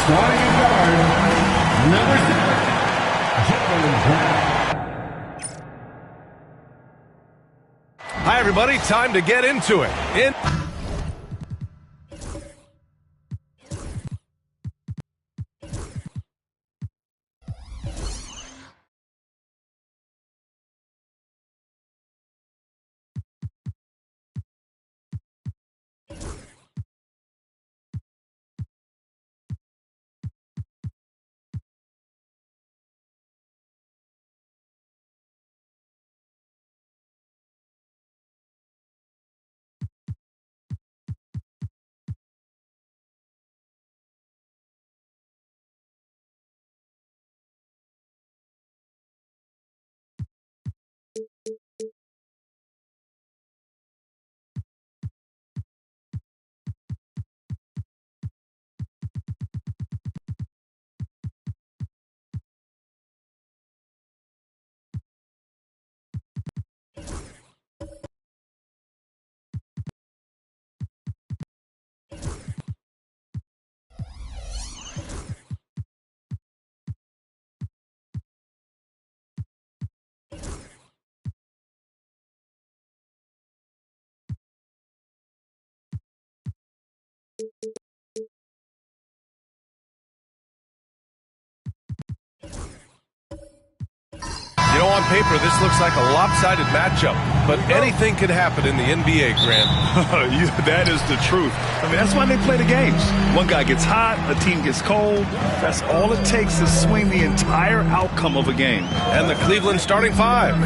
Starting at guard, number 7, Hi, everybody. Time to get into it. You know, on paper, this looks like a lopsided matchup, but anything can happen in the NBA, Grant. That is the truth. I mean, that's why they play the games. One guy gets hot, a team gets cold. That's all it takes to swing the entire outcome of a game. And the Cleveland starting five.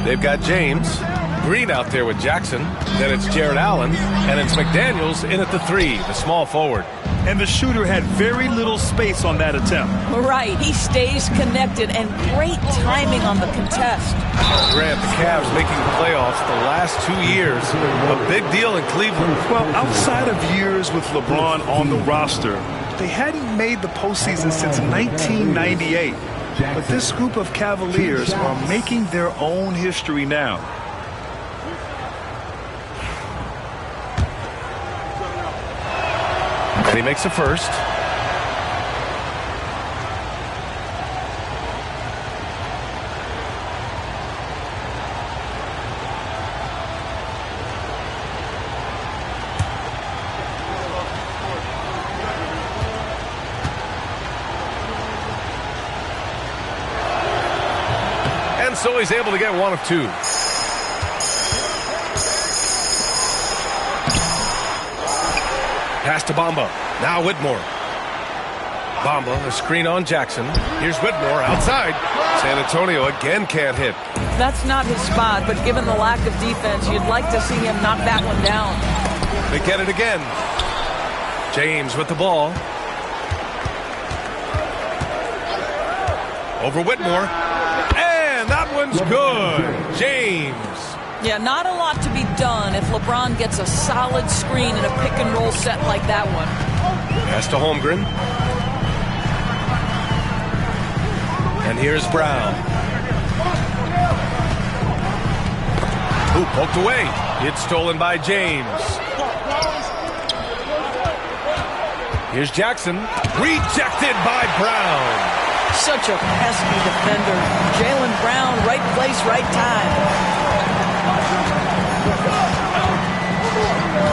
They've got James Green out there with Jackson. Then it's Jared Allen, and it's McDaniels in at the 3, the small forward. And the shooter had very little space on that attempt. Right. He stays connected, and great timing on the contest. Grant, the Cavs making the playoffs the last 2 years. A big deal in Cleveland. Well, outside of years with LeBron on the roster, they hadn't made the postseason since 1998. But this group of Cavaliers are making their own history now. And he makes a first. And so he's able to get one of two. Pass to Bamba. Now Whitmore. Bamba, a screen on Jackson. Here's Whitmore outside. San Antonio again can't hit. That's not his spot, but given the lack of defense, you'd like to see him knock that one down. They get it again. James with the ball. Over Whitmore. And that one's good. James. Yeah, not a lot to be done if LeBron gets a solid screen in a pick-and-roll set like that one. Pass to Holmgren. And here's Brown. Ooh, poked away. It's stolen by James. Here's Jackson. Rejected by Brown. Such a pesky defender. Jaylen Brown, right place, right time.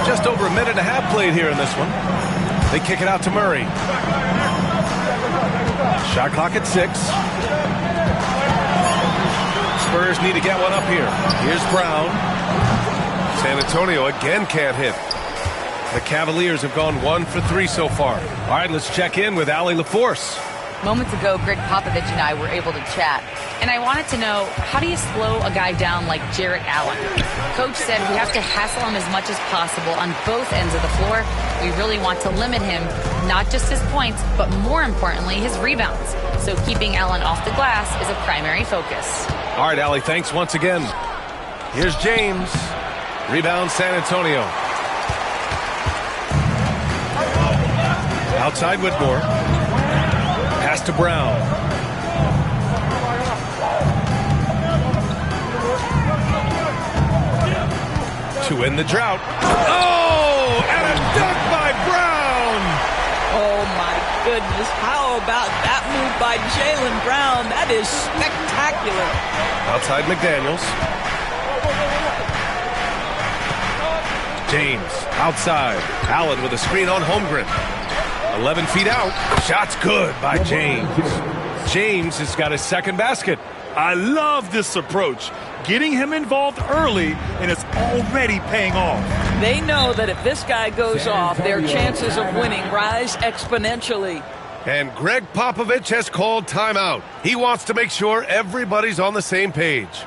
Just over a minute and a half played here in this one. They kick it out to Murray. Shot clock at 6. Spurs need to get one up here. Here's Brown. San Antonio again can't hit. The Cavaliers have gone 1 for 3 so far. All right, let's check in with Allie LaForce. Moments ago, Greg Popovich and I were able to chat, and I wanted to know, how do you slow a guy down like Jarrett Allen? Coach said we have to hassle him as much as possible on both ends of the floor. We really want to limit him, not just his points, but more importantly, his rebounds. So keeping Allen off the glass is a primary focus. All right, Allie, thanks once again. Here's James. Rebound, San Antonio. Outside Whitmore. Pass to Brown. To end the drought. Oh, and a dunk by Brown. Oh, my goodness. How about that move by Jaylen Brown? That is spectacular. Outside McDaniels. James outside. Allen with a screen on Holmgren. 11 feet out. Shot's good by James. James has got his second basket. I love this approach. Getting him involved early, and it's already paying off. They know that if this guy goes off, their chances of winning rise exponentially. And Greg Popovich has called timeout. He wants to make sure everybody's on the same page.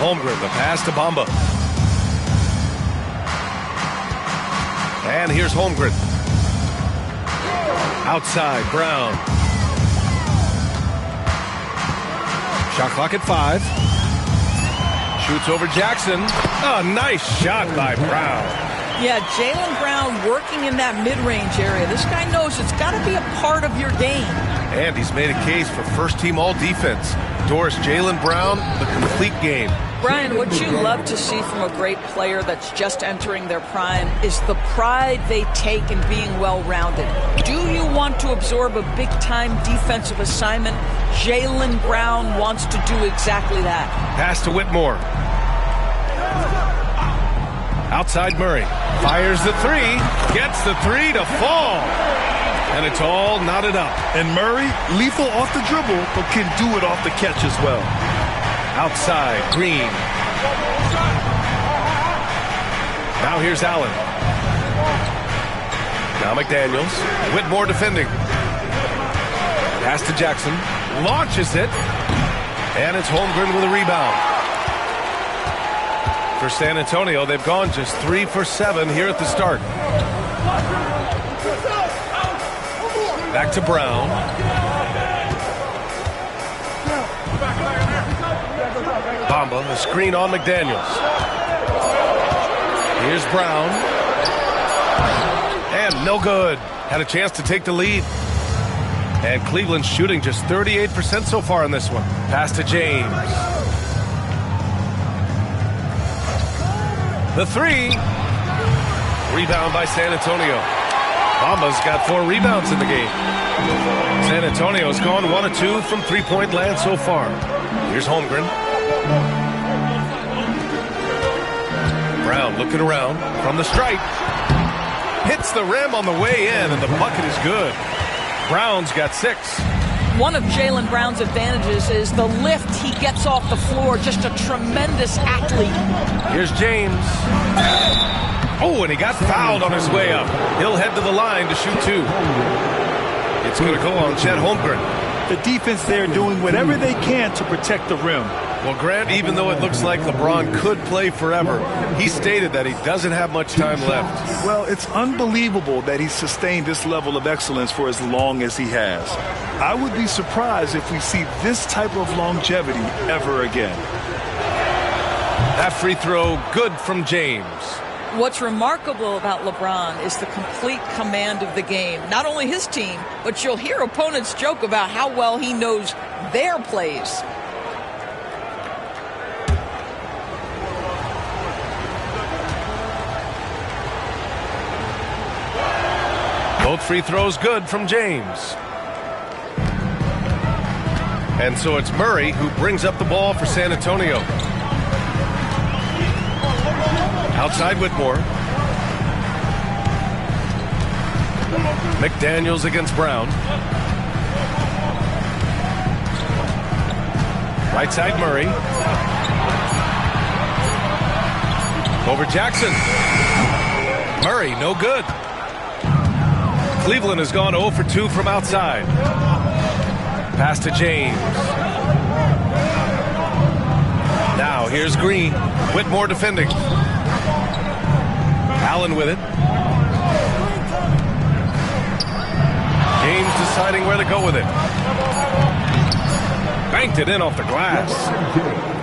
Holmgren, the pass to Bamba. And here's Holmgren. Outside, Brown. Shot clock at 5. Shoots over Jackson. A nice shot by Brown. Yeah, Jaylen Brown working in that mid-range area. This guy knows it's got to be a part of your game. And he's made a case for first-team all-defense. Doris, Jaylen Brown, the complete game. Brian, what you love to see from a great player that's just entering their prime is the pride they take in being well-rounded. Do you want to absorb a big-time defensive assignment? Jaylen Brown wants to do exactly that. Pass to Whitmore. Outside Murray. Fires the three. Gets the three to fall. And it's all knotted up. And Murray, lethal off the dribble, but can do it off the catch as well. Outside, Green. Now here's Allen. Now McDaniels. Whitmore defending. Pass to Jackson. Launches it. And it's Holmgren with a rebound. For San Antonio, they've gone just 3 for 7 here at the start. Back to Brown. Bamba, the screen on McDaniels. Here's Brown. And no good. Had a chance to take the lead. And Cleveland's shooting just 38% so far in this one. Pass to James. The three. Rebound by San Antonio. Bamba's got 4 rebounds in the game. San Antonio's gone 1 of 2 from three-point land so far. Here's Holmgren. Brown looking around from the stripe. Hits the rim on the way in, and the bucket is good. Brown's got 6. One of Jaylen Brown's advantages is the lift he gets off the floor. Just a tremendous athlete. Here's James. Oh, and he got fouled on his way up. He'll head to the line to shoot 2. It's going to go on Chet Holmgren. The defense there doing whatever they can to protect the rim. Well, Grant, even though it looks like LeBron could play forever, he stated that he doesn't have much time left. Well, it's unbelievable that he's sustained this level of excellence for as long as he has. I would be surprised if we see this type of longevity ever again. That free throw, good from James. What's remarkable about LeBron is the complete command of the game. Not only his team, but you'll hear opponents joke about how well he knows their plays. Both free throws good from James. And so it's Murray who brings up the ball for San Antonio. Outside Whitmore. McDaniels against Brown. Right side Murray. Over Jackson. Murray, no good. Cleveland has gone 0 for 2 from outside. Pass to James. Now here's Green. Whitmore defending. Allen with it. James deciding where to go with it. Banked it in off the glass.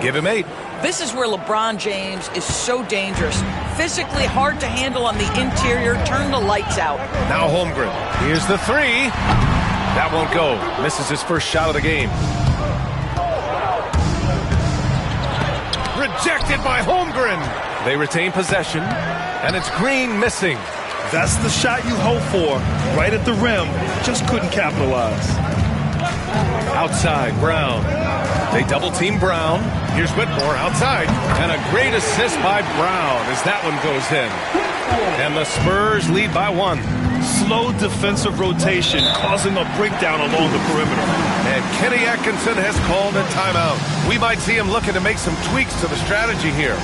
Give him 8. This is where LeBron James is so dangerous. Physically hard to handle on the interior. Turn the lights out. Now Holmgren. Here's the 3. That won't go. Misses his first shot of the game. Rejected by Holmgren. They retain possession, and it's Green missing. That's the shot you hope for. Right at the rim. Just couldn't capitalize. Outside, Brown. They double-team Brown. Here's Whitmore outside. And a great assist by Brown as that one goes in. And the Spurs lead by 1. Slow defensive rotation causing a breakdown along the perimeter. And Kenny Atkinson has called a timeout. We might see him looking to make some tweaks to the strategy here.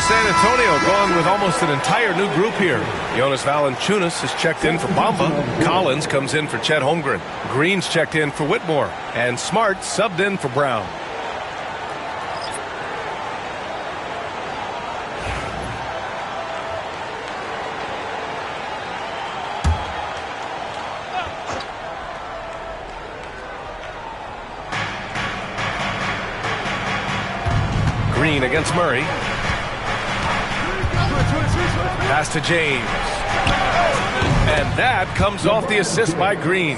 So San Antonio going with almost an entire new group here. Jonas Valanciunas has checked in for Bamba. Collins comes in for Chet Holmgren. Green's checked in for Whitmore. And Smart subbed in for Brown. Green against Murray. Pass to James. And that comes off the assist by Green.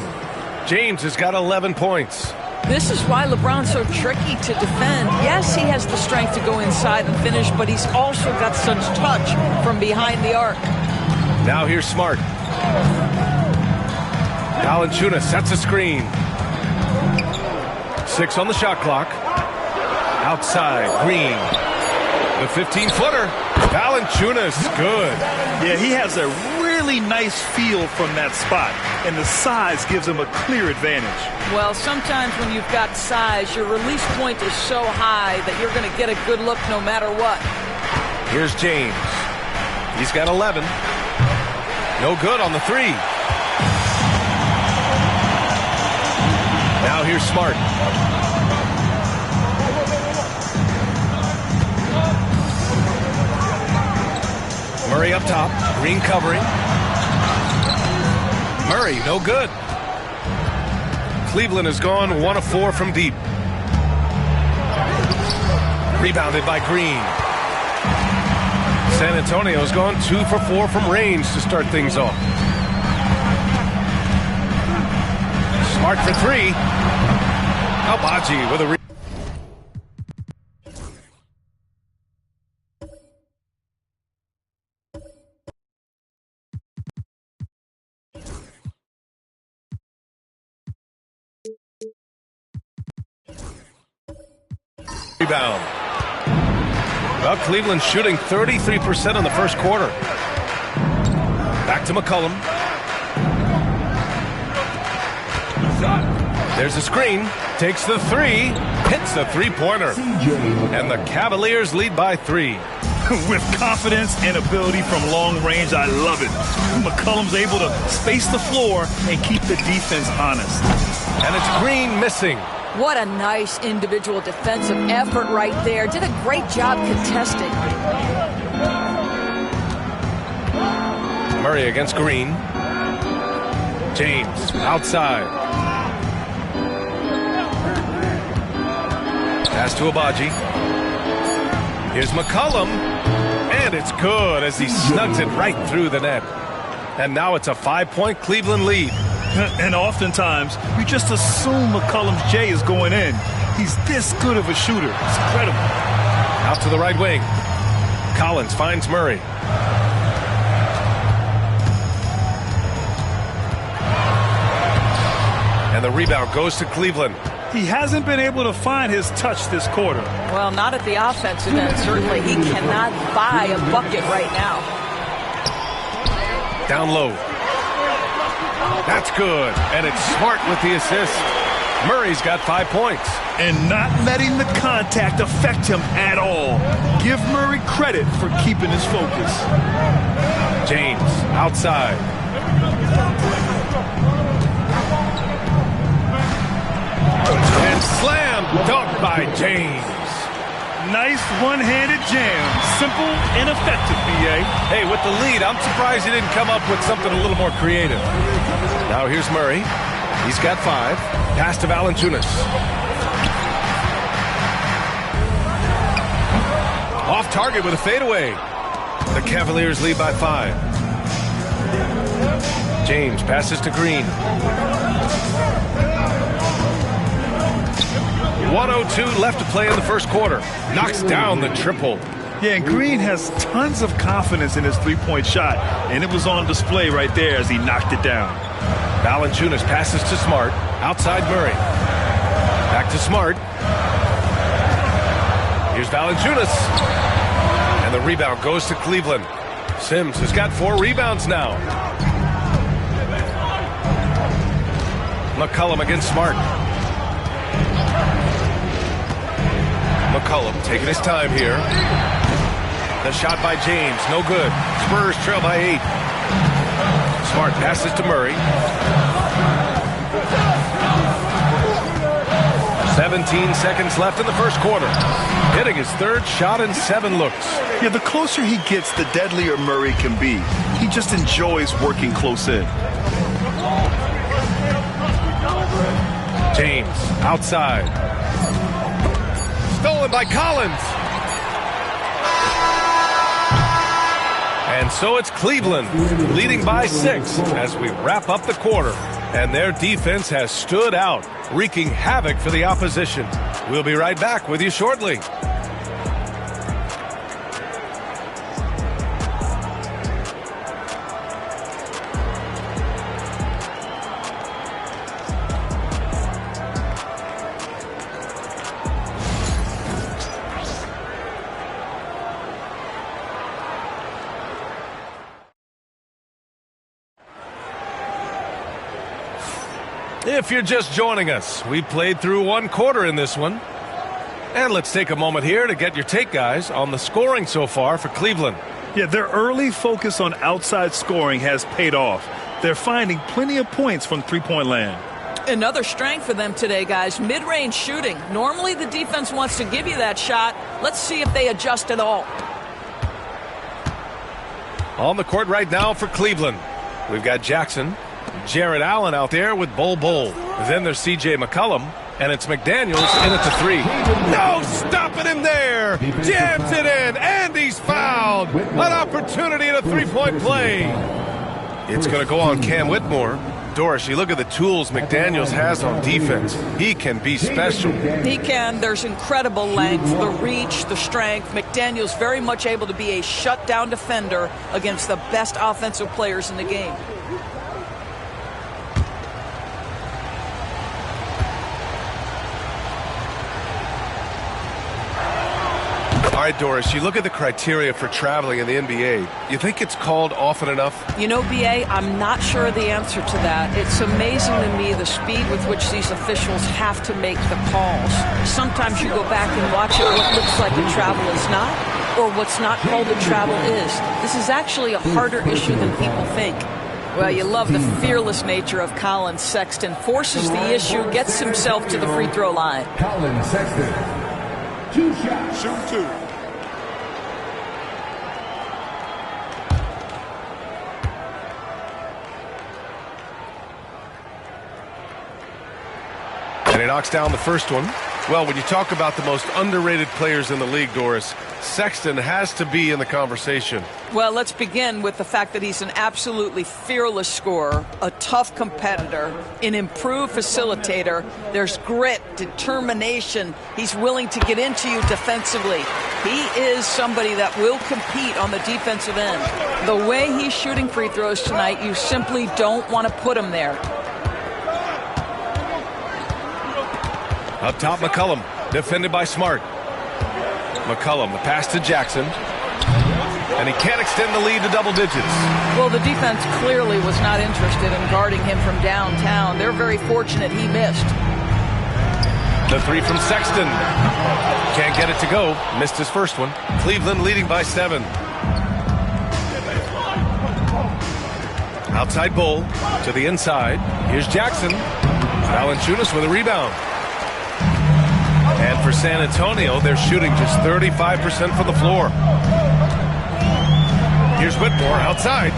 James has got 11 points. This is why LeBron's so tricky to defend. Yes, he has the strength to go inside and finish, but he's also got such touch from behind the arc. Now here's Smart. Valanciunas sets a screen. 6 on the shot clock. Outside, Green. The 15-footer. Valanciunas, good. Yeah, he has a really nice feel from that spot, and the size gives him a clear advantage. Well, sometimes when you've got size, your release point is so high that you're going to get a good look no matter what. Here's James. He's got 11. No good on the 3. Now here's Smart. Murray up top. Green covering. Murray, no good. Cleveland has gone 1 of 4 from deep. Rebounded by Green. San Antonio's gone 2 for 4 from range to start things off. Smart for 3. Agbaji with a rebound. Well, Cleveland shooting 33% in the first quarter. Back to McCollum. There's a screen. Takes the 3. Hits the three-pointer. And the Cavaliers lead by 3. With confidence and ability from long range, I love it. McCollum's able to space the floor and keep the defense honest. And it's Green missing. What a nice individual defensive effort right there. Did a great job contesting. Murray against Green. James outside. Pass to Agbaji. Here's McCollum. And it's good as he snugs it right through the net. And now it's a 5-point Cleveland lead. And oftentimes, you just assume McCollum's J is going in. He's this good of a shooter. It's incredible. Out to the right wing. Collins finds Murray. And the rebound goes to Cleveland. He hasn't been able to find his touch this quarter. Well, not at the offensive end. Certainly, he cannot buy a bucket right now. Down low. That's good. And it's Smart with the assist. Murray's got 5 points. And not letting the contact affect him at all. Give Murray credit for keeping his focus. James outside. And slam dunk by James. Nice one-handed jam. Simple and effective, B.A. Hey, with the lead, I'm surprised he didn't come up with something a little more creative. Now here's Murray. He's got 5. Pass to Valanciunas. Off target with a fadeaway. The Cavaliers lead by 5. James passes to Green. 1:02 left to play in the first quarter. Knocks down the triple. Yeah, and Green has tons of confidence in his three-point shot, and it was on display right there as he knocked it down. Valanciunas passes to Smart. Outside Murray. Back to Smart. Here's Valanciunas. And the rebound goes to Cleveland. Sims has got 4 rebounds now. McCollum against Smart. McCollum taking his time here. The shot by James, no good. Spurs trail by 8. Smart passes to Murray. 17 seconds left in the first quarter. Hitting his third shot in 7 looks. Yeah, the closer he gets, the deadlier Murray can be. He just enjoys working close in. James, outside. Stolen by Collins. And so it's Cleveland leading by 6 as we wrap up the quarter. And their defense has stood out, wreaking havoc for the opposition. We'll be right back with you shortly. If you're just joining us, we played through 1 quarter in this one. And let's take a moment here to get your take, guys, on the scoring so far for Cleveland. Yeah, their early focus on outside scoring has paid off. They're finding plenty of points from three-point land. Another strength for them today, guys, mid-range shooting. Normally the defense wants to give you that shot. Let's see if they adjust at all. On the court right now for Cleveland, we've got Jackson. Jarrett Allen out there with Bol Bol. Then there's C.J. McCollum, and it's McDaniels in at the 3. No, stopping him there. Jams it in, and he's fouled. An opportunity at a 3-point play. It's going to go on Cam Whitmore. Doris, you look at the tools McDaniels has on defense. He can be special. He can. There's incredible length, the reach, the strength. McDaniels very much able to be a shutdown defender against the best offensive players in the game. All right, Doris, you look at the criteria for traveling in the NBA. You think it's called often enough? You know, B.A., I'm not sure of the answer to that. It's amazing to me the speed with which these officials have to make the calls. Sometimes you go back and watch it, what looks like a travel is not, or what's not called a travel is. This is actually a harder issue than people think. Well, you love the fearless nature of Colin Sexton. Forces the issue, gets himself to the free throw line. Colin Sexton. 2 shots. Shoot 2. And he knocks down the first one. Well, when you talk about the most underrated players in the league, Doris, Sexton has to be in the conversation. Well, let's begin with the fact that he's an absolutely fearless scorer, a tough competitor, an improved facilitator. There's grit, determination. He's willing to get into you defensively. He is somebody that will compete on the defensive end. The way he's shooting free throws tonight, you simply don't want to put him there. Up top, McCollum, defended by Smart. McCollum, the pass to Jackson. And he can't extend the lead to double digits. Well, the defense clearly was not interested in guarding him from downtown. They're very fortunate he missed. The 3 from Sexton. Can't get it to go. Missed his first one. Cleveland leading by 7. Outside Bull to the inside. Here's Jackson. Valanciunas with a rebound. And for San Antonio, they're shooting just 35% from the floor. Here's Whitmore outside.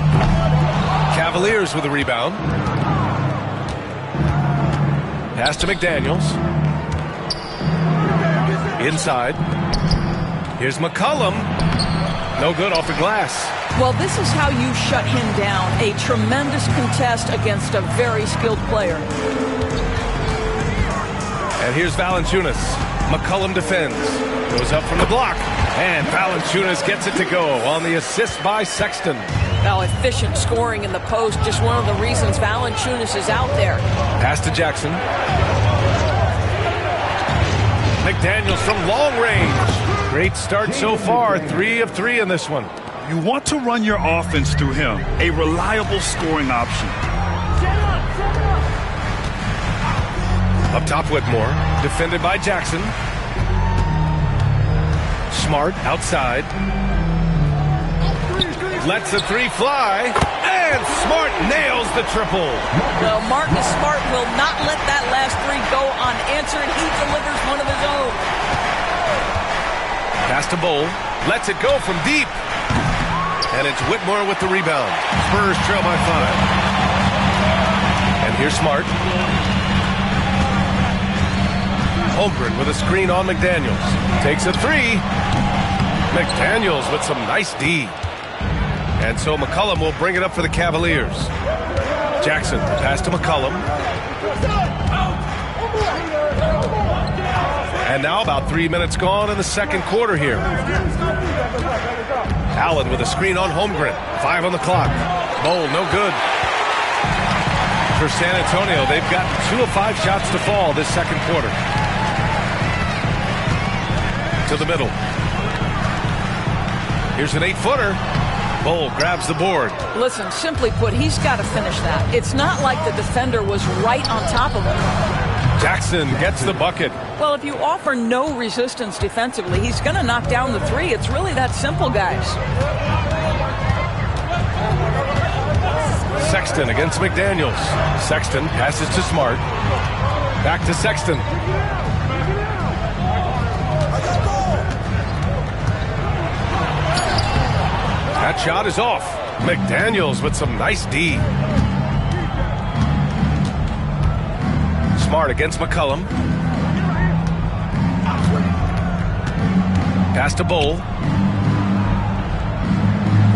Cavaliers with a rebound. Pass to McDaniels. Inside. Here's McCollum. No good off the glass. Well, this is how you shut him down. A tremendous contest against a very skilled player. And here's Valanciunas. McCollum defends. Goes up from the block. And Valanciunas gets it to go on the assist by Sexton. Now, efficient scoring in the post, just one of the reasons Valanciunas is out there. Pass to Jackson. McDaniels from long range. Great start so far. 3 of 3 in this one. You want to run your offense through him. A reliable scoring option. Up top, Whitmore, defended by Jackson. Smart outside. lets the three fly, and Smart nails the triple. Well, Marcus Smart will not let that last three go unanswered. He delivers one of his own. Pass to Bowl, lets it go from deep. And it's Whitmore with the rebound. Spurs trail by 5. And here's Smart. Holmgren with a screen on McDaniels. Takes a three. McDaniels with some nice D. And so McCollum will bring it up for the Cavaliers. Jackson, pass to McCollum. And now about 3 minutes gone in the second quarter here. Allen with a screen on Holmgren. 5 on the clock. Bowl, no good. For San Antonio, they've got 2 of 5 shots to fall this second quarter. To the middle. Here's an 8-footer. Bowl grabs the board. Listen, simply put, he's got to finish that. It's not like the defender was right on top of him. Jackson gets the bucket. Well, if you offer no resistance defensively, he's going to knock down the three. It's really that simple, guys. Sexton against McDaniels. Sexton passes to Smart. Back to Sexton. That shot is off. McDaniels with some nice D. Smart against McCollum. Pass to Bowl.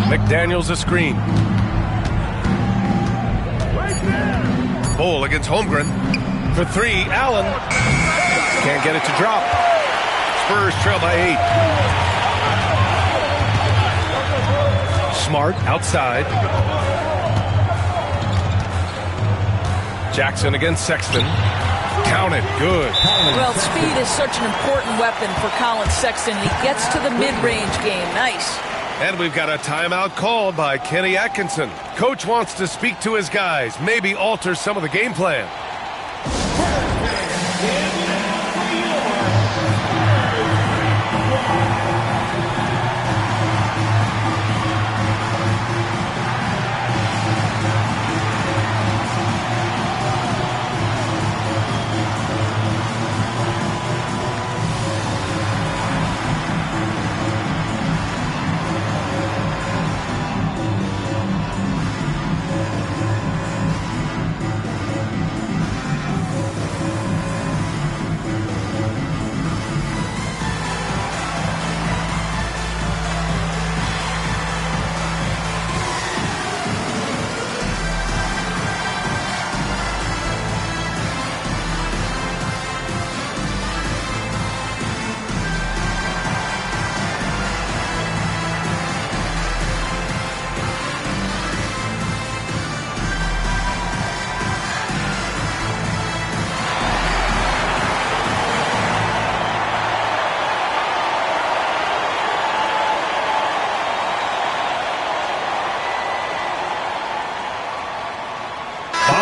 McDaniels a screen. Bowl against Holmgren. For 3, Allen. Can't get it to drop. Spurs trail by 8. Smart outside. Jackson against Sexton. Counted. Good. Well, speed is such an important weapon for Colin Sexton. He gets to the mid-range game. Nice. And we've got a timeout called by Kenny Atkinson. Coach wants to speak to his guys, maybe alter some of the game plan.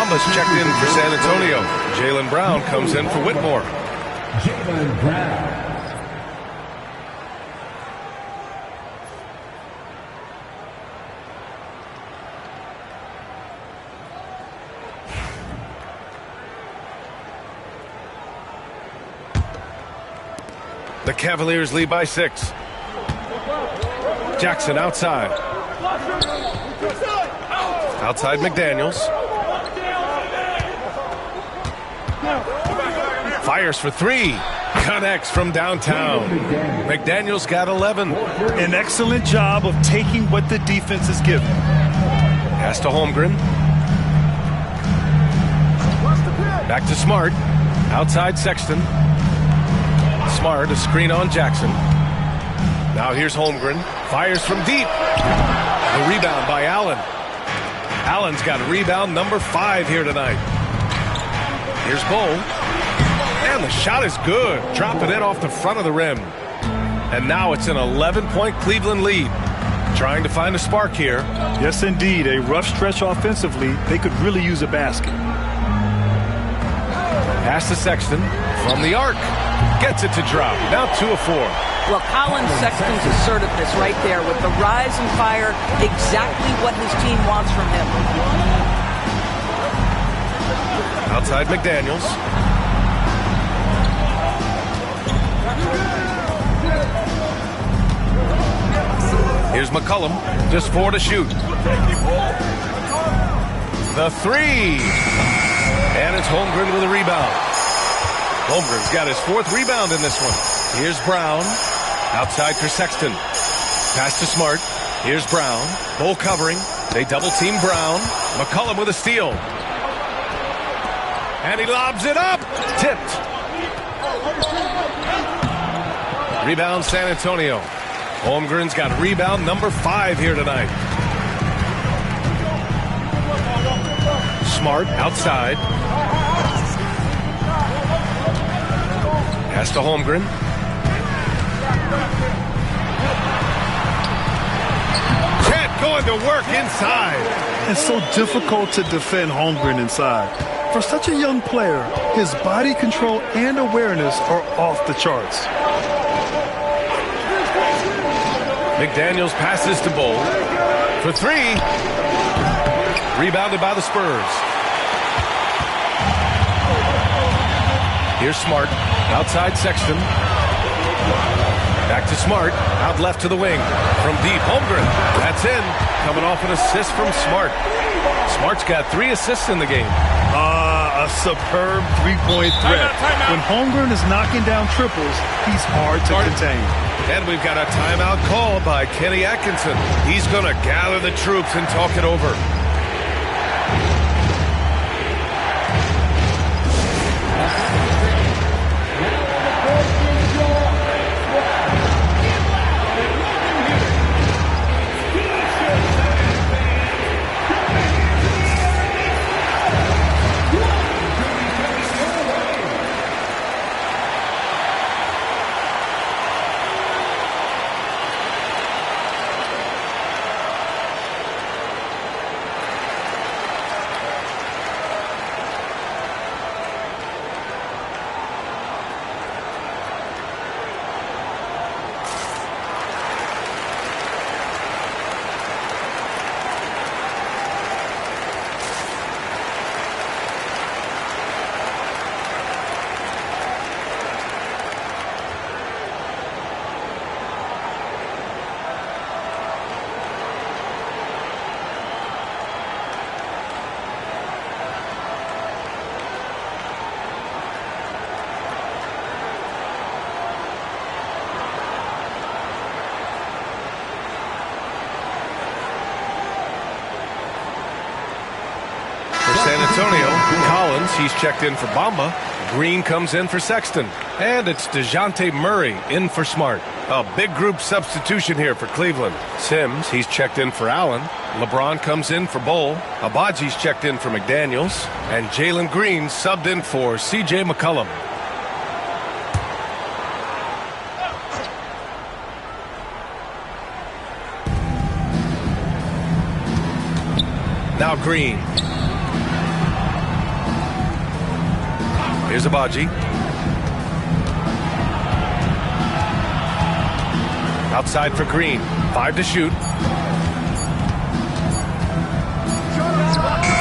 Thomas checked in for San Antonio. Jaylen Brown comes in for Whitmore. Jaylen Brown. The Cavaliers lead by 6. Jackson outside. Outside McDaniels. Fires for 3. Connects from downtown. McDaniels got 11. An excellent job of taking what the defense is given. Pass to Holmgren. Back to Smart. Outside Sexton. Smart, a screen on Jackson. Now here's Holmgren. Fires from deep. The rebound by Allen. Allen's got rebound number 5 here tonight. Here's Bowl. And the shot is good. Dropping it off the front of the rim. And now it's an 11-point Cleveland lead. Trying to find a spark here. Yes, indeed. A rough stretch offensively. They could really use a basket. Pass to Sexton from the arc. Gets it to drop. Now 2 of 4. Well, Colin Sexton's assertiveness right there with the rise and fire, exactly what his team wants from him. Outside McDaniels. Here's McCollum. Just 4 to shoot. The 3. And it's Holmgren with a rebound. Holmgren's got his 4th rebound in this one. Here's Brown. Outside for Sexton. Pass to Smart. Here's Brown. Bull covering. They double team Brown. McCollum with a steal. And he lobs it up. Tipped. Rebound San Antonio. Holmgren's got rebound number 5 here tonight. Smart outside. Pass to Holmgren. Chet going to work inside. It's so difficult to defend Holmgren inside. For such a young player, his body control and awareness are off the charts. McDaniels passes to Bull for 3. Rebounded by the Spurs. Here's Smart. Outside Sexton. Back to Smart. Out left to the wing. From deep, Holmgren. That's in. Coming off an assist from Smart. Smart's got 3 assists in the game. A superb three-point threat. When Holmgren is knocking down triples, he's hard to contain. And we've got a timeout call by Kenny Atkinson. He's going to gather the troops and talk it over. San Antonio, Collins, he's checked in for Bamba. Green comes in for Sexton. And it's DeJounte Murray in for Smart. A big group substitution here for Cleveland. Sims, he's checked in for Allen. LeBron comes in for Bull. Abaji's checked in for McDaniels. And Jalen Green subbed in for C.J. McCollum. Now Green. Here's Abaji. Outside for Green. 5 to shoot.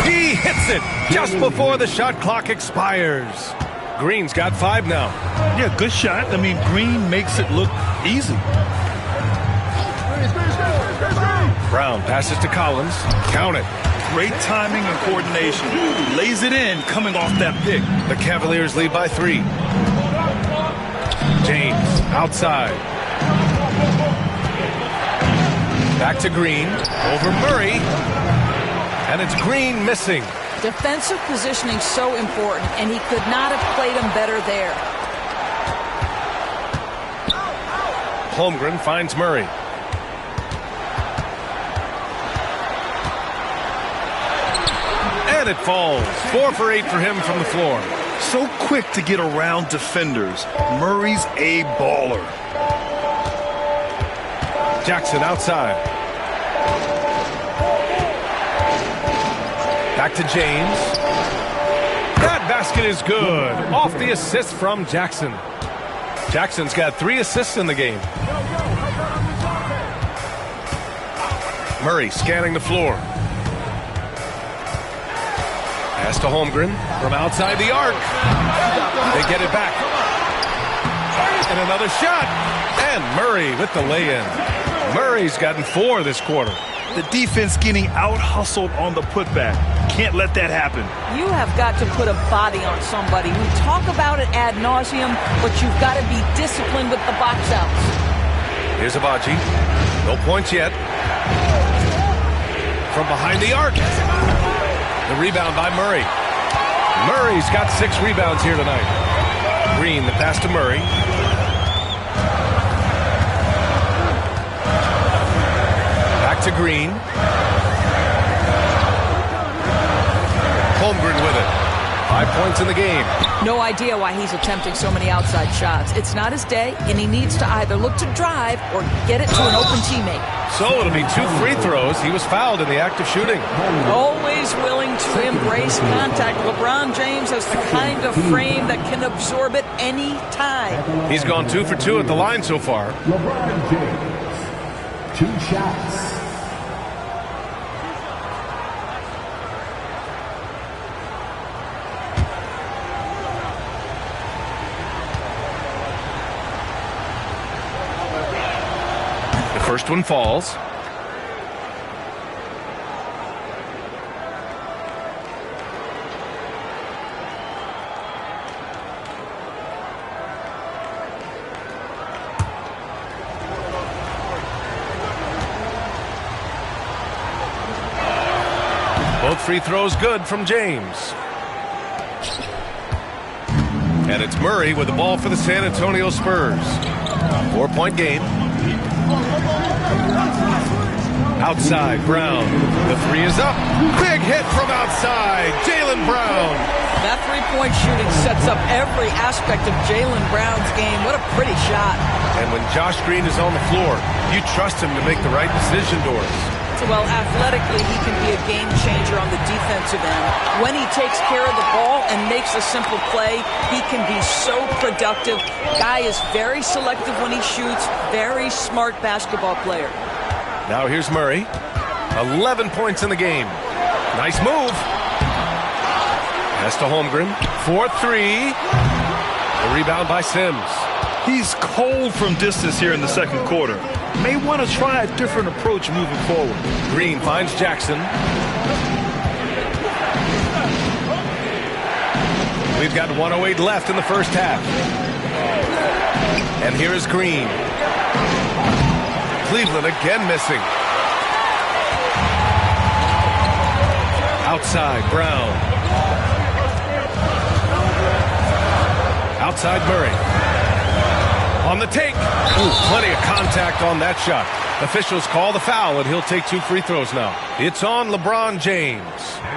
He hits it just before the shot clock expires. Green's got 5 now. Yeah, good shot. I mean, Green makes it look easy. Brown passes to Collins. Count it. Great timing and coordination. Lays it in coming off that pick. The Cavaliers lead by 3. James outside. Back to Green. Over Murray. And it's Green missing. Defensive positioning so important, and he could not have played him better there. Holmgren finds Murray. And it falls. 4 for 8 for him from the floor. So quick to get around defenders. Murray's a baller. Jackson outside. Back to James. That basket is good. Off the assist from Jackson. Jackson's got 3 assists in the game. Murray scanning the floor. Pass to Holmgren from outside the arc. They get it back. And another shot. And Murray with the lay-in. Murray's gotten 4 this quarter. The defense getting out-hustled on the putback. Can't let that happen. You have got to put a body on somebody. We talk about it ad nauseum, but you've got to be disciplined with the box outs. Here's Abaji. No points yet. From behind the arc. The rebound by Murray. Murray's got 6 rebounds here tonight. Green, the pass to Murray. Back to Green. Holmgren with it. 5 points in the game. No idea why he's attempting so many outside shots. It's not his day, and he needs to either look to drive or get it to an open teammate. So it'll be 2 free throws. He was fouled in the act of shooting. Always willing to embrace contact. LeBron James has the kind of frame that can absorb it any time. He's gone 2 for 2 at the line so far. LeBron James. 2 shots. First one falls. Both free throws good from James. And it's Murray with the ball for the San Antonio Spurs. 4-point game. Outside, Brown. The 3 is up. Big hit from outside. Jaylen Brown. That three-point shooting sets up every aspect of Jaylen Brown's game. What a pretty shot. And when Josh Green is on the floor, you trust him to make the right decision, Doris. Well, athletically, he can be a game changer on the defensive end. When he takes care of the ball and makes a simple play, he can be so productive. Guy is very selective when he shoots. Very smart basketball player. Now here's Murray. 11 points in the game. Nice move. Pass to Holmgren. 4-3. The rebound by Sims. He's cold from distance here in the second quarter. May want to try a different approach moving forward. Green finds Jackson. We've got 1:08 left in the first half. And here is Green. Cleveland again missing. Outside, Brown. Outside, Murray. On the take. Ooh, plenty of contact on that shot. Officials call the foul, and he'll take 2 free throws now. It's on LeBron James.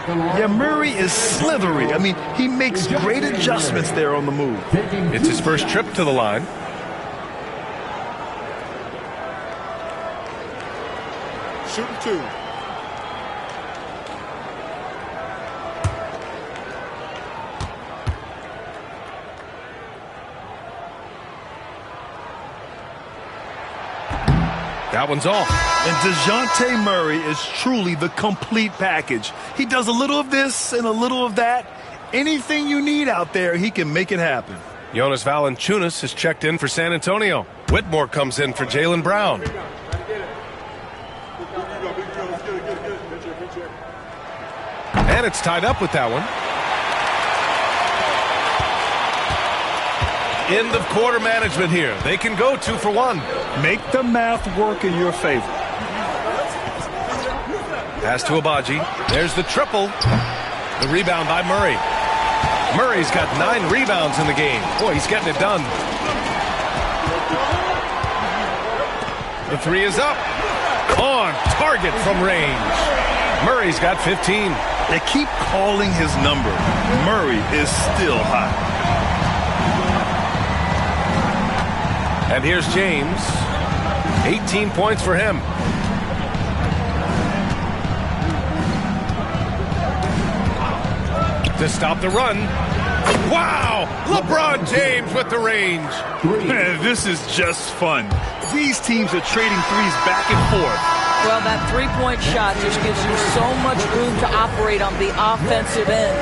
Yeah, Murray is slithery. I mean, he makes great adjustments there on the move. It's his first trip to the line. Shooting 2. That one's off. And DeJounte Murray is truly the complete package. He does a little of this and a little of that. Anything you need out there, he can make it happen. Jonas Valanciunas has checked in for San Antonio. Whitmore comes in for Jaylen Brown. And it's tied up with that one. End of quarter management here. They can go 2 for 1. Make the math work in your favor. Pass to Abaji. There's the triple. The rebound by Murray. Murray's got 9 rebounds in the game. Boy, he's getting it done. The 3 is up. On target from range. Murray's got 15. They keep calling his number. Murray is still hot. And here's James. 18 points for him. To stop the run. Wow! LeBron James with the range. Man, this is just fun. These teams are trading threes back and forth. Well, that three-point shot just gives you so much room to operate on the offensive end.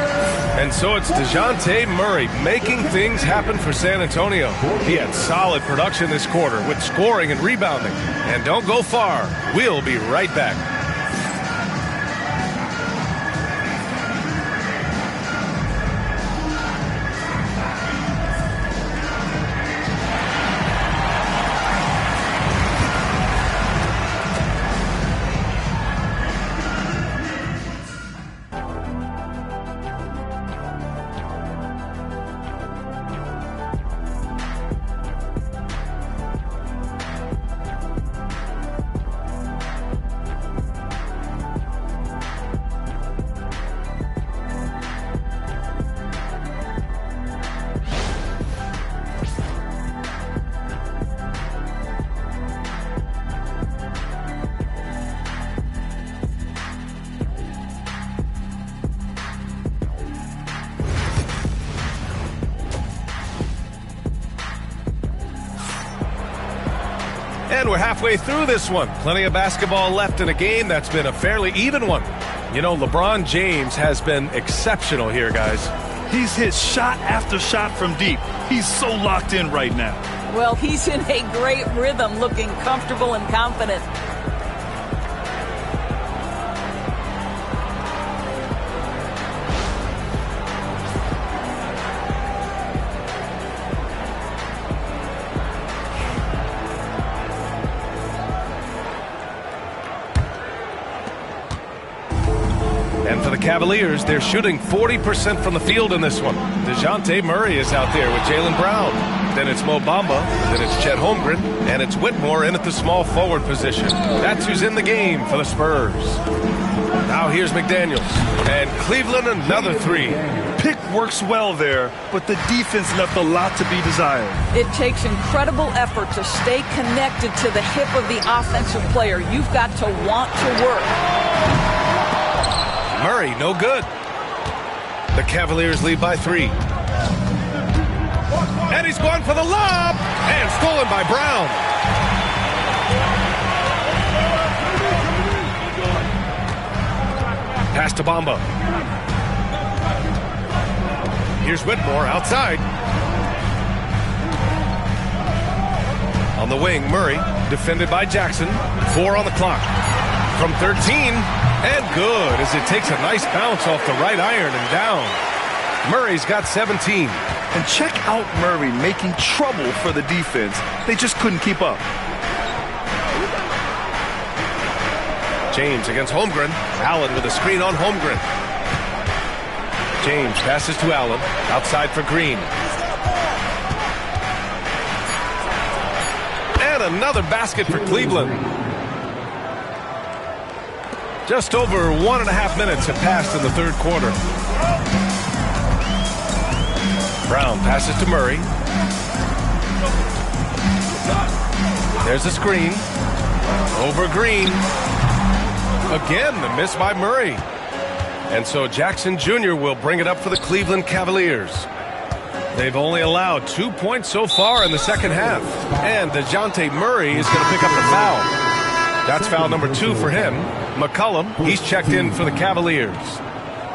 And so it's DeJounte Murray making things happen for San Antonio. He had solid production this quarter with scoring and rebounding. And don't go far. We'll be right back. And we're halfway through this one. Plenty of basketball left in a game that's been a fairly even one. You know, LeBron James has been exceptional here, guys. He's hit shot after shot from deep. He's so locked in right now. Well, he's in a great rhythm, looking comfortable and confident. And for the Cavaliers, they're shooting 40% from the field in this one. DeJounte Murray is out there with Jaylen Brown. Then it's Mo Bamba. Then it's Chet Holmgren. And it's Whitmore in at the small forward position. That's who's in the game for the Spurs. Now here's McDaniels. And Cleveland another three. Pick works well there, but the defense left a lot to be desired. It takes incredible effort to stay connected to the hip of the offensive player. You've got to want to work. Murray, no good. The Cavaliers lead by 3. And he's gone for the lob. And stolen by Brown. Pass to Bamba. Here's Whitmore outside. On the wing, Murray, defended by Jackson. 4 on the clock. From 13. And good, as it takes a nice bounce off the right iron and down. Murray's got 17. And check out Murray making trouble for the defense. They just couldn't keep up. James against Holmgren. Allen with a screen on Holmgren. James passes to Allen. Outside for Green. And another basket for Cleveland. Just over 1.5 minutes have passed in the third quarter. Brown passes to Murray. There's a screen. Over Green. Again, the miss by Murray. And so Jackson Jr. will bring it up for the Cleveland Cavaliers. They've only allowed 2 points so far in the second half. And DeJounte Murray is going to pick up the foul. That's foul number 2 for him. McCollum, he's checked in for the Cavaliers.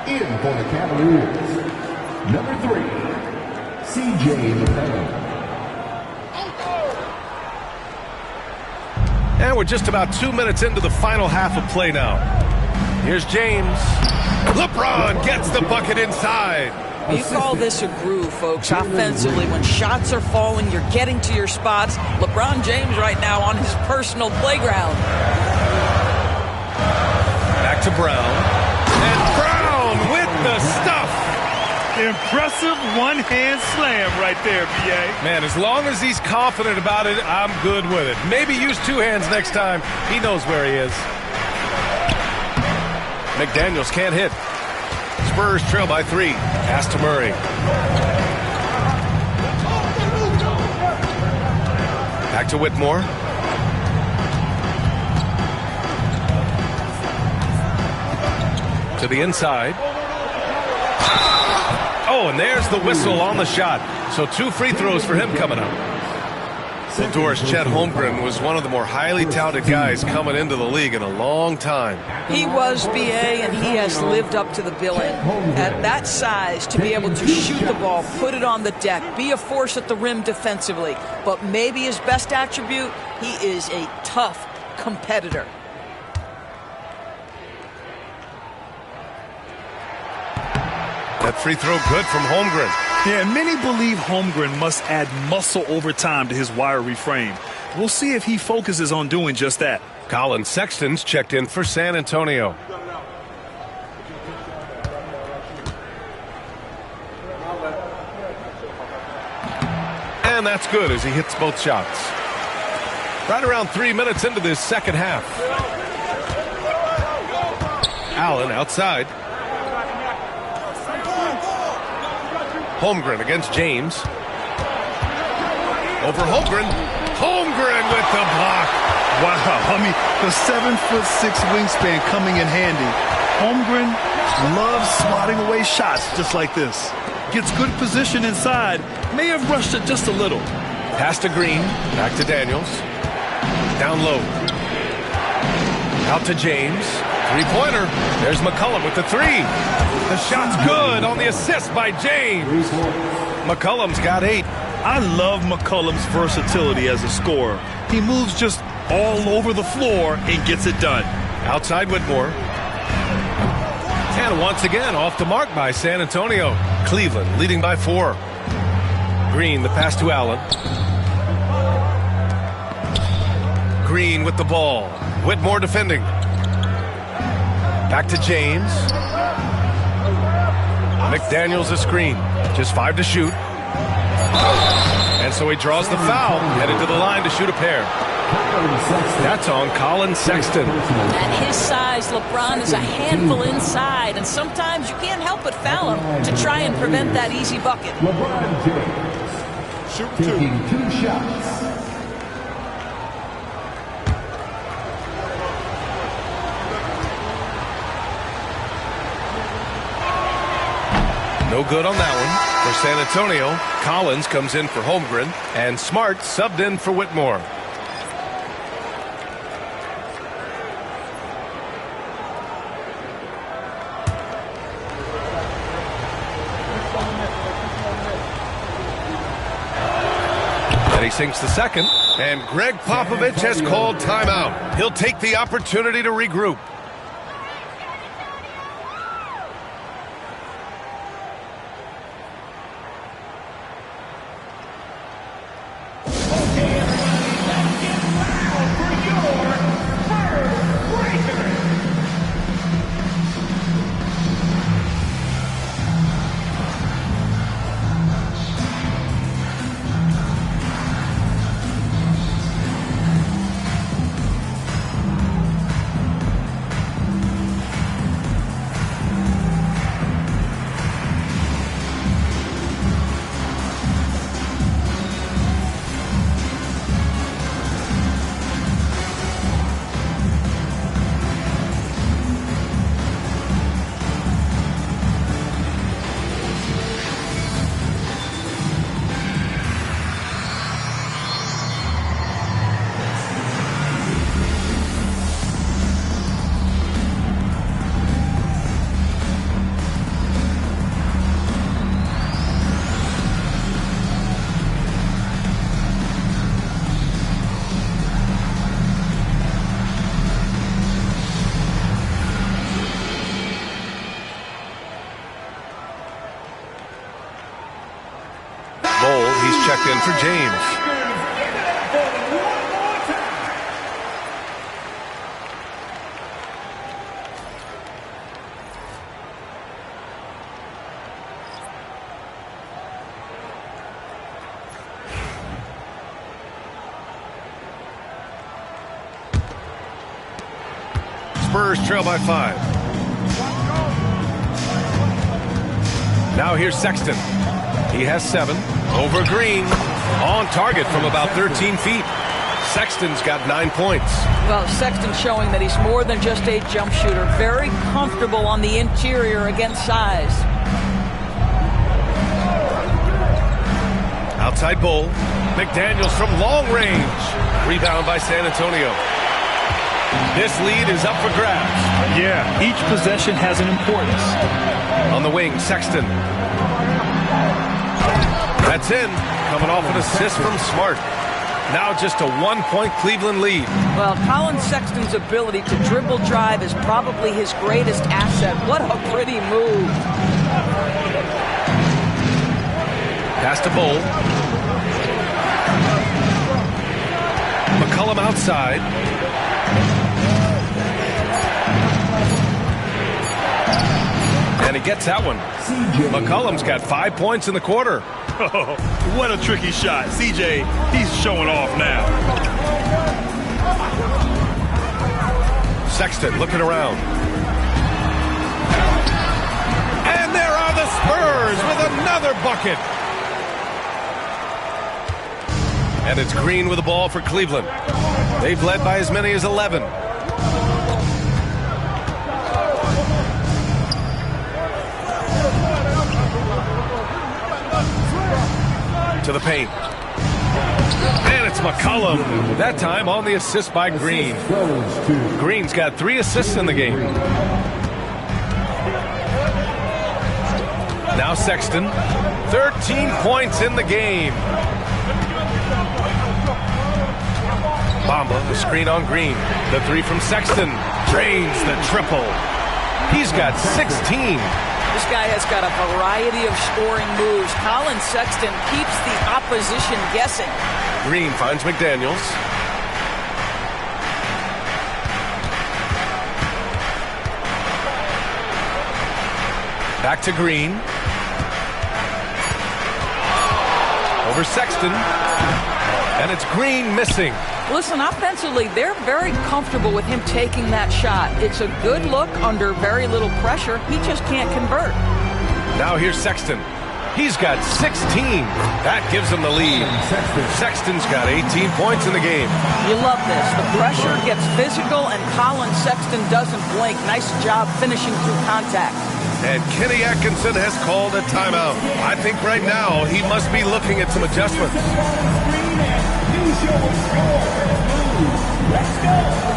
In for the Cavaliers, number 3, C.J. McCollum. And we're just about 2 minutes into the final half of play now. Here's James. LeBron gets the bucket inside. You call this a groove, folks. Offensively, when shots are falling, you're getting to your spots. LeBron James right now on his personal playground. Back to Brown. And Brown with the stuff. Impressive one-hand slam right there, B.A. Man, as long as he's confident about it, I'm good with it. Maybe use 2 hands next time. He knows where he is. McDaniels can't hit. Spurs trail by 3. Pass to Murray. Back to Whitmore. To the inside. Oh, Oh, and there's the whistle on the shot. So 2 free throws for him coming up. Well, Doris, Chet Holmgren was one of the more highly touted guys coming into the league in a long time. He was, B.A., and he has lived up to the billing. At that size, to be able to shoot the ball, put it on the deck, be a force at the rim defensively. But maybe his best attribute, he is a tough competitor. That free throw good from Holmgren. Yeah, many believe Holmgren must add muscle over time to his wiry frame. We'll see if he focuses on doing just that. Colin Sexton's checked in for San Antonio. And that's good as he hits both shots. Right around 3 minutes into this second half. Allen outside. Holmgren against James. Over Holmgren. Holmgren with the block. Wow, I mean, the 7'6" wingspan coming in handy. Holmgren loves swatting away shots just like this. Gets good position inside. May have rushed it just a little. Pass to Green. Back to Daniels. Down low. Out to James. Three-pointer. There's McCollum with the 3. The shot's good on the assist by James. McCollum's got 8. I love McCollum's versatility as a scorer. He moves just all over the floor and gets it done. Outside Whitmore. And once again off the mark by San Antonio. Cleveland leading by 4. Green, the pass to Allen. Green with the ball. Whitmore defending. Back to James. McDaniels a screen. Just 5 to shoot. And so he draws the foul. Headed to the line to shoot a pair. That's on Colin Sexton. At his size, LeBron is a handful inside, and sometimes you can't help but foul him to try and prevent that easy bucket. LeBron James taking 2 shots. No good on that one. For San Antonio, Collins comes in for Holmgren, and Smart subbed in for Whitmore. And he sinks the second, and Greg Popovich has called timeout. He'll take the opportunity to regroup. Checked in for James. Spurs trail by 5. Now here's Sexton. He has 7. Over Green. On target from about 13 feet. Sexton's got 9 points. Well, Sexton showing that he's more than just a jump shooter. Very comfortable on the interior against size. Outside Bull. McDaniels from long range. Rebound by San Antonio. This lead is up for grabs. Yeah, each possession has an importance. On the wing, Sexton. That's in. Coming off an assist from Smart. Now just a 1-point Cleveland lead. Well, Colin Sexton's ability to dribble drive is probably his greatest asset. What a pretty move. Pass to Bull. McCollum outside. And he gets that one. McCollum's got 5 points in the quarter. What a tricky shot. CJ, he's showing off now. Sexton looking around. And there are the Spurs with another bucket. And it's Green with the ball for Cleveland. They've led by as many as 11. To the paint. And it's McCollum. That time on the assist by Green. Green's got 3 assists in the game. Now Sexton. 13 points in the game. Bamba, the screen on Green. The 3 from Sexton. Drains the triple. He's got 16. This guy has got a variety of scoring moves. Colin Sexton keeps the opposition guessing. Green finds McDaniels. Back to Green. Over Sexton. And it's Green missing. Listen, offensively, they're very comfortable with him taking that shot. It's a good look under very little pressure. He just can't convert. Now here's Sexton. He's got 16. That gives him the lead. Sexton's got 18 points in the game. You love this. The pressure gets physical, and Colin Sexton doesn't blink. Nice job finishing through contact. And Kenny Atkinson has called a timeout. I think right now he must be looking at some adjustments. Let's go.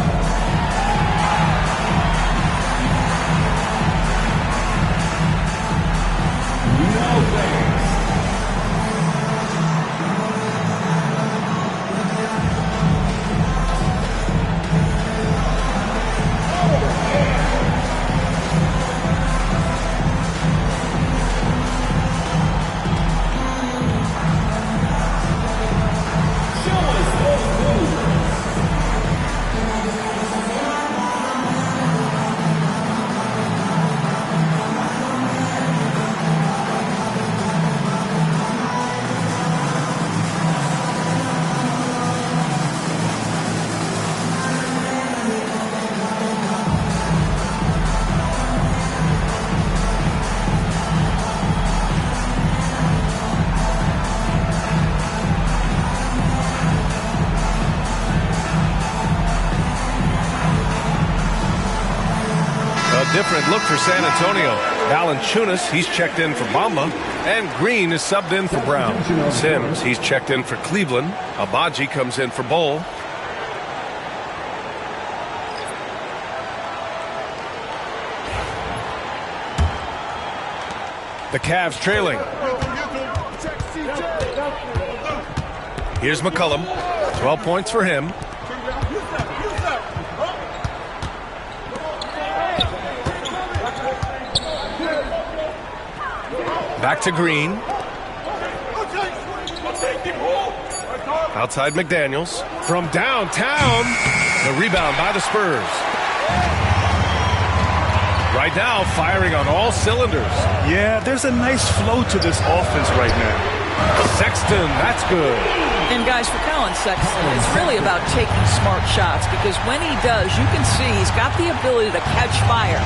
Different look for San Antonio. Valanciunas, he's checked in for Bamba. And Green is subbed in for Brown. Sims, he's checked in for Cleveland. Abaji comes in for Bull. The Cavs trailing. Here's McCollum. 12 points for him. Back to Green. Outside McDaniels. From downtown. The rebound by the Spurs. Right now, firing on all cylinders. Yeah, there's a nice flow to this offense right now. Sexton, that's good. And guys, for Colin Sexton, it's really about taking smart shots, because when he does, you can see he's got the ability to catch fire.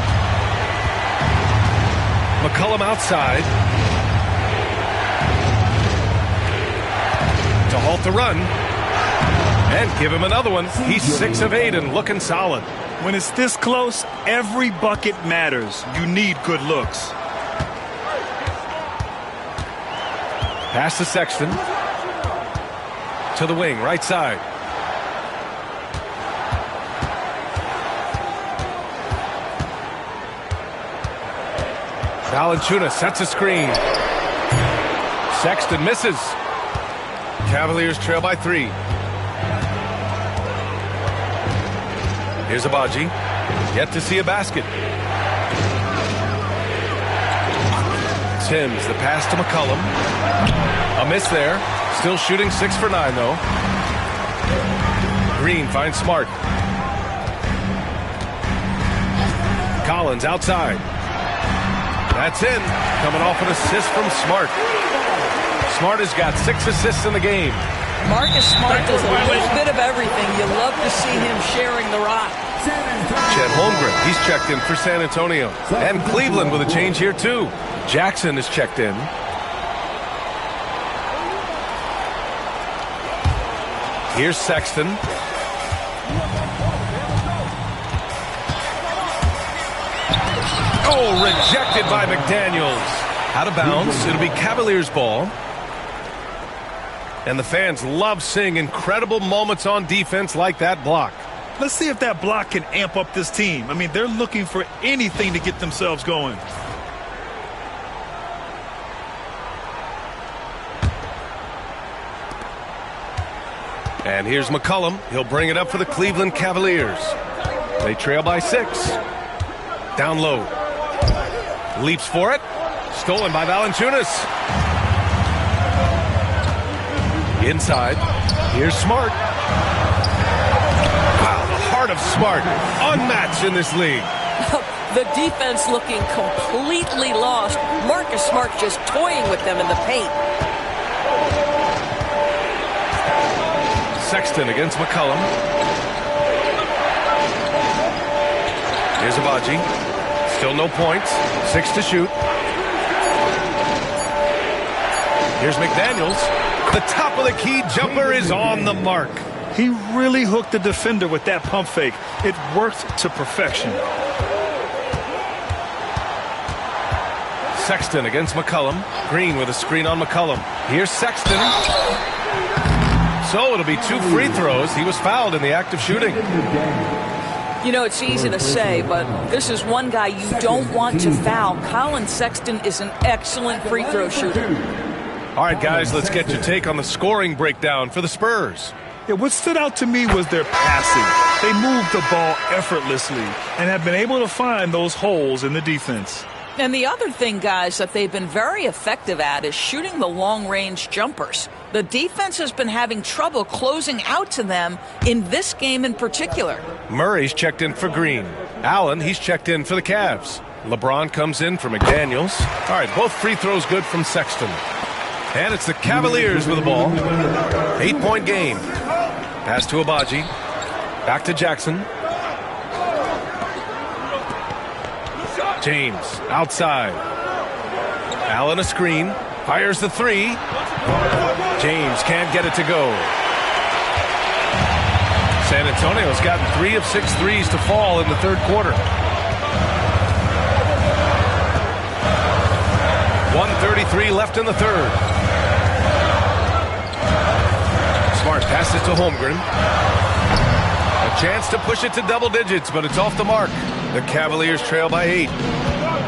McCollum outside. To halt the run. And give him another one. He's 6 of 8 and looking solid. When it's this close, every bucket matters. You need good looks. Pass to Sexton. To the wing, right side. Valanciunas sets a screen. Sexton misses. Cavaliers trail by 3. Here's Agbaji. Yet to see a basket. Sims, the pass to McCollum. A miss there. Still shooting 6 for 9, though. Green finds Smart. Collins outside. That's in. Coming off an assist from Smart. Smart has got 6 assists in the game. Marcus Smart does a little bit of everything. You love to see him sharing the rock. Chet Holmgren, he's checked in for San Antonio. And Cleveland with a change here, too. Jackson is checked in. Here's Sexton. Oh, rejected by McDaniels. Out of bounds. It'll be Cavaliers ball. And the fans love seeing incredible moments on defense like that block. Let's see if that block can amp up this team. I mean, they're looking for anything to get themselves going. And here's McCollum. He'll bring it up for the Cleveland Cavaliers. They trail by 6. Down low. Leaps for it. Stolen by Valanciunas. Inside. Here's Smart. Wow, the heart of Smart. Unmatched in this league. The defense looking completely lost. Marcus Smart just toying with them in the paint. Sexton against McCollum. Here's Agbaji. Still no points. 6 to shoot. Here's McDaniels. The top of the key jumper is on the mark. He really hooked the defender with that pump fake. It worked to perfection. Sexton against McCollum. Green with a screen on McCollum. Here's Sexton. So it'll be 2 free throws. He was fouled in the act of shooting. You know, it's easy to say, but this is one guy you don't want to foul. Colin Sexton is an excellent free throw shooter. All right, guys, let's get your take on the scoring breakdown for the Spurs. Yeah, what stood out to me was their passing. They moved the ball effortlessly and have been able to find those holes in the defense. And the other thing, guys, that they've been very effective at is shooting the long-range jumpers. The defense has been having trouble closing out to them in this game in particular. Murray's checked in for Green. Allen, he's checked in for the Cavs. LeBron comes in for McDaniels. All right, both free throws good from Sexton. And it's the Cavaliers with the ball. 8-point game. Pass to Agbaji. Back to Jackson. James outside. Allen a screen. Fires the 3. James can't get it to go. San Antonio's gotten 3 of 6 threes to fall in the third quarter. 1:33 left in the third. Smart passes to Holmgren. A chance to push it to double digits, but it's off the mark. The Cavaliers trail by 8.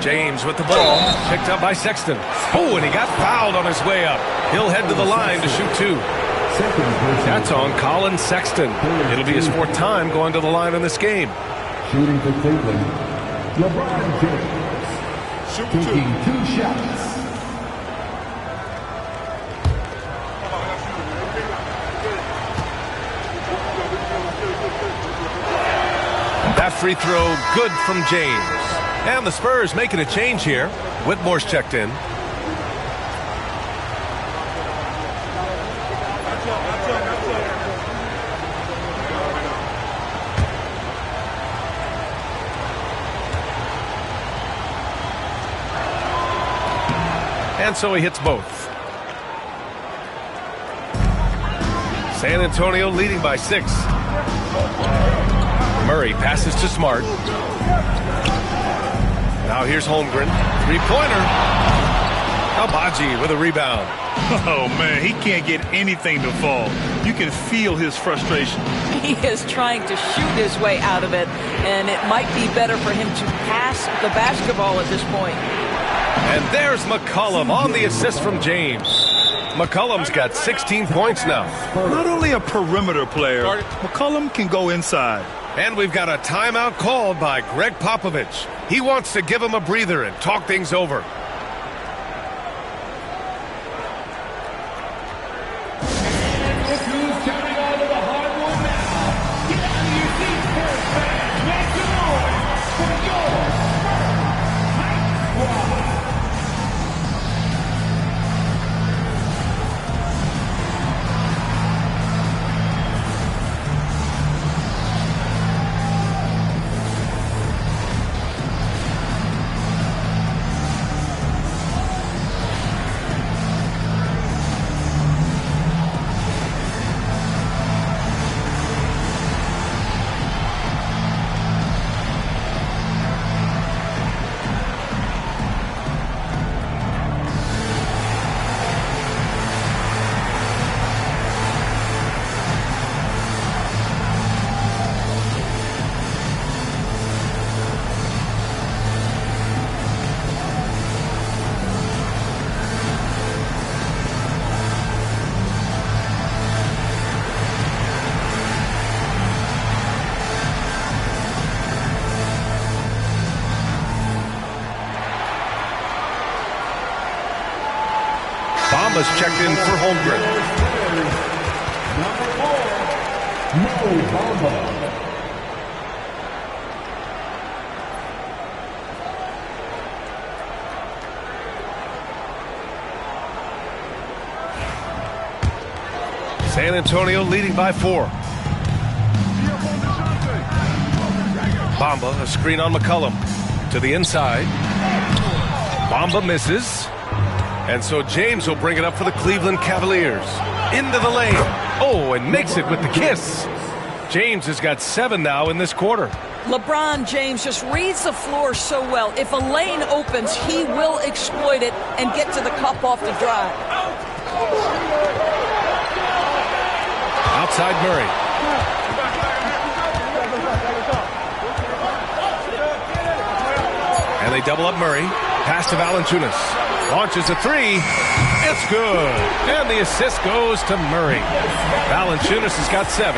James with the ball, picked up by Sexton. Oh, and he got fouled on his way up. He'll head to the line to shoot 2. That's on Colin Sexton. It'll be his 4th time going to the line in this game. Shooting for Cleveland, LeBron James. Taking 2 shots. That free throw good from James. And the Spurs making a change here. Whitmore's checked in. And so he hits both. San Antonio leading by 6. Murray passes to Smart. Now here's Holmgren. 3-pointer. Agbaji with a rebound. Oh, man, he can't get anything to fall. You can feel his frustration. He is trying to shoot his way out of it, and it might be better for him to pass the basketball at this point. And there's McCollum on the assist from James. McCollum's got 16 points now. Not only a perimeter player, McCollum can go inside. And we've got a timeout called by Greg Popovich. He wants to give him a breather and talk things over. Bamba's checked in for Holmgren. Number 4, Mo Bamba. San Antonio leading by 4. Bamba, a screen on McCollum. To the inside. Bamba misses. And so James will bring it up for the Cleveland Cavaliers. Into the lane. Oh, and makes it with the kiss. James has got 7 now in this quarter. LeBron James just reads the floor so well. If a lane opens, he will exploit it and get to the cup off the drive. Outside Murray. And they double up Murray. Pass to Valanciunas. Launches a 3. It's good. And the assist goes to Murray. Valanciunas has got 7.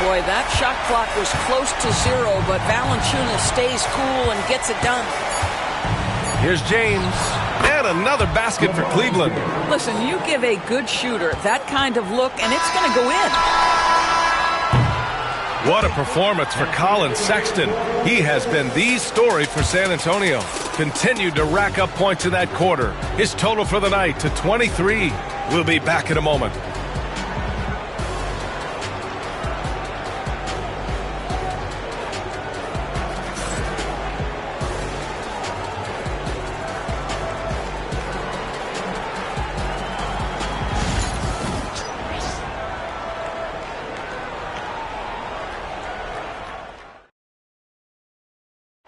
Boy, that shot clock was close to 0, but Valanciunas stays cool and gets it done. Here's James. And another basket for Cleveland. Listen, you give a good shooter that kind of look, and it's going to go in. What a performance for Colin Sexton. He has been the story for San Antonio. Continued to rack up points in that quarter. His total for the night to 23. We'll be back in a moment.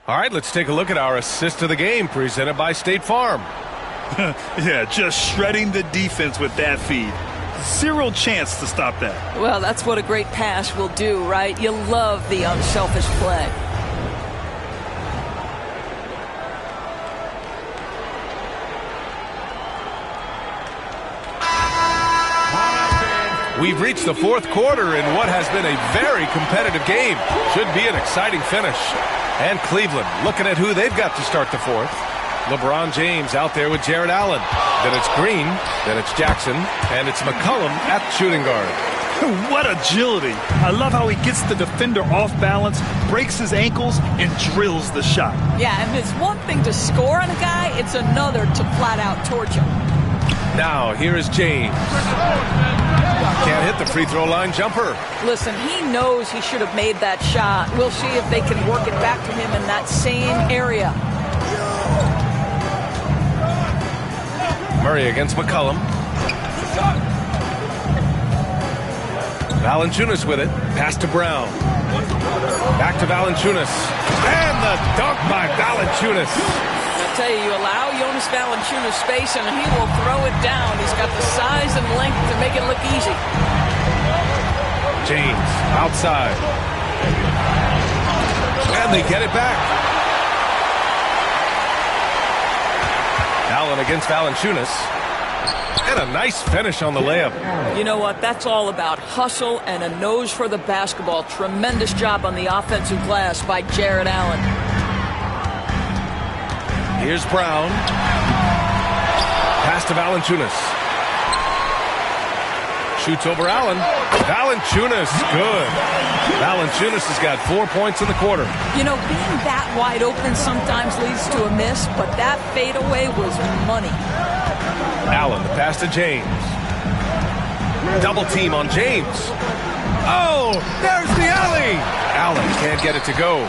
All right, let's take a look at our assist of the game presented by State Farm. Yeah, just shredding the defense with that feed. Zero chance to stop that. Well, that's what a great pass will do, right? You love the unselfish play. We've reached the 4th quarter in what has been a very competitive game. Should be an exciting finish. And Cleveland looking at who they've got to start the 4th. LeBron James out there with Jared Allen. Then it's Green. Then it's Jackson. And it's McCollum at shooting guard. What agility. I love how he gets the defender off balance, breaks his ankles, and drills the shot. Yeah, and it's one thing to score on a guy, it's another to flat out torch him. Now, here is James. Can't hit the free throw line jumper. Listen, he knows he should have made that shot. We'll see if they can work it back to him in that same area. Murray against McCollum. Valanciunas with it. Pass to Brown. Back to Valanciunas. And the dunk by Valanciunas. tell you, you allow Jonas Valanciunas space and he will throw it down. He's got the size and length to make it look easy. James outside. And they get it back. Allen against Valanciunas. And a nice finish on the layup. You know what? That's all about hustle and a nose for the basketball. Tremendous job on the offensive glass by Jarrett Allen. Here's Brown. Pass to Valanciunas. Shoots over Allen. Valanciunas, good. Valanciunas has got 4 points in the quarter. You know, being that wide open sometimes leads to a miss, but that fadeaway was money. Allen, the pass to James. Double team on James. Oh, there's the alley. Allen can't get it to go.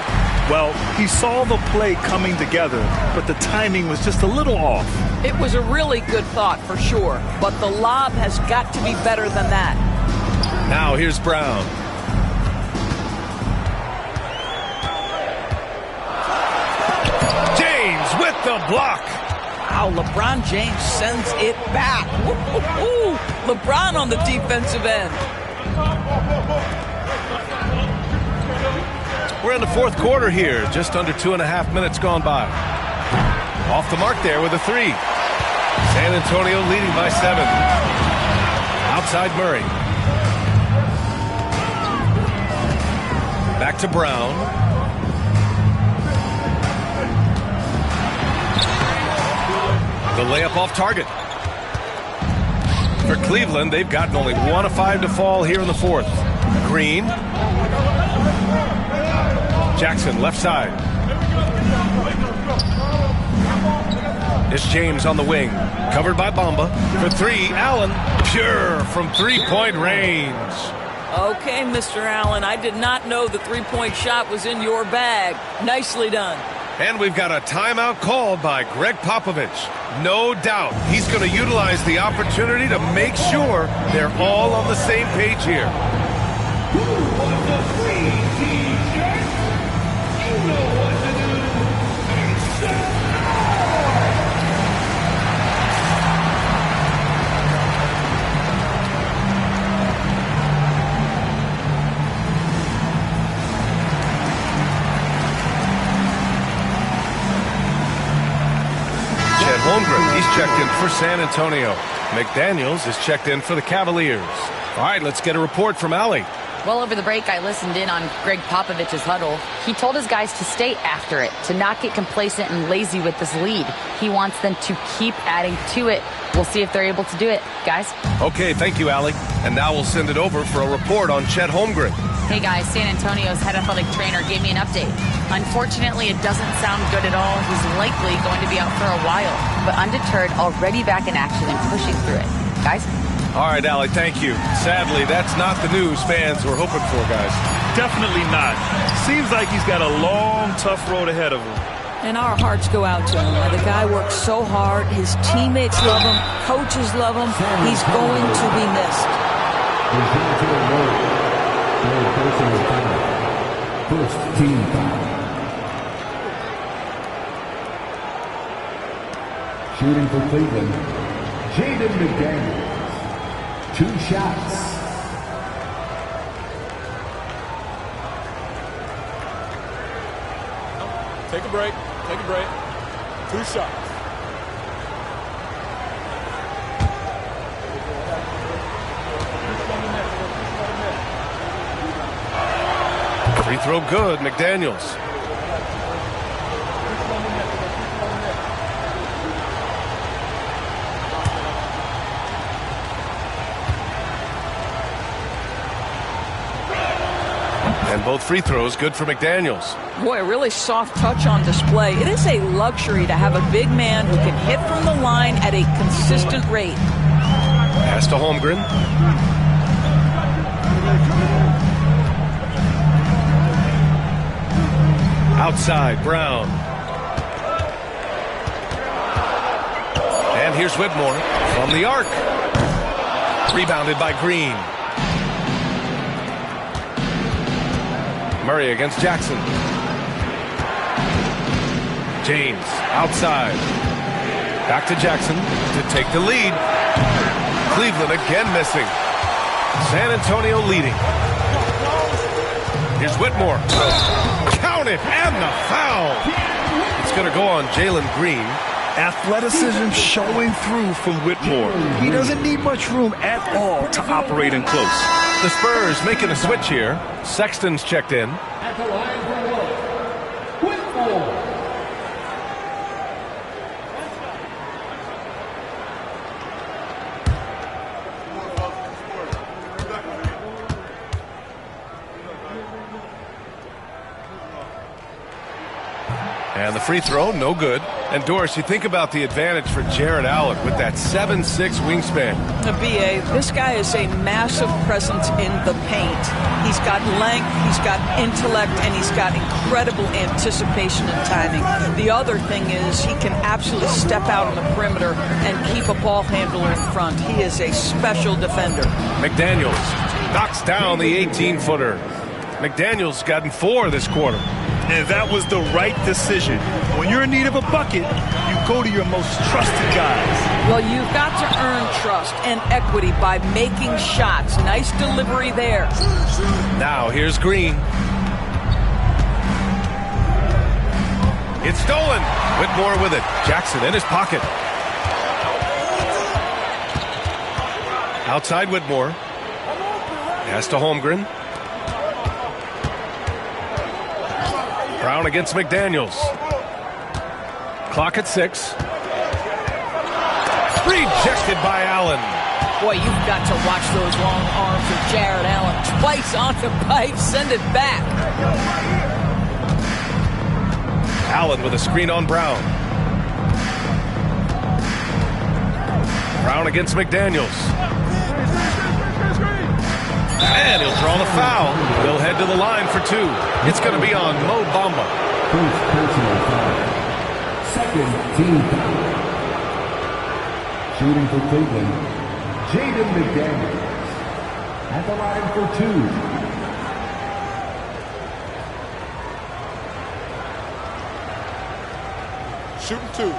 Well, he saw the play coming together, but the timing was just a little off. It was a really good thought for sure, but the lob has got to be better than that. Now here's Brown. James with the block. Wow, LeBron James sends it back. Woo-hoo-hoo. LeBron on the defensive end. We're in the fourth quarter here, just under 2.5 minutes gone by. Off the mark there with a three. San Antonio leading by 7. Outside Murray. Back to Brown. The layup off target. For Cleveland, they've gotten only 1 of 5 to fall here in the fourth. Green. Jackson, left side. It's James on the wing. Covered by Bamba. For 3, Allen. Pure from 3-point range. Okay, Mr. Allen, I did not know the three-point shot was in your bag. Nicely done. And we've got a timeout called by Greg Popovich. No doubt he's going to utilize the opportunity to make sure they're all on the same page here. Holmgren, he's checked in for San Antonio. McDaniels is checked in for the Cavaliers. All right, let's get a report from Allie. Well, over the break, I listened in on Greg Popovich's huddle. He told his guys to stay after it, to not get complacent and lazy with this lead. He wants them to keep adding to it. We'll see if they're able to do it, guys. Okay, thank you, Allie. And now we'll send it over for a report on Chet Holmgren. Hey, guys, San Antonio's head athletic trainer gave me an update. Unfortunately, it doesn't sound good at all. He's likely going to be out for a while, but undeterred, already back in action and pushing through it. Guys? All right, Allie, thank you. Sadly, that's not the news fans were hoping for, guys. Definitely not. Seems like he's got a long, tough road ahead of him. And our hearts go out to him. The guy works so hard. His teammates love him. Coaches love him. He's going to be missed. First team foul. Shooting for Cleveland, Jaden McDaniels. 2 shots. Take a break. Take a break. 2 shots. Free throw good, McDaniels. And both free throws good for McDaniels. Boy, a really soft touch on display. It is a luxury to have a big man who can hit from the line at a consistent rate. Pass to Holmgren. Outside, Brown. And here's Whitmore from the arc. Rebounded by Green. Murray against Jackson. James outside. Back to Jackson to take the lead. Cleveland again missing. San Antonio leading. Here's Whitmore. Count it, and the foul. It's going to go on Jalen Green. Athleticism showing through from Whitmore. He doesn't need much room at all to operate in close. The Spurs making a switch here. Sexton's checked in. At the line for one, Whitmore. And the free throw, no good. And Doris, you think about the advantage for Jarrett Allen with that 7'6" wingspan. The BA, this guy is a massive presence in the paint. He's got length, he's got intellect, and he's got incredible anticipation and timing. The other thing is he can absolutely step out on the perimeter and keep a ball handler in front. He is a special defender. McDaniels knocks down the 18-footer. McDaniels gotten 4 this quarter. And that was the right decision. When you're in need of a bucket, you go to your most trusted guys. Well, you've got to earn trust and equity by making shots. Nice delivery there. Now here's Green. It's stolen. Whitmore with it. Jackson in his pocket. Outside Whitmore. Pass to Holmgren. Brown against McDaniels. Clock at 6. Rejected by Allen. Boy, you've got to watch those long arms of Jarrett Allen. Twice on the pipe, send it back. Allen with a screen on Brown. Brown against McDaniels. And he'll draw the foul. They'll head to the line for 2. It's going to be on Mo Bamba. First personal foul. Second team foul. Shooting for Cleveland, Jaden McDaniels. At the line for 2. Shooting 2.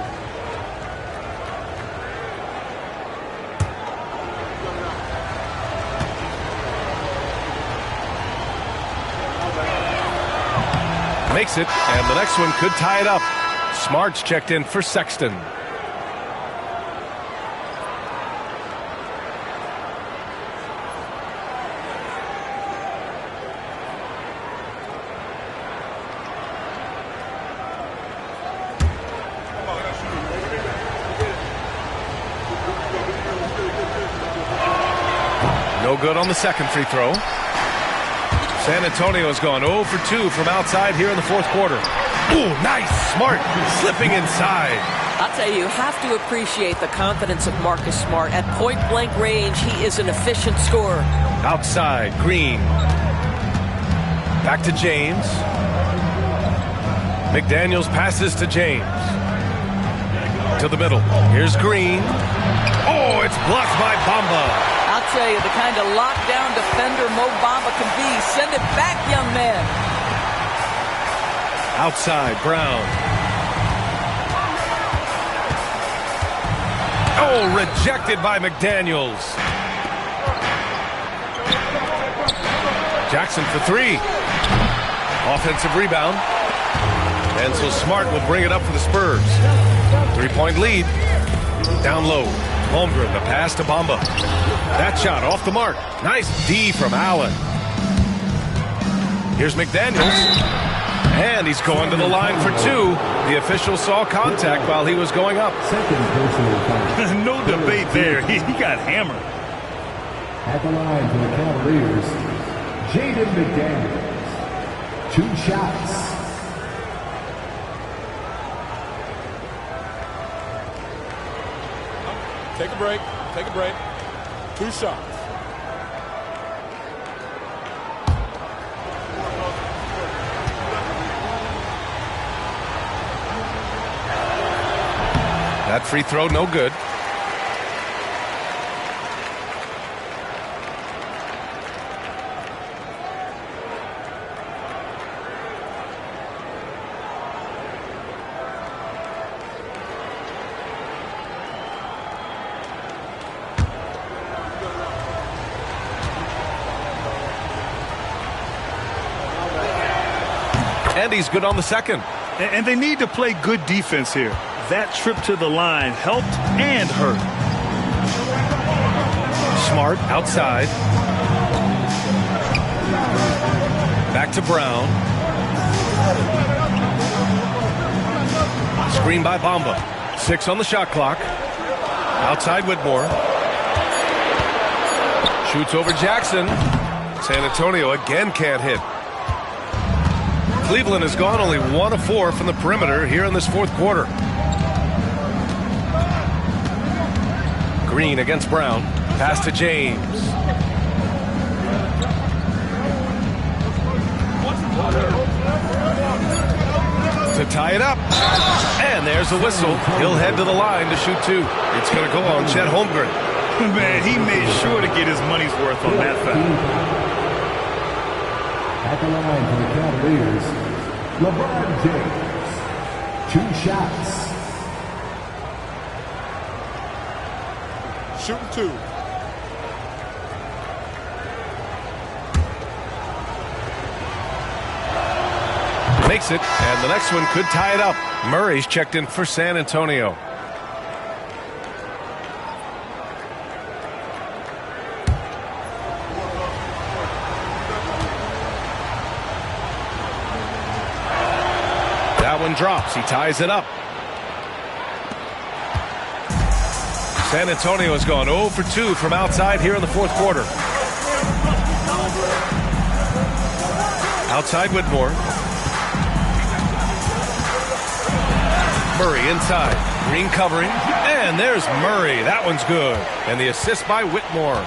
Makes it, and the next one could tie it up. Smart's checked in for Sexton. No good on the second free throw. San Antonio has gone 0 for 2 from outside here in the fourth quarter. Ooh, nice. Smart slipping inside. I'll tell you have to appreciate the confidence of Marcus Smart. At point-blank range, he is an efficient scorer. Outside, Green. Back to James. McDaniels passes to James. To the middle. Here's Green. Oh, it's blocked by Bamba. I'll tell you, the kind of lockdown defender Mo Bamba can be. Send it back, young man. Outside, Brown. Oh, rejected by McDaniels. Jackson for 3. Offensive rebound. And so Smart will bring it up for the Spurs. 3-point lead. Down low. Holmgren, the pass to Bamba. That shot off the mark. Nice D from Allen. Here's McDaniels. And he's going to the line for 2. The official saw contact while he was going up. Second personal foul. No debate there. He got hammered. At the line for the Cavaliers, Jaden McDaniels. 2 shots. Take a break. Take a break. 2 shots. That free throw, no good. And he's good on the second. And they need to play good defense here. That trip to the line helped and hurt. Smart outside. Back to Brown. Screen by Bamba. 6 on the shot clock. Outside Whitmore. Shoots over Jackson. San Antonio again can't hit. Cleveland has gone only 1 of 4 from the perimeter here in this fourth quarter. Green against Brown. Pass to James. To tie it up. And there's the whistle. He'll head to the line to shoot 2. It's going to go on Chet Holmgren. Man, he made sure to get his money's worth on that foul. At the line for the Cavaliers, LeBron James. 2 shots. Shooting 2. Makes it, and the next one could tie it up. Murray's checked in for San Antonio. That one drops. He ties it up. San Antonio has gone 0 for 2 from outside here in the fourth quarter. Outside Whitmore. Murray inside. Green covering. And there's Murray. That one's good. And the assist by Whitmore.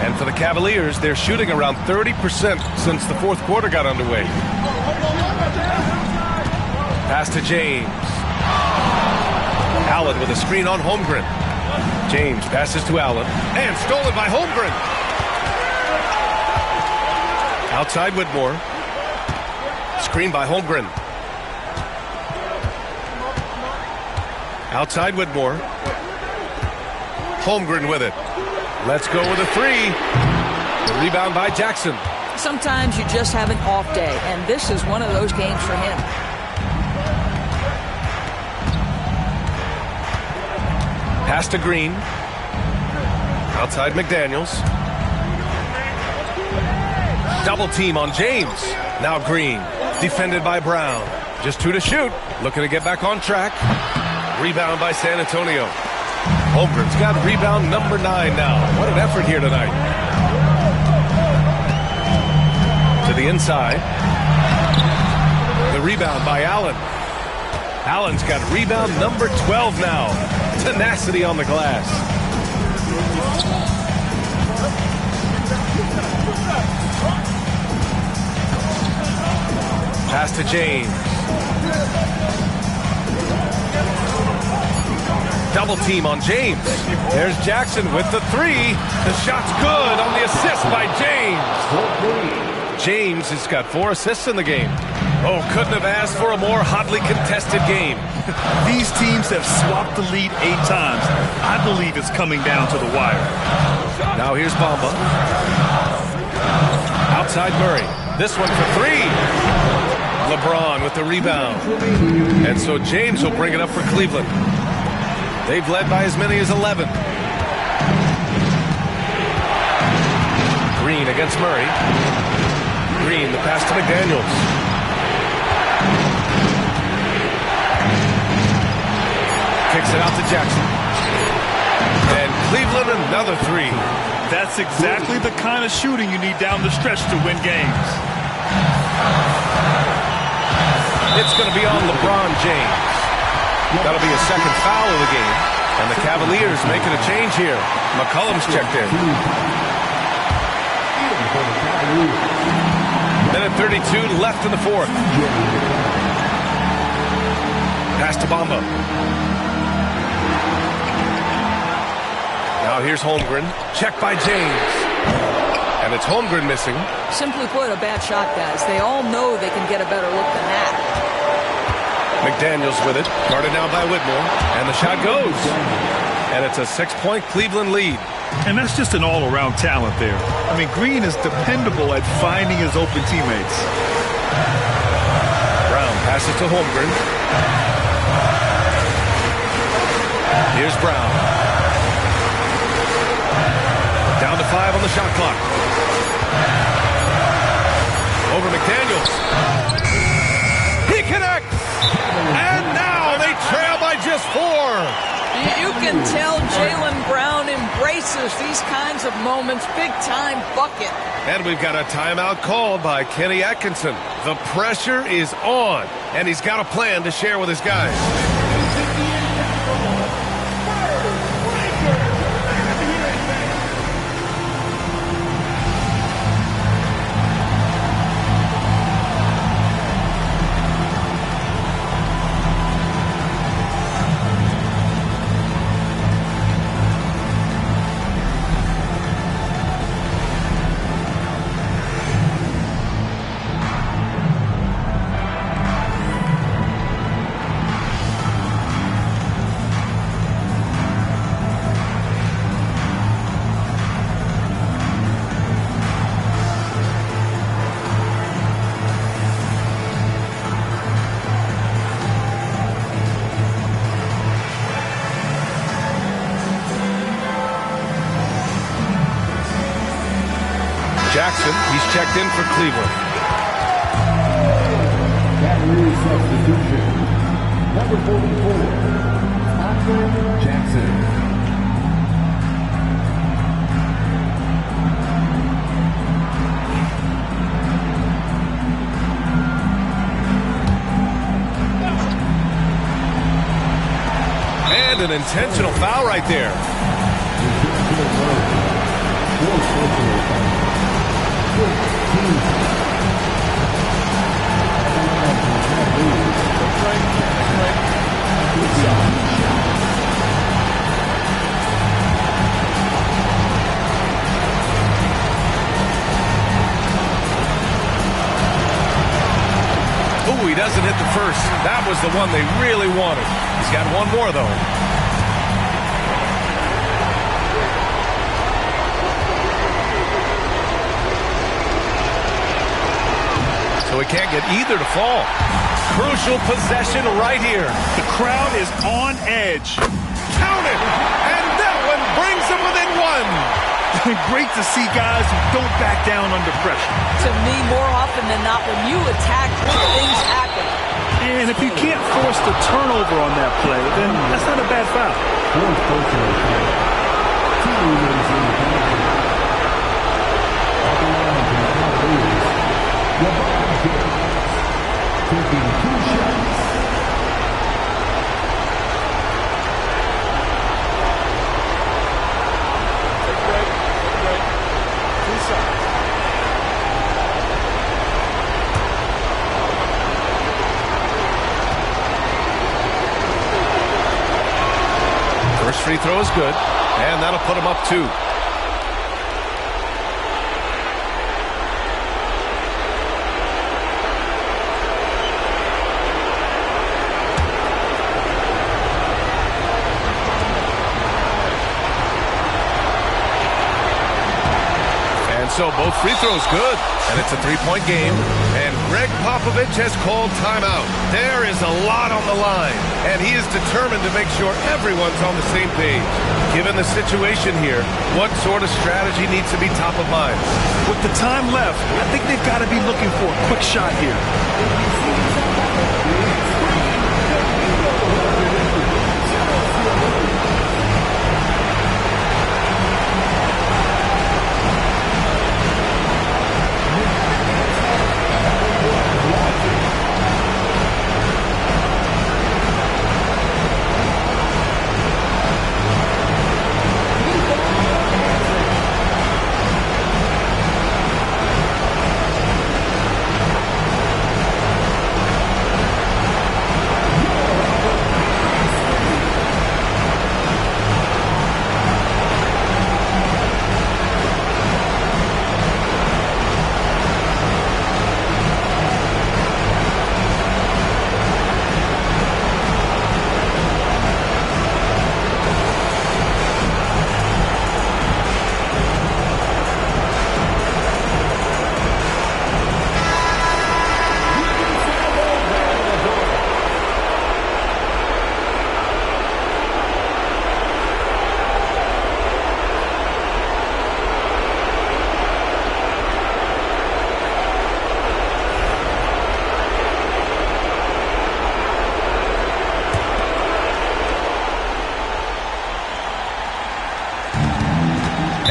And for the Cavaliers, they're shooting around 30% since the fourth quarter got underway. Pass to James. Allen with a screen on Holmgren. James passes to Allen. And stolen by Holmgren. Outside Whitmore. Screen by Holmgren. Outside Whitmore. Holmgren with it. Let's go with a 3. The rebound by Jackson. Sometimes you just have an off day, and this is one of those games for him. Pass to Green. Outside McDaniels. Double team on James. Now Green. Defended by Brown. Just 2 to shoot. Looking to get back on track. Rebound by San Antonio. Holmgren's got rebound number 9 now. What an effort here tonight. To the inside. The rebound by Allen. Allen's got rebound number 12 now. Tenacity on the glass. Pass to James. Double team on James. There's Jackson with the 3. The shot's good on the assist by James. James has got 4 assists in the game. Oh, couldn't have asked for a more hotly contested game. These teams have swapped the lead 8 times. I believe it's coming down to the wire. Now here's Bamba. Outside Murray. This one for 3. LeBron with the rebound. And so James will bring it up for Cleveland. They've led by as many as 11. Green against Murray. Green, the pass to McDaniels. Kicks it out to Jackson. And Cleveland another 3. That's exactly the kind of shooting you need down the stretch to win games. It's going to be on LeBron James. That'll be a second foul of the game. And the Cavaliers making a change here. McCollum's checked in. Minute 32 left in the fourth. Pass to Bamba. Now here's Holmgren. Check by James. And it's Holmgren missing. Simply put, a bad shot, guys. They all know they can get a better look than that. McDaniels with it. Guarded now by Whitmore. And the shot goes. And it's a 6-point Cleveland lead. And that's just an all-around talent there. I mean, Green is dependable at finding his open teammates. Passes to Holmgren. Here's Brown. Down to 5 on the shot clock. Over McDaniels. He connects! And now they trail by just 4. You can tell Jaylen Brown embraces these kinds of moments. Big-time bucket. And we've got a timeout called by Kenny Atkinson. The pressure is on, and he's got a plan to share with his guys. Jackson, he's checked in for Cleveland. Cavalry substitution. Number 44, Andre Jackson. And an intentional foul right there. Ooh, he doesn't hit the first. That was the one they really wanted. He's got one more, though. So he can't get either to fall. Crucial possession right here. The crowd is on edge. Count it! And that one brings them within 1. Great to see guys who don't back down under pressure. To me, more often than not, when you attack, things happen. And if you can't force the turnover on that play, then that's not a bad foul. Fourth personal foul. 2 minutes in the penalty. At the line from the Cavaliers, LeBron James taking 2 shots. First free throw is good, and that'll put him up 2. So both free throws good, and it's a 3-point game. And Greg Popovich has called timeout. There is a lot on the line, and he is determined to make sure everyone's on the same page. Given the situation here, what sort of strategy needs to be top of mind? With the time left, I think they've got to be looking for a quick shot here.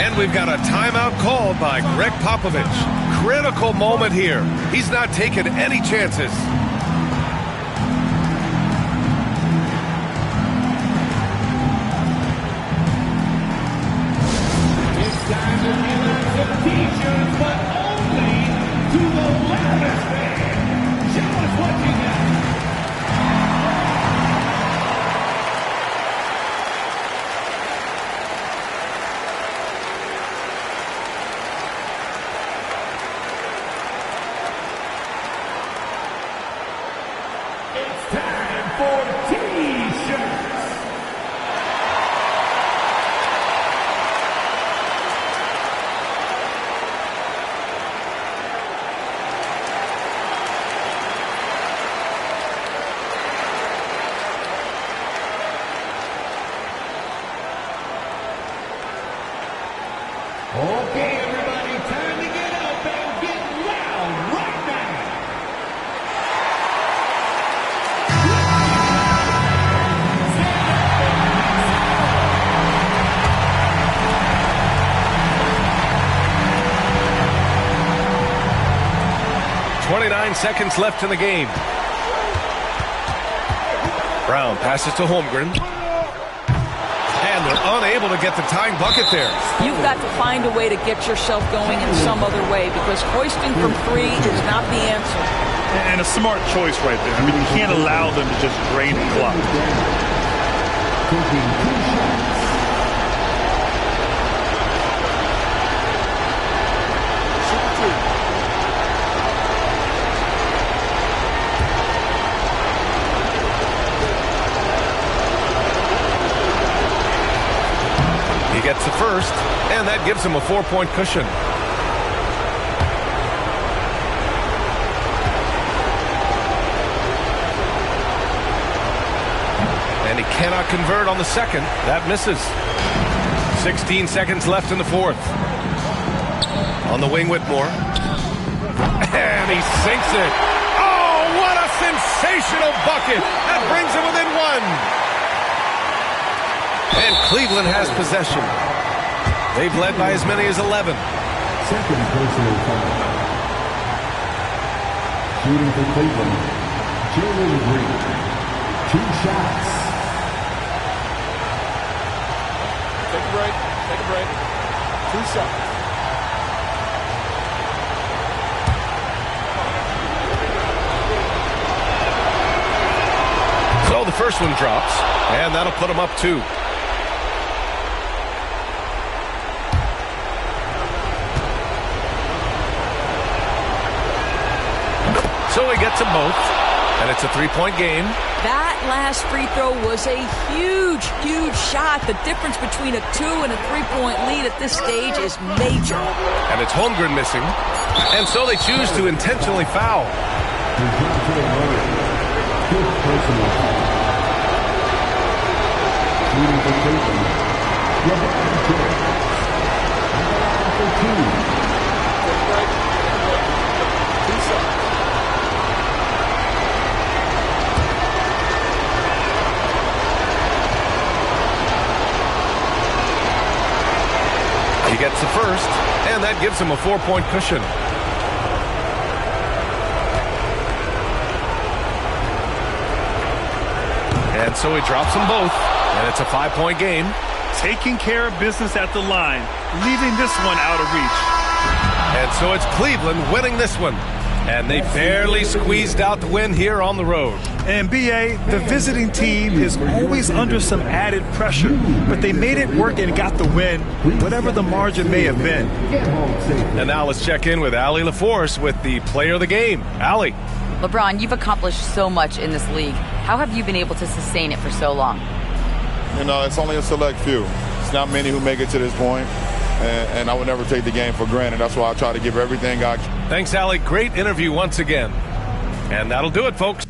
And we've got a timeout called by Greg Popovich. Critical moment here. He's not taking any chances. It's time to give out some t-shirts, but only to the loudest fan. Show us what you got. It's time for t-shirts. Okay, everybody, time to get up and get loud right now. 29 seconds left in the game. Brown passes to Holmgren. And they're unable to get the tying bucket there. You've got to find a way to get yourself going in some other way, because hoisting from three is not the answer. And a smart choice right there. I mean, you can't allow them to just drain the clock. Taking 2 shots. He gets the first, and that gives him a 4-point cushion. And he cannot convert on the second. That misses. 16 seconds left in the fourth. On the wing, Whitmore. And he sinks it. Oh, what a sensational bucket. That brings him within one. And Cleveland has possession. They've led by as many as 11. Second personal foul. Shooting for Cleveland, Jalen Green. 2 shots. Take a break. Take a break. 2 shots. So the first one drops, and that'll put him up 2. So he gets them both, and it's a 3-point game. That last free throw was a huge, huge shot. The difference between a 2 and a 3-point lead at this stage is major. And it's Holmgren missing, and so they choose to intentionally foul. Fifth personal foul. Shooting for Cleveland, LeBron James. For 2. Take a break. 2 shots. He gets the first, and that gives him a 4-point cushion. And so he drops them both, and it's a 5-point game. Taking care of business at the line, leaving this one out of reach. And so it's Cleveland winning this one. And they barely squeezed out the win here on the road. And B.A., the visiting team is always under some added pressure, but they made it work and got the win, whatever the margin may have been. And now let's check in with Allie LaForce with the player of the game. Allie. LeBron, you've accomplished so much in this league. How have you been able to sustain it for so long? You know, it's only a select few. It's not many who make it to this point, and I would never take the game for granted. That's why I try to give everything I can. Thanks, Allie. Great interview once again. And that'll do it, folks.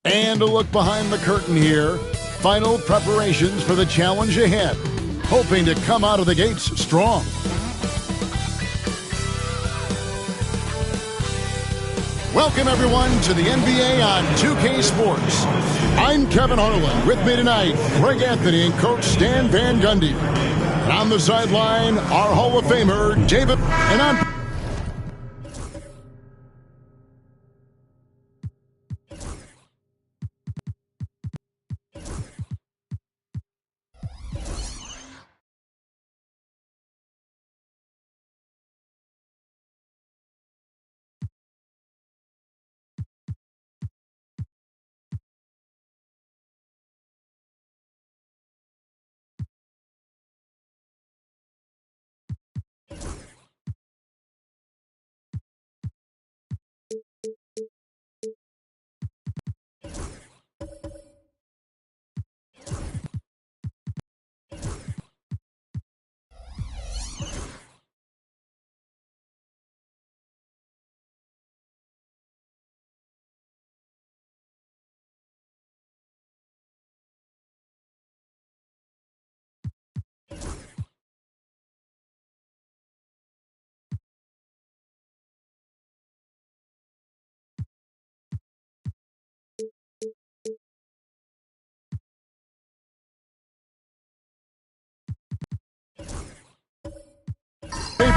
And a look behind the curtain here. Final preparations for the challenge ahead. Hoping to come out of the gates strong. Welcome, everyone, to the NBA on 2K Sports. I'm Kevin Harlan. With me tonight, Greg Anthony and Coach Stan Van Gundy. And on the sideline, our Hall of Famer, David. And on...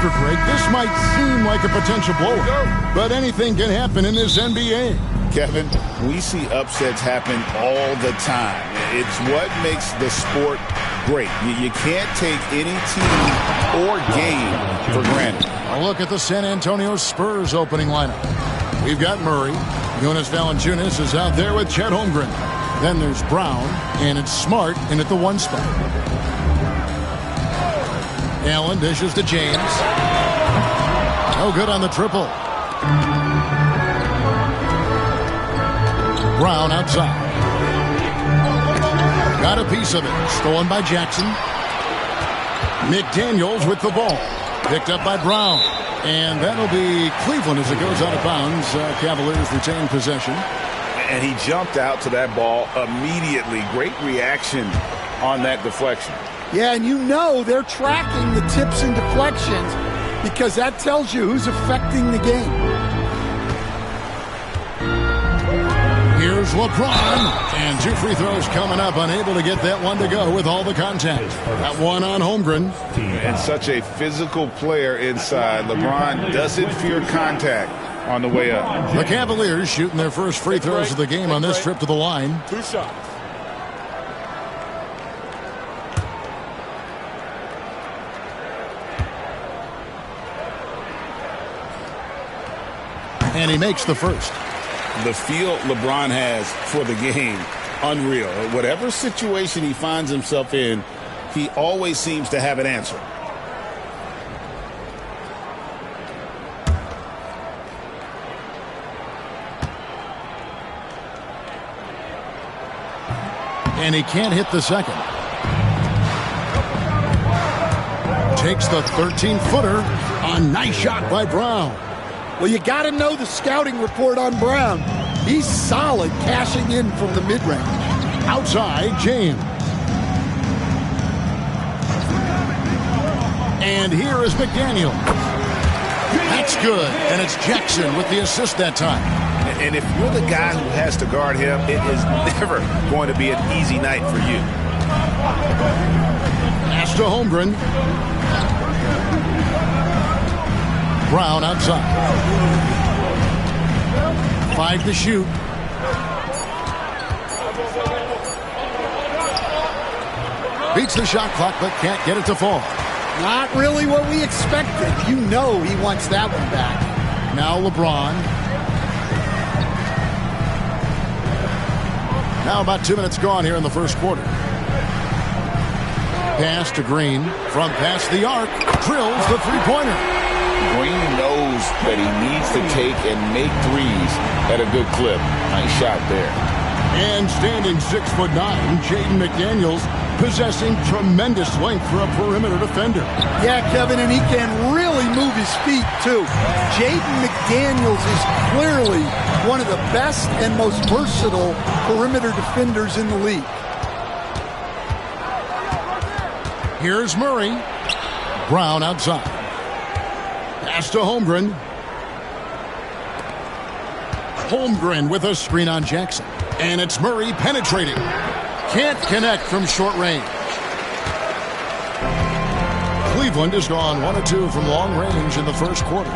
For Greg, this might seem like a potential blowout, but anything can happen in this NBA. Kevin, we see upsets happen all the time. It's what makes the sport great. You can't take any team or game for granted. A look at the San Antonio Spurs opening lineup. We've got Murray. Jonas Valanciunas is out there with Chet Holmgren. Then there's Brown, and it's Smart in at the 1 spot. Allen dishes to James. No good on the triple. Brown outside. Got a piece of it. Stolen by Jackson. McDaniels with the ball. Picked up by Brown. And that'll be Cleveland as it goes out of bounds. Cavaliers retain possession. And he jumped out to that ball immediately. Great reaction on that deflection. Yeah, and you know they're tracking the tips and deflections because that tells you who's affecting the game. Here's Here's LeBron. And 2 free throws coming up. Unable to get that one to go with all the contact. That one on Holmgren. And such a physical player inside. LeBron doesn't fear contact on the way up. The Cavaliers shooting their first free throws of the game on this trip to the line. 2 shots. And he makes the first. The feel LeBron has for the game, unreal. Whatever situation he finds himself in, he always seems to have an answer. And he can't hit the second. Takes the 13-footer. A nice shot by Brown. Well, you got to know the scouting report on Brown. He's solid cashing in from the mid-range. Outside, James. And here is McDaniel. That's good. And it's Jackson with the assist that time. And if you're the guy who has to guard him, it is never going to be an easy night for you. Pass to Holmgren. Brown outside. 5 to shoot. Beats the shot clock, but can't get it to fall. Not really what we expected. You know he wants that one back. Now LeBron. Now about 2 minutes gone here in the first quarter. Pass to Green. From past the arc. Drills the three-pointer. Green knows that he needs to take and make threes at a good clip. Nice shot there. And standing 6'9", Jaden McDaniels, possessing tremendous length for a perimeter defender. Yeah, Kevin, and he can really move his feet, too. Jaden McDaniels is clearly one of the best and most versatile perimeter defenders in the league. Here's Murray. Brown outside. Pass to Holmgren. Holmgren with a screen on Jackson. And it's Murray penetrating. Can't connect from short range. Cleveland has gone 1 of 2 from long range in the first quarter.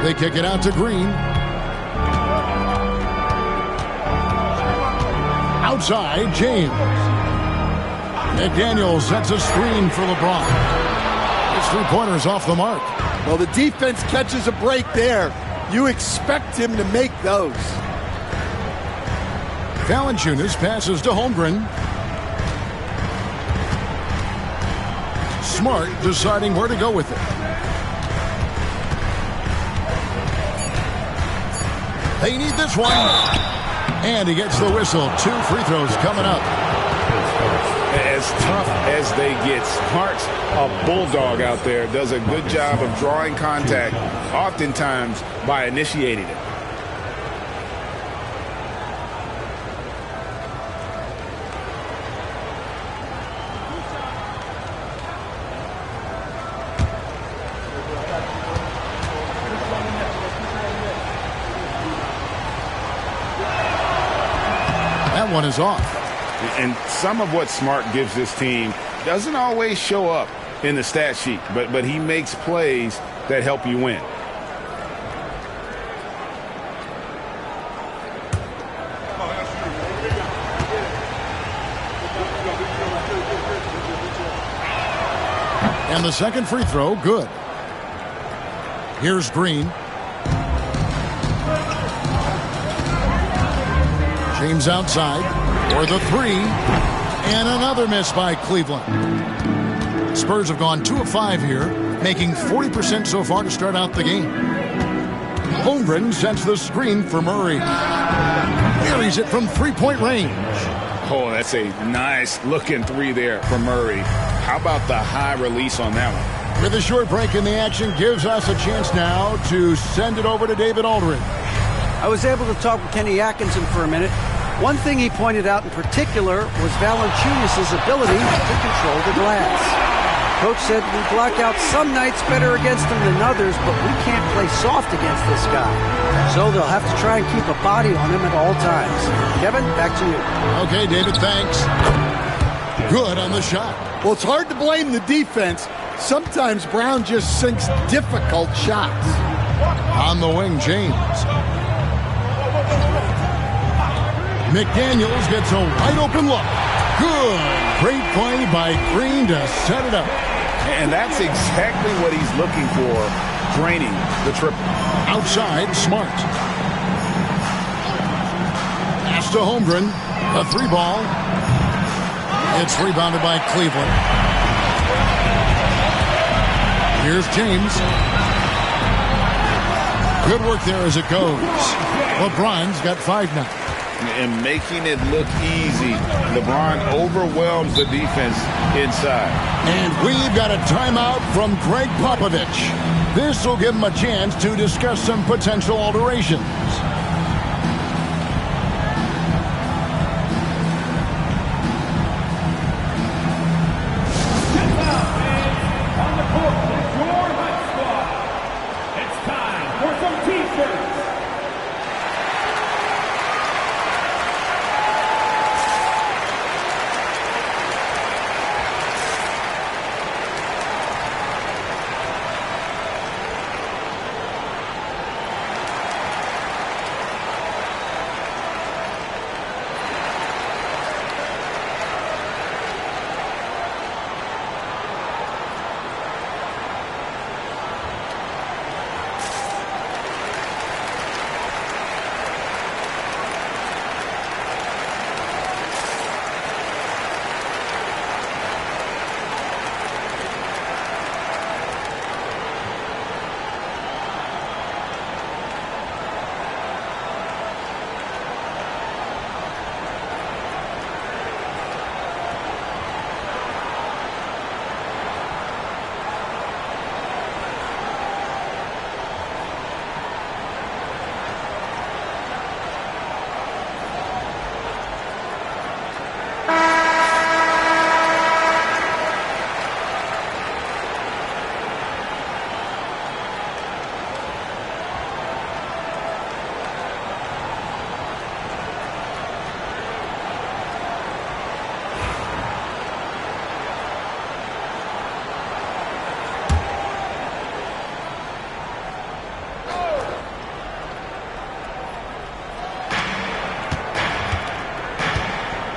They kick it out to Green. Outside, James. McDaniels sets a screen for LeBron. His three-pointer's off the mark. Well, the defense catches a break there. You expect him to make those. Valanciunas passes to Holmgren. Smart deciding where to go with it. They need this one. And he gets the whistle. 2 free throws coming up. As tough as they get, Smart's a bulldog out there. Does a good job of drawing contact, oftentimes by initiating it. That one is off. And some of what Smart gives this team doesn't always show up in the stat sheet, but he makes plays that help you win. And the second free throw, good. Here's Green. James outside for the 3. And another miss by Cleveland. Spurs have gone 2 of 5 here, making 40% so far to start out the game. Holmgren sets the screen for Murray. Buries it from three-point range. Oh, that's a nice looking 3 there for Murray. How about the high release on that one? With a short break in the action, gives us a chance now to send it over to David Aldridge. I was able to talk with Kenny Atkinson for a minute. One thing he pointed out in particular was Valanciunas' ability to control the glass. Coach said we block out some nights better against him than others, but we can't play soft against this guy. So they'll have to try and keep a body on him at all times. Kevin, back to you. Okay, David, thanks. Good on the shot. Well, it's hard to blame the defense. Sometimes Brown just sinks difficult shots. On the wing, James. McDaniels gets a wide open look. Good. Great play by Green to set it up. And that's exactly what he's looking for, draining the triple. Outside, Smart. Pass to Holmgren. A 3-ball. It's rebounded by Cleveland. Here's James. Good work there as it goes. LeBron's got 5 now. And making it look easy. LeBron overwhelms the defense inside. And we've got a timeout from Greg Popovich. This will give him a chance to discuss some potential alterations.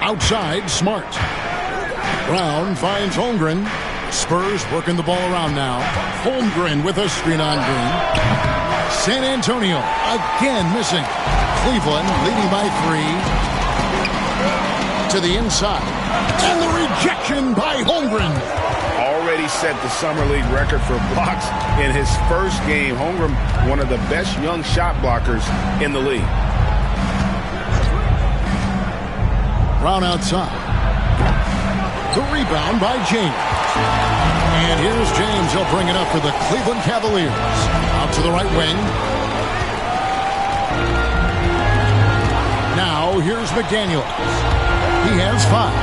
Outside, Smart. Brown finds Holmgren. Spurs working the ball around now. Holmgren with a screen on Green. San Antonio again missing. Cleveland leading by 3. To the inside. And the rejection by Holmgren. Already set the Summer League record for blocks in his first game. Holmgren, one of the best young shot blockers in the league. Brown outside. The rebound by James. And here's James. He'll bring it up for the Cleveland Cavaliers. Out to the right wing. Now here's McDaniels. He has 5.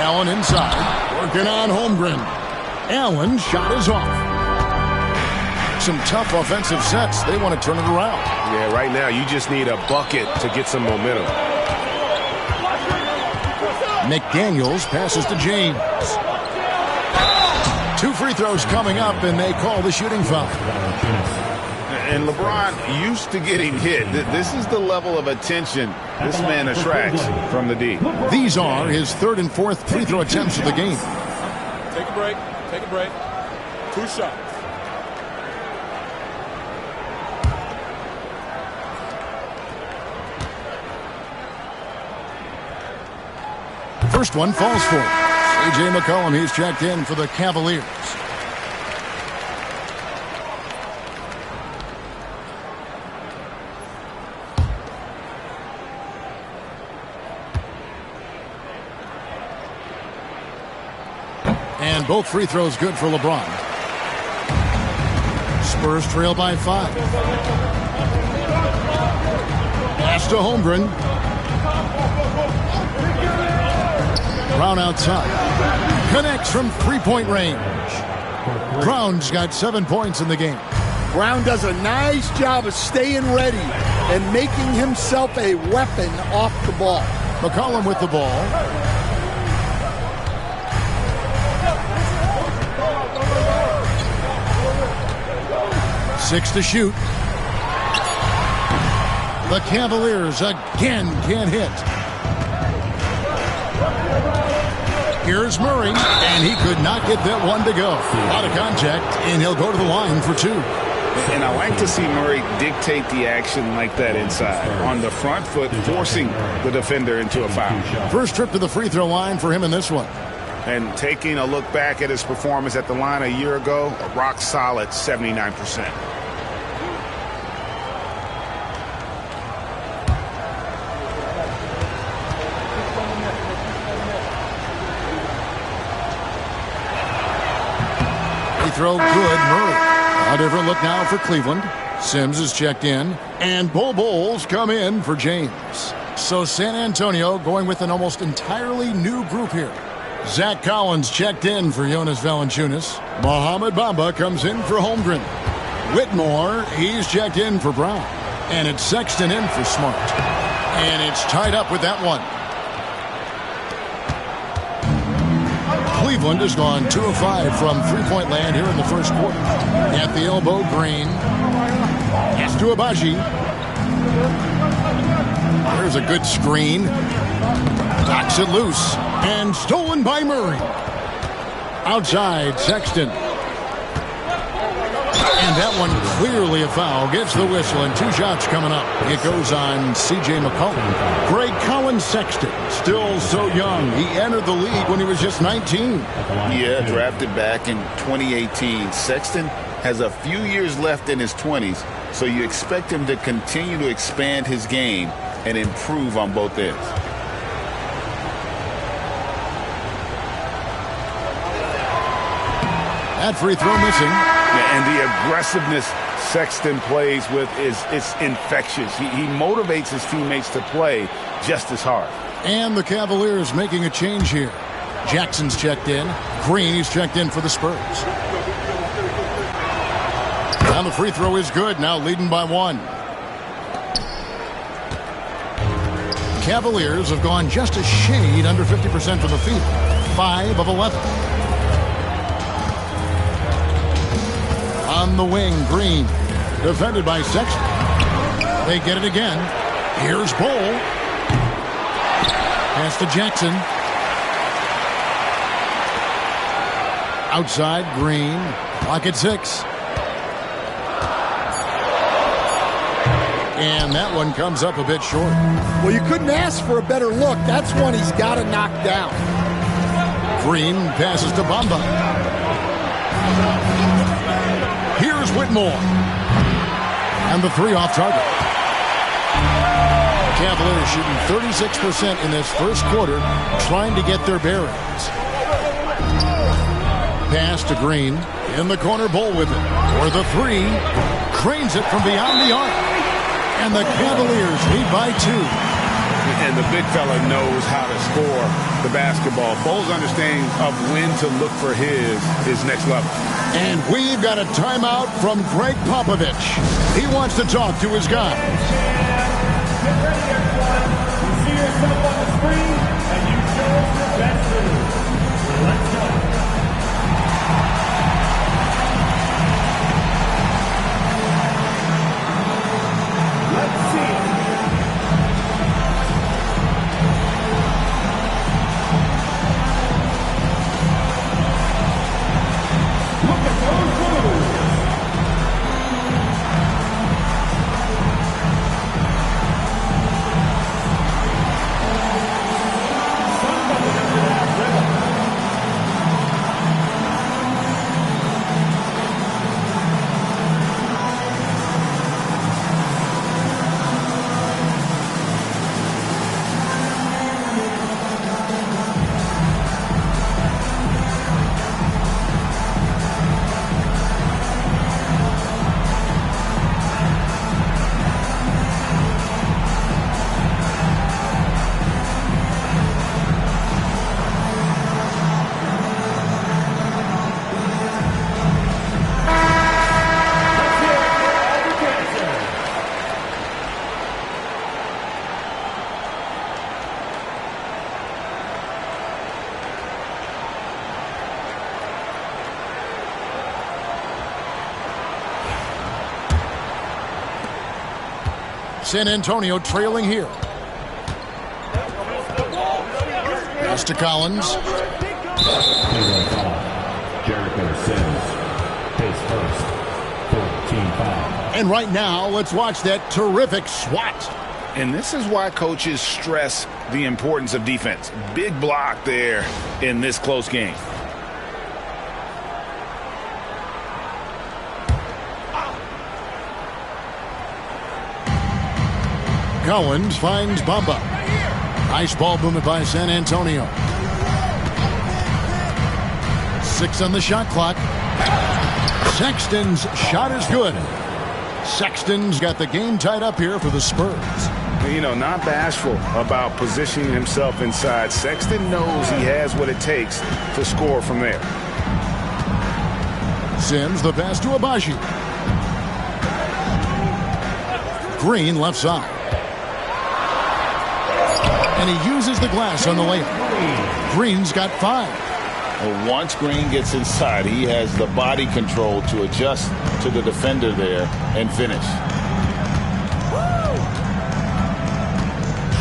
Allen inside. Working on Holmgren. Allen's shot is off. Some tough offensive sets. They want to turn it around. Yeah, right now you just need a bucket to get some momentum. McDaniels passes to James. 2 free throws coming up, and they call the shooting foul. And LeBron used to getting hit. This is the level of attention this man attracts from the D. These are his 3rd and 4th free throw attempts of the game. Take a break. Take a break. 2 shots. First one falls for C.J. McCollum. He's checked in for the Cavaliers. And both free throws good for LeBron. Spurs trail by 5. Pass to Holmgren. Brown outside. Connects from three-point range. Brown's got 7 points in the game. Brown does a nice job of staying ready and making himself a weapon off the ball. McCollum with the ball. Six to shoot. The Cavaliers again can't hit. Here's Murray, and he could not get that one to go. Out of contact, and he'll go to the line for two. And I like to see Murray dictate the action like that inside. On the front foot, forcing the defender into a foul. First trip to the free throw line for him in this one. And taking a look back at his performance at the line a year ago, a rock solid 79%. Throw good, Murray. A different look now for Cleveland. Sims is checked in, and Bowles come in for James. So San Antonio going with an almost entirely new group here. Zach Collins checked in for Jonas Valanciunas. Mohamed Bamba comes in for Holmgren. Whitmore, he's checked in for Brown. And it's Sexton in for Smart. And it's tied up with that one. Cleveland has gone 2 of 5 from three-point land here in the first quarter. At the elbow, Green. Gets to Abaji. There's a good screen. Knocks it loose. And stolen by Murray. Outside, Sexton. And that one clearly a foul. Gets the whistle, and 2 shots coming up. It goes on C.J. McCollum. Greg Collins Sexton, still so young. He entered the league when he was just 19. Yeah, drafted back in 2018. Sexton has a few years left in his 20s, so you expect him to continue to expand his game and improve on both ends. That free throw missing. Yeah, and the aggressiveness Sexton plays with is infectious. He motivates his teammates to play just as hard. And the Cavaliers making a change here. Jackson's checked in. Green, he's checked in for the Spurs. Now the free throw is good. Now leading by 1. Cavaliers have gone just a shade under 50% from the field. 5 of 11. On the wing, Green. Defended by Sexton. They get it again. Here's Bol. Pass to Jackson. Outside, Green. Clock at 6. And that one comes up a bit short. Well, you couldn't ask for a better look. That's one he's got to knock down. Green passes to Bamba. Here's Whitmore. And the 3 off target. Cavaliers shooting 36% in this first quarter, trying to get their bearings. Pass to Green. In the corner, Bol with it. For the 3. Cranes it from beyond the arc. And the Cavaliers lead by 2. And the big fella knows how to score the basketball. Bol's understanding of when to look for his next level. And we've got a timeout from Greg Popovich. He wants to talk to his guys. Get ready, everyone. You see yourself on the screen, and you chose your best move. Let's go. Let's see it. San Antonio trailing here. Pass to Collins. Jericho Sims, his first 14 foul. And right now, let's watch that terrific swat. And this is why coaches stress the importance of defense. Big block there in this close game. Collins finds Bamba. Nice ball movement by San Antonio. 6 on the shot clock. Sexton's shot is good. Sexton's got the game tied up here for the Spurs. You know, not bashful about positioning himself inside. Sexton knows he has what it takes to score from there. Sims, the pass to Abaji. Green left side. And he uses the glass on the layup. Green's got 5. Well, once Green gets inside, he has the body control to adjust to the defender there and finish.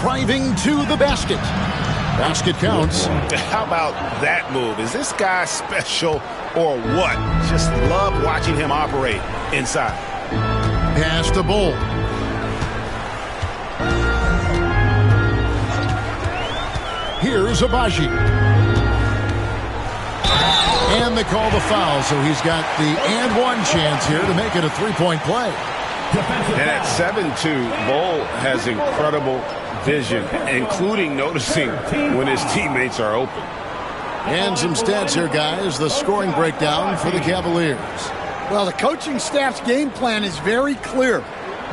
Driving to the basket. Basket counts. How about that move? Is this guy special or what? Just love watching him operate inside. Pass to Bull. Here's Abaji. And they call the foul, so he's got the and one chance here to make it a three-point play. And at 7'2", Bull has incredible vision, including noticing when his teammates are open. And some stats here, guys. The scoring breakdown for the Cavaliers. Well, the coaching staff's game plan is very clear.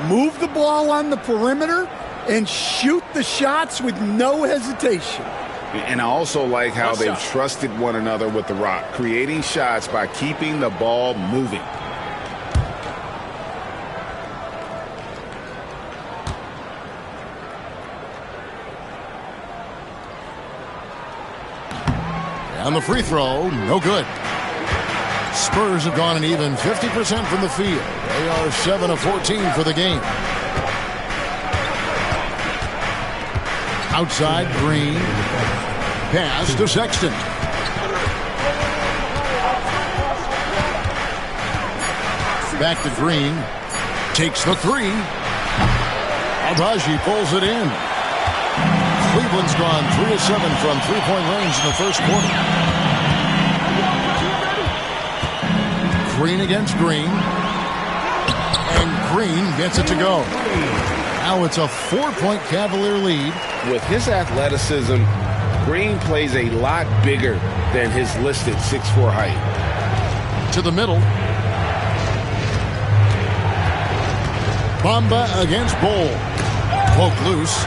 Move the ball on the perimeter and shoot the shots with no hesitation. And I also like how they've trusted one another with the rock, creating shots by keeping the ball moving. On the free throw, no good. Spurs have gone an even 50% from the field. They are 7 of 14 for the game. Outside, Green. Pass to Sexton. Back to Green. Takes the 3. Abaji pulls it in. Cleveland's gone 3 of 7 from three-point range in the first quarter. Green against Green. And Green gets it to go. Now it's a 4-point Cavalier lead. With his athleticism, Green plays a lot bigger than his listed 6'4" height. To the middle. Bamba against Bull. Poke loose.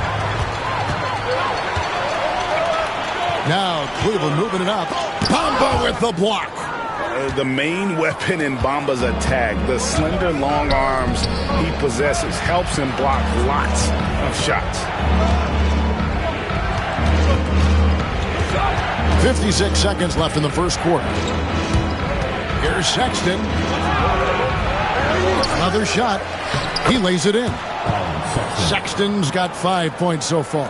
Now Cleveland moving it up. Bamba with the block. The main weapon in Bamba's attack, the slender long arms he possesses, helps him block lots of shots. 56 seconds left in the first quarter. Here's Sexton. Another shot. He lays it in. Sexton's got 5 points so far.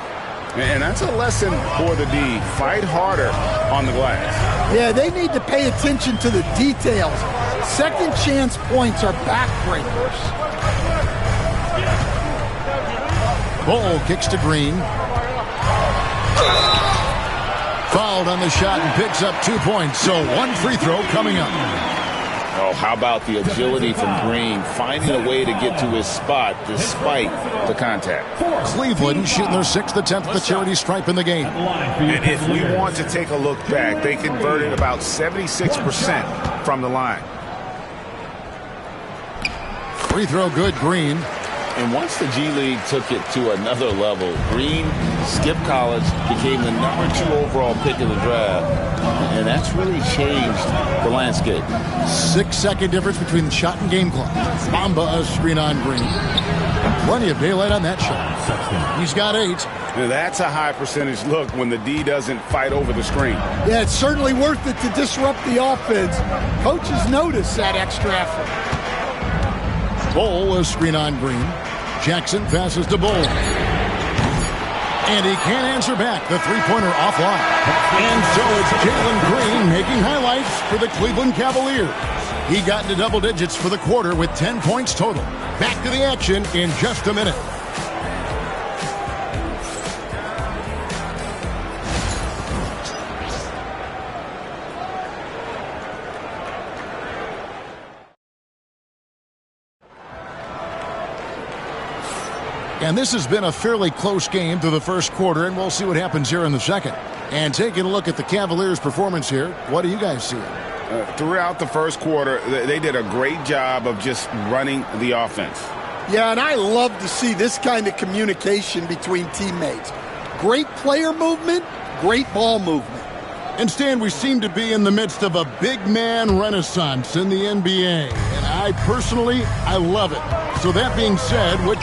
And that's a lesson for the D. Fight harder on the glass. Yeah, they need to pay attention to the details. Second chance points are backbreakers. Bull kicks to Green. Fouled on the shot and picks up 2 points. So one free throw coming up. Oh, how about the agility from Green, finding a way to get to his spot despite the contact. Cleveland shooting their 6th attempt at the charity stripe in the game. And if we want to take a look back, they converted about 76% from the line. Free throw good, Green. And once the G League took it to another level, Green skipped college, became the #2 overall pick in the draft, and that's really changed the landscape. 6-second difference between the shot and game clock. Bamba a screen on Green. And plenty of daylight on that shot. He's got 8. Now that's a high percentage look when the D doesn't fight over the screen. Yeah, it's certainly worth it to disrupt the offense. Coaches notice that extra effort. Bull a screen on Green. Jackson passes to Bull. And he can't answer back. The three-pointer offline. And so it's Jalen Green making highlights for the Cleveland Cavaliers. He got into double digits for the quarter with 10 points total. Back to the action in just a minute. And this has been a fairly close game through the first quarter, and we'll see what happens here in the second. And taking a look at the Cavaliers' performance here, what do you guys see? Throughout the first quarter, they did a great job of just running the offense. Yeah, and I love to see this kind of communication between teammates. Great player movement, great ball movement. And Stan, we seem to be in the midst of a big man renaissance in the NBA. And I love it. So that being said, which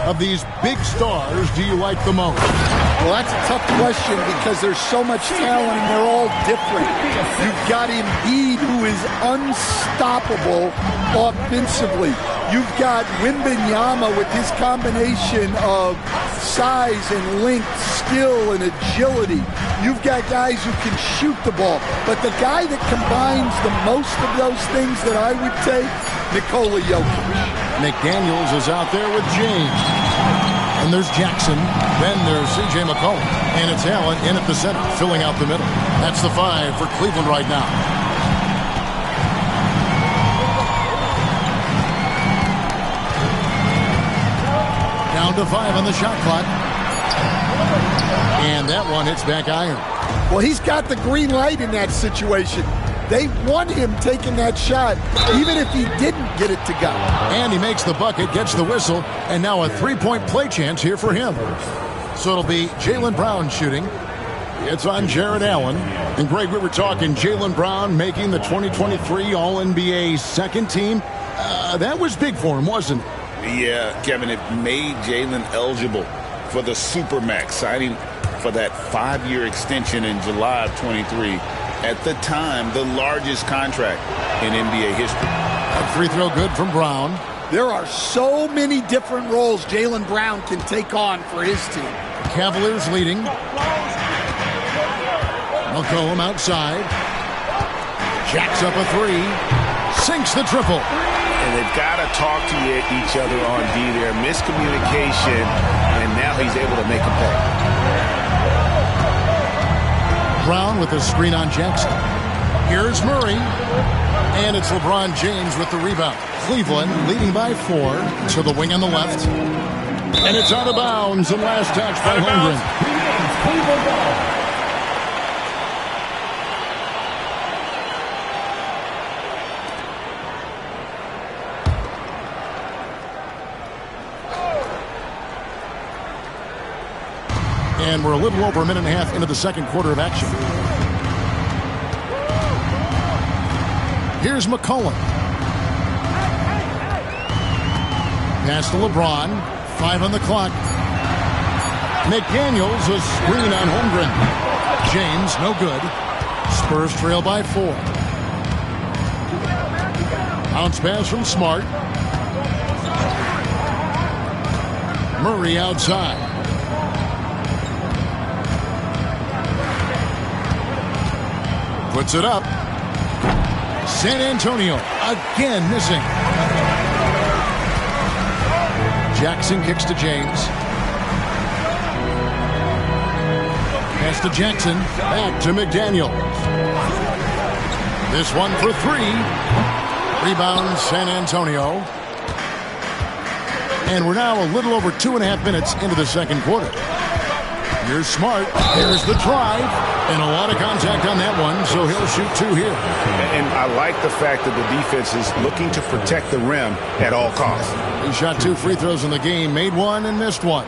of these big stars do you like the most? Well, that's a tough question because there's so much talent and they're all different. You've got Embiid, who is unstoppable offensively. You've got Wembanyama with his combination of size and length, skill and agility. You've got guys who can shoot the ball. But the guy that combines the most of those things that I would take, Nikola Jokic. McDaniels is out there with James. And there's Jackson. Then there's C.J. McCollum. And it's Allen in at the center, filling out the middle. That's the 5 for Cleveland right now. Down to 5 on the shot clock. And that one hits back iron. Well, he's got the green light in that situation. They want him taking that shot, even if he didn't get it to go. And he makes the bucket, gets the whistle, and now a three-point play chance here for him. So it'll be Jaylen Brown shooting. It's on Jarrett Allen. And, Greg, we were talking Jaylen Brown making the 2023 All-NBA second team. That was big for him, wasn't it? Yeah, Kevin, it made Jaylen eligible for the Supermax, signing for that 5-year extension in July of 23. At the time, the largest contract in NBA history. A free throw good from Brown. There are so many different roles Jaylen Brown can take on for his team. Cavaliers leading. McCollum outside. Jacks up a 3. Sinks the triple. And they've got to talk to each other on D there. Miscommunication, and now he's able to make a play. Brown with a screen on Jackson. Here's Murray. And it's LeBron James with the rebound. Cleveland leading by 4 to the wing on the left. And it's out of bounds. And last touch by Holmgren. And we're a little over a minute and a half into the second quarter of action. Here's McCollum. Pass to LeBron. 5 on the clock. McDaniels, a screen on Holmgren. James, no good. Spurs trail by 4. Bounce pass from Smart. Murray outside. Puts it up. San Antonio again missing. Jackson kicks to James. Pass to Jackson. Back to McDaniels. This one for 3. Rebound San Antonio. And we're now a little over 2.5 minutes into the second quarter. Here's Smart. Here's the drive. And a lot of contact on that one, so he'll shoot 2 here. And I like the fact that the defense is looking to protect the rim at all costs. He shot 2 free throws in the game, made 1 and missed 1.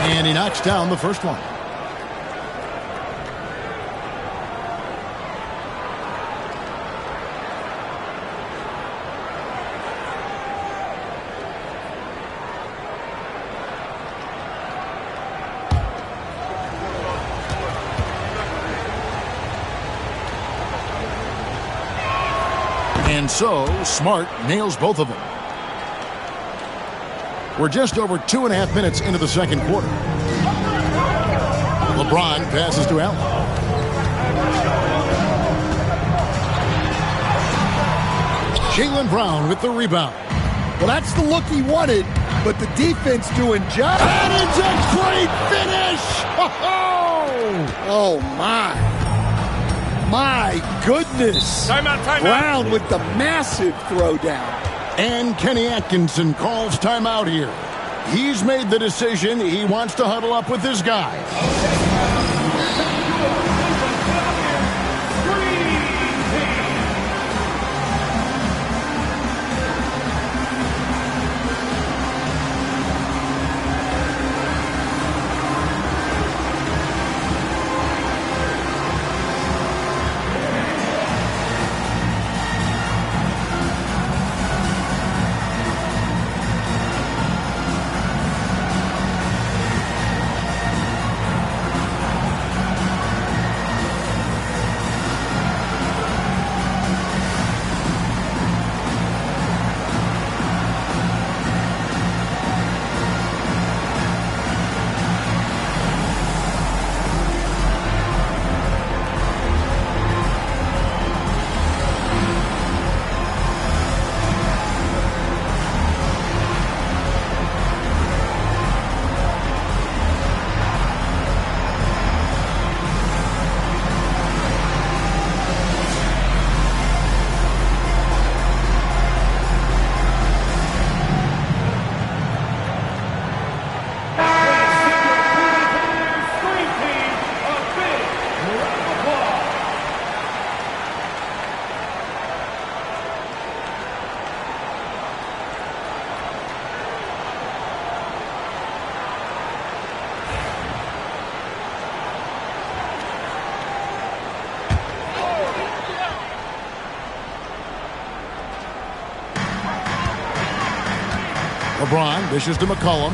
And he knocks down the first one. And so, Smart nails both of them. We're just over 2.5 minutes into the second quarter. LeBron passes to Allen. Jaylen Brown with the rebound. Well, that's the look he wanted, but the defense doing just. And it's a great finish! Oh, my. My goodness. Timeout. Brown with the massive throwdown. And Kenny Atkinson calls timeout here. He's made the decision. He wants to huddle up with his guys. LeBron dishes to McCollum.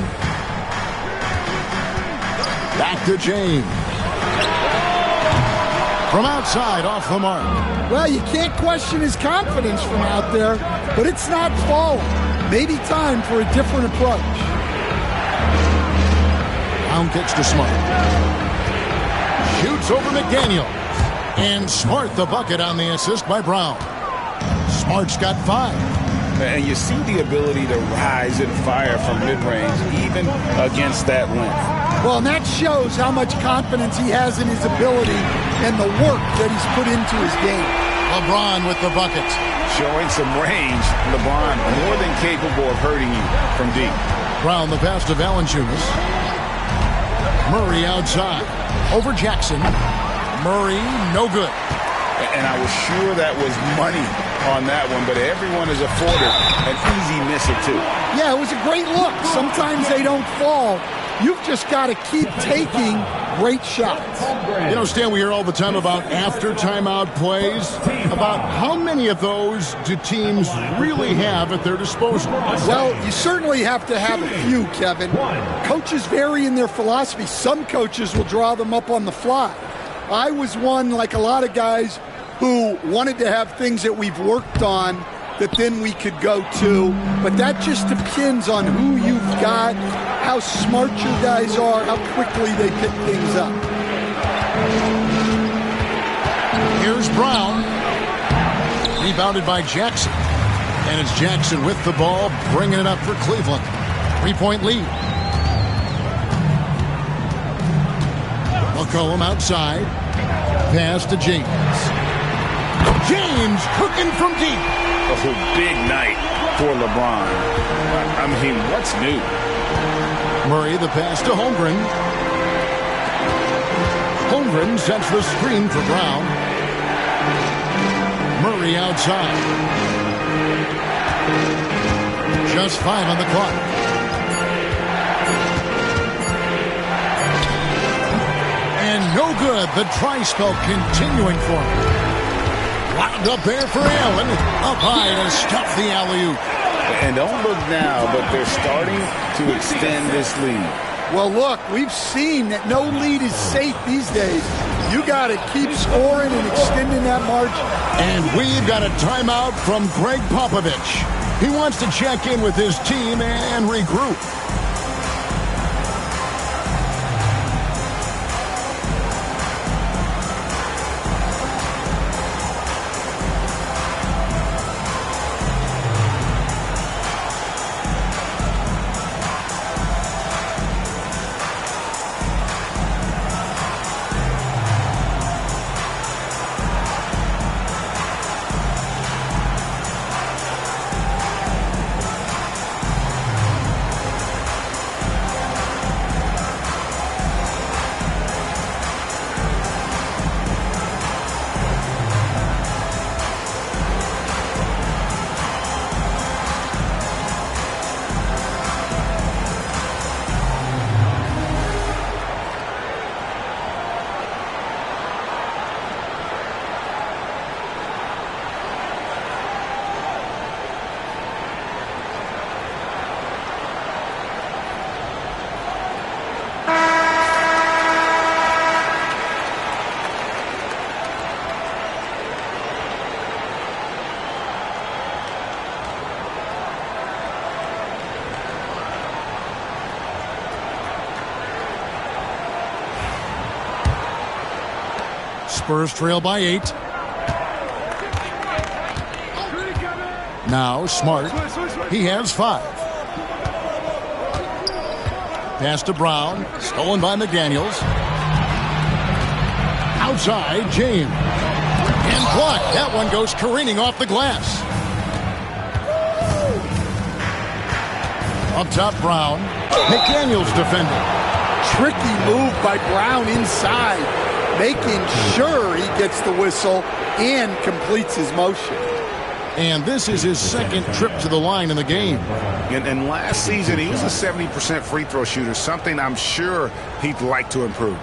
Back to James. From outside, off the mark. Well, you can't question his confidence from out there, but it's not falling. Maybe time for a different approach. Brown kicks to Smart. Shoots over McDaniel. And Smart the bucket on the assist by Brown. Smart's got 5. And you see the ability to rise and fire from mid-range, even against that length. Well, and that shows how much confidence he has in his ability and the work that he's put into his game. LeBron with the bucket. Showing some range, LeBron more than capable of hurting you from deep. Brown the pass to Valanciunas. Murray outside. Over Jackson. Murray, no good. And I was sure that was money on that one, but everyone is afforded an easy miss or two. Yeah, it was a great look. Sometimes they don't fall. You've just got to keep taking great shots. You know, Stan, we hear all the time about after timeout plays. About how many of those do teams really have at their disposal? Well, you certainly have to have a few, Kevin. Coaches vary in their philosophy. Some coaches will draw them up on the fly. I was one, like a lot of guys, who wanted to have things that we've worked on that then we could go to. But that just depends on who you've got, how smart your guys are, how quickly they pick things up. Here's Brown. Rebounded by Jackson. And it's Jackson with the ball, bringing it up for Cleveland. 3-point lead. McCollum outside. Pass to James. James cooking from deep. Oh, big night for LeBron. I mean, what's new? Murray the pass to Holmgren. Holmgren sets the screen for Brown. Murray outside. Just 5 on the clock. And no good. The try spell continuing for him. Wound up there for Allen. Up high to stuff the alley-oop. And don't look now, but they're starting to extend this lead. Well, look, we've seen that no lead is safe these days. You got to keep scoring and extending that margin. And we've got a timeout from Greg Popovich. He wants to check in with his team and regroup. Spurs trail by 8. Now Smart. He has 5. Pass to Brown. Stolen by McDaniels. Outside, James. And blocked. That one goes careening off the glass. Up top, Brown. McDaniels defending. Tricky move by Brown inside, making sure he gets the whistle and completes his motion. And this is his second trip to the line in the game. And last season, he was a 70% free throw shooter, something I'm sure he'd like to improve.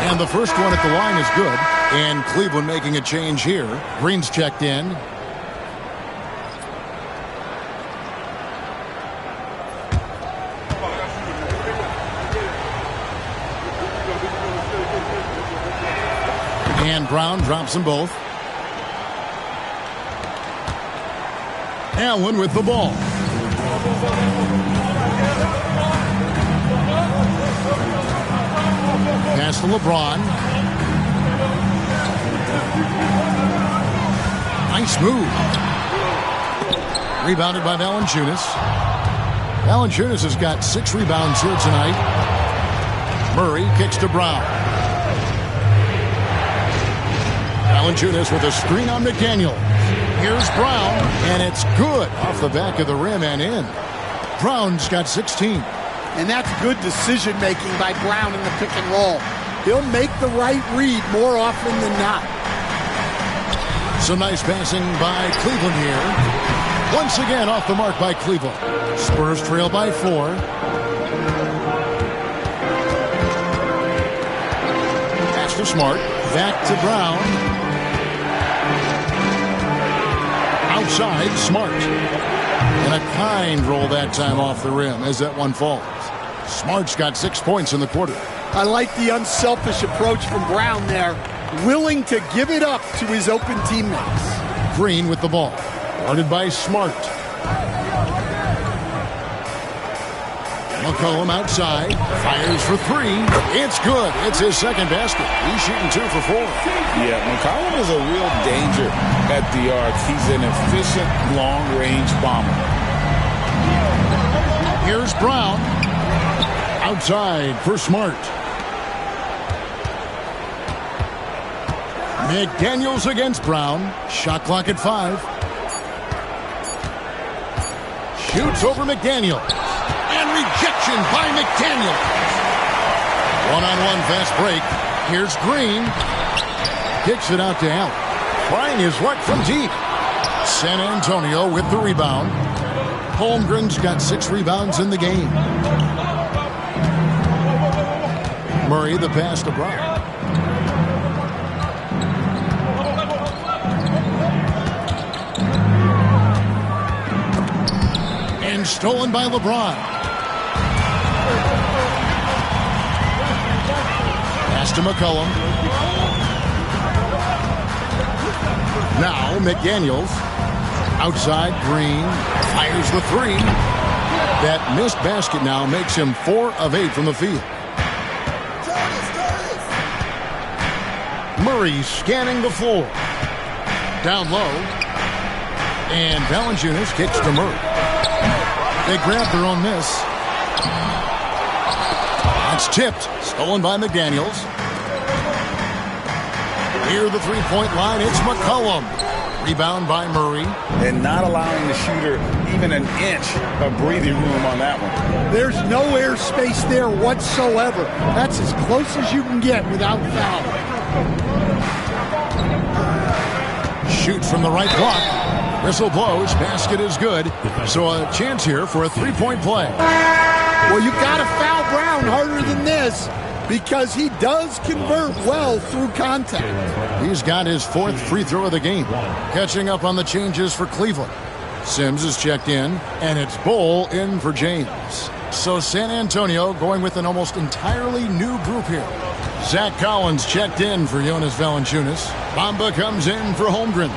And the first one at the line is good. And Cleveland making a change here. Green's checked in. And Brown drops them both. Allen with the ball. Pass to LeBron. Nice move. Rebounded by Valanciunas. Valanciunas has got 6 rebounds here tonight. Murray kicks to Brown. Valanciunas with a screen on McDaniel. Here's Brown, and it's good off the back of the rim and in. Brown's got 16. And that's good decision-making by Brown in the pick and roll. He'll make the right read more often than not. Some nice passing by Cleveland here. Once again off the mark by Cleveland. Spurs trail by 4. Pass to Smart. Back to Brown. Outside, Smart. And a kind roll that time off the rim as that one falls. Smart's got 6 points in the quarter. I like the unselfish approach from Brown there. Willing to give it up to his open teammates. Green with the ball. Guarded by Smart. McCollum outside. Fires for 3. It's good. It's his second basket. He's shooting 2 for 4. Yeah, McCollum is a real danger at the arc. He's an efficient long-range bomber. Here's Brown. Outside for Smart. McDaniels against Brown. Shot clock at 5. Shoots over McDaniels. And rejection by McDaniels. One-on-one fast break. Here's Green. Kicks it out to Allen. Trying his luck from deep. San Antonio with the rebound. Holmgren's got 6 rebounds in the game. Murray the pass to Brown. And stolen by LeBron. Pass to McCollum. Now McDaniels. Outside, Green. Fires the three. That missed basket now makes him 4 of 8 from the field. Murray scanning the floor. Down low. And Valanciunas kicks to Murray. They grab their own miss. That's tipped. Stolen by McDaniels. Near the three-point line, it's McCollum. Rebound by Murray. And not allowing the shooter even an inch of breathing room on that one. There's no air space there whatsoever. That's as close as you can get without foul. Shoots from the right block. Whistle blows. Basket is good. So a chance here for a three-point play. Well, you got to foul Brown harder than this because he does convert well through contact. He's got his 4th free throw of the game. Catching up on the changes for Cleveland. Sims is checked in, and it's Bull in for James. So San Antonio going with an almost entirely new group here. Zach Collins checked in for Jonas Valanciunas. Bamba comes in for Holmgren.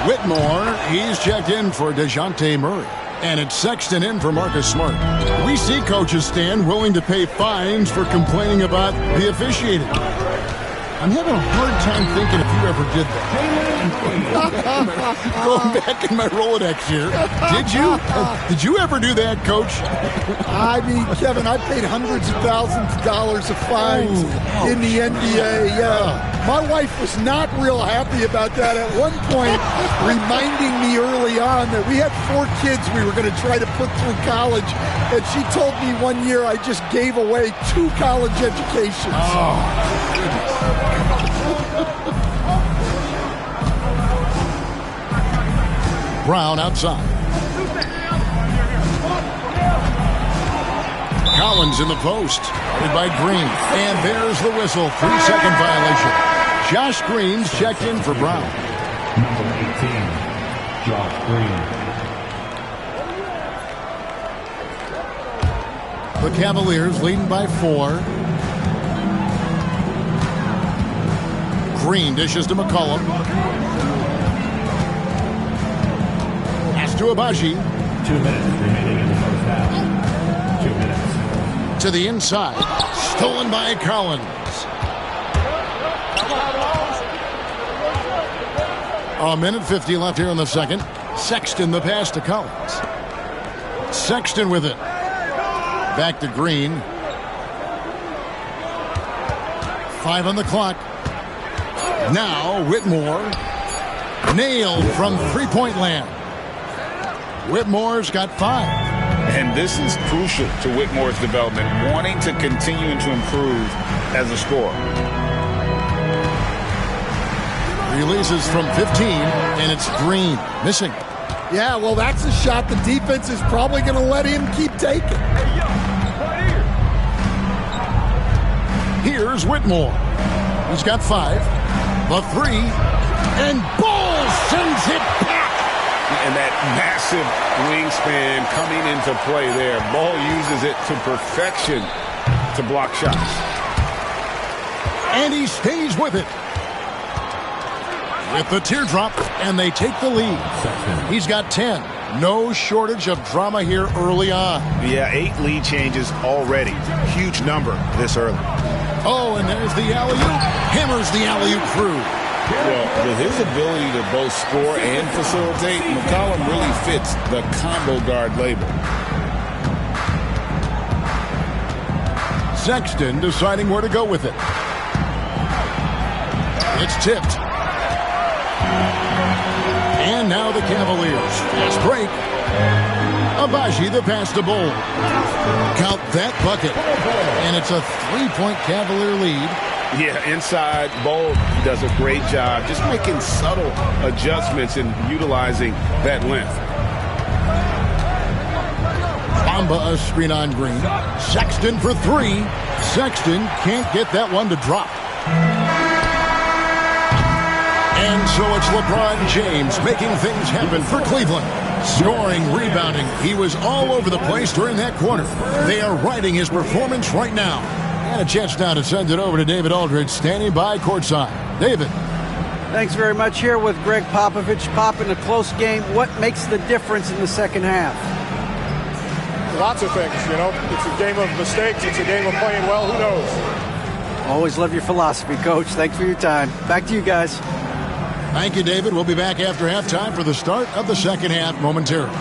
Whitmore, he's checked in for DeJounte Murray. And it's Sexton in for Marcus Smart. We see coaches stand willing to pay fines for complaining about the officiating. I'm having a hard time thinking if you ever did that. Going back in my Rolodex here. Did you? Did you ever do that, Coach? I mean, Kevin, I paid hundreds of thousands of dollars of fines in the NBA. Yeah. My wife was not real happy about that at one point, reminding me early on that we had 4 kids we were going to try to put through college. And she told me one year I just gave away 2 college educations. Oh, goodness. Brown outside. Collins in the post. Guarded by Green. And there's the whistle. 3-second violation. Josh Green's checked in for Brown. Number 18, Josh Green. The Cavaliers leading by 4. Green dishes to McCollum. Pass to Abaji. 2 minutes remaining in the first half. 2 minutes. To the inside. Stolen by Collins. A minute 50 left here in the second. Sexton the pass to Collins. Sexton with it. Back to Green. 5 on the clock. Now Whitmore. Nailed from three-point land. Whitmore's got 5. And this is crucial to Whitmore's development, wanting to continue to improve as a scorer. Releases from 15, and it's Green. Missing. Yeah, well, that's a shot the defense is probably going to let him keep taking. Here's Whitmore. He's got 5. The 3. And Ball sends it back. And that massive wingspan coming into play there. Ball uses it to perfection to block shots. And he stays with it. With the teardrop, and they take the lead. He's got 10. No shortage of drama here early on. Yeah, 8 lead changes already. Huge number this early. Oh, and there's the alley-oop. Hammers the alley-oop through. Well, with his ability to both score and facilitate, McCollum really fits the combo guard label. Sexton deciding where to go with it. It's tipped. And now the Cavaliers. Fast break. Abaji the pass to Bull. Count that bucket. And it's a 3-point Cavalier lead. Yeah, inside, Bull does a great job just making subtle adjustments and utilizing that length. Bamba a screen on Green. Sexton for 3. Sexton can't get that one to drop. And so it's LeBron James making things happen for Cleveland. Scoring, rebounding. He was all over the place during that quarter. They are riding his performance right now. And a chance now to send it over to David Aldridge, standing by courtside. David. Thanks very much. Here with Greg Popovich. Pop, in a close game, what makes the difference in the second half? Lots of things, you know. It's a game of mistakes. It's a game of playing well. Who knows? Always love your philosophy, Coach. Thanks for your time. Back to you guys. Thank you, David. We'll be back after halftime for the start of the second half momentarily.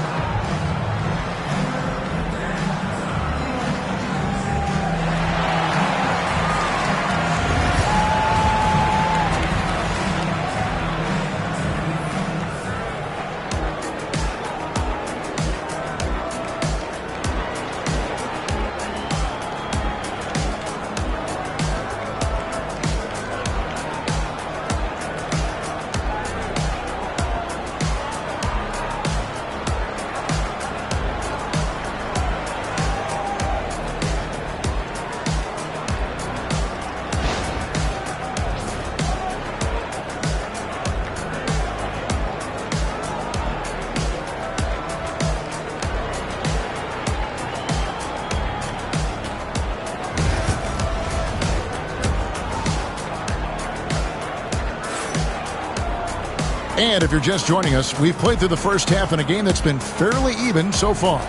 And if you're just joining us, we've played through the first half in a game that's been fairly even so far.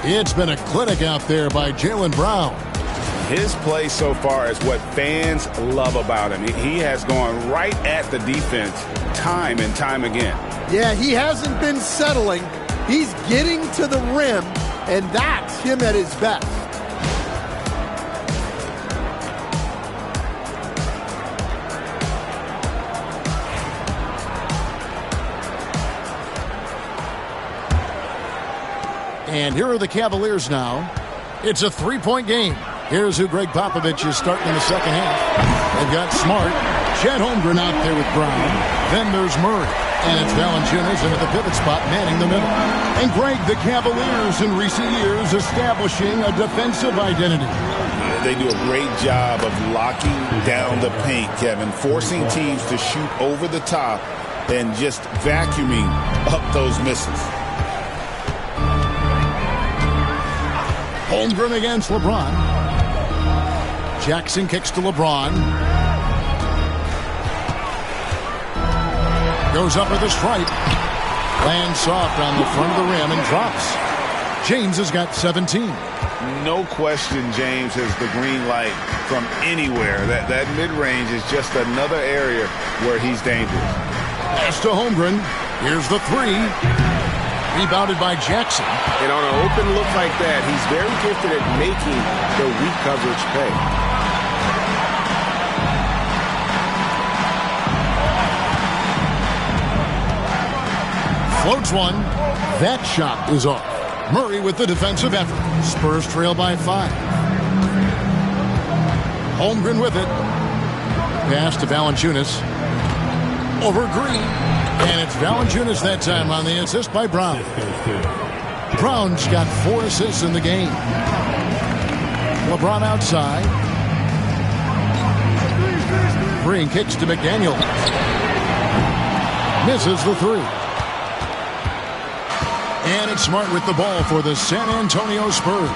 It's been a clinic out there by Jaylen Brown. His play so far is what fans love about him. He has gone right at the defense time and time again. Yeah, he hasn't been settling. He's getting to the rim, and that's him at his best. And here are the Cavaliers now. It's a three-point game. Here's who Greg Popovich is starting in the second half. They've got Smart, Chet Holmgren out there with Brown. Then there's Murray. And it's Valanciunas into the pivot spot, manning the middle. And Greg, the Cavaliers in recent years establishing a defensive identity. They do a great job of locking down the paint, Kevin, forcing teams to shoot over the top and just vacuuming up those misses. Holmgren against LeBron. Jackson kicks to LeBron. Goes up with a stripe. Lands soft on the front of the rim and drops. James has got 17. No question James has the green light from anywhere. That mid-range is just another area where he's dangerous. Pass to Holmgren. Here's the three. Rebounded by Jackson. And on an open look like that, he's very gifted at making the weak coverage pay. Floats one. That shot is off. Murray with the defensive effort. Spurs trail by 5. Holmgren with it. Pass to Valanciunas. Over Green. And it's Valanciunas that time on the assist by Brown. Brown's got 4 assists in the game. LeBron outside. Green kicks to McDaniel. Misses the 3. And it's Smart with the ball for the San Antonio Spurs.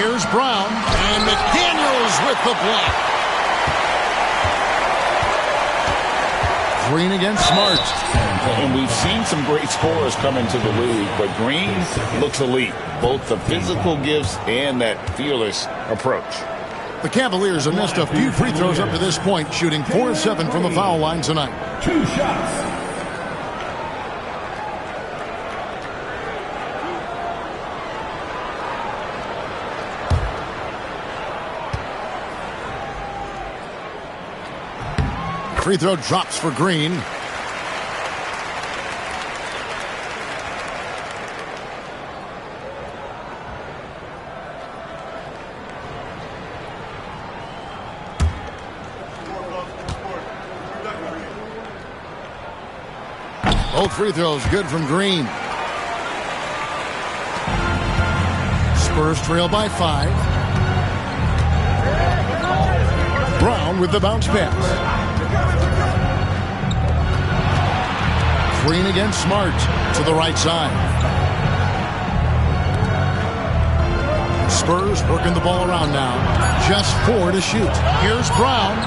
Here's Brown. And McDaniels with the block. Green against Smart. And we've seen some great scorers come into the league, but Green looks elite. Both the physical gifts and that fearless approach. The Cavaliers have missed a few free throws up to this point, shooting 4 of 7 from the foul line tonight. 2 shots. Free throw drops for Green. Both free throws good from Green. Spurs trail by 5. Brown with the bounce pass. Green against Smart to the right side. Spurs working the ball around now. Just 4 to shoot. Here's Brown.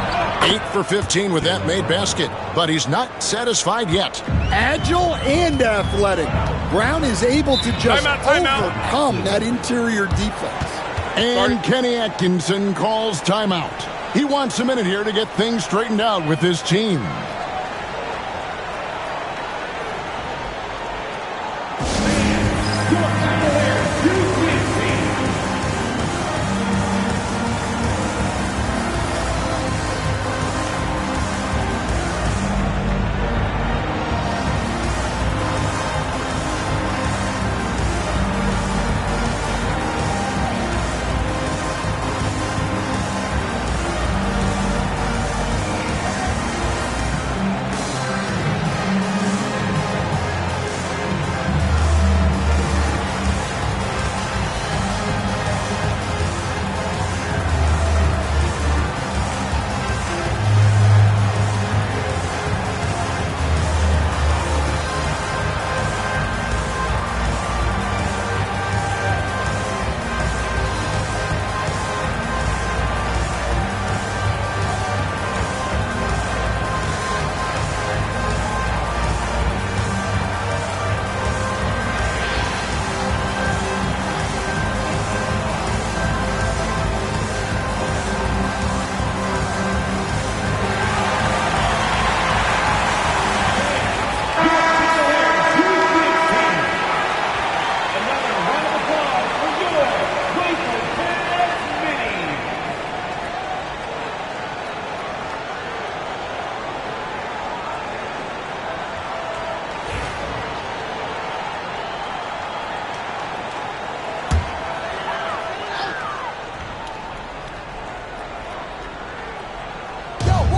8 for 15 with that made basket, but he's not satisfied yet. Agile and athletic. Brown is able to just overcome that interior defense. And Kenny Atkinson calls timeout. He wants a minute here to get things straightened out with his team.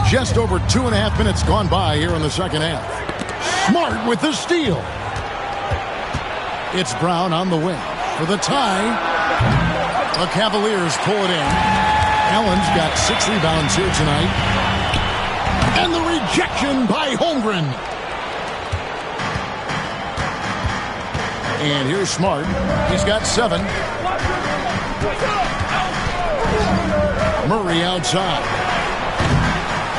Just over 2.5 minutes gone by here in the second half. Smart with the steal. It's Brown on the wing for the tie. The Cavaliers pull it in. Allen's got 6 rebounds here tonight. And the rejection by Holmgren. And here's Smart. He's got 7. Murray outside.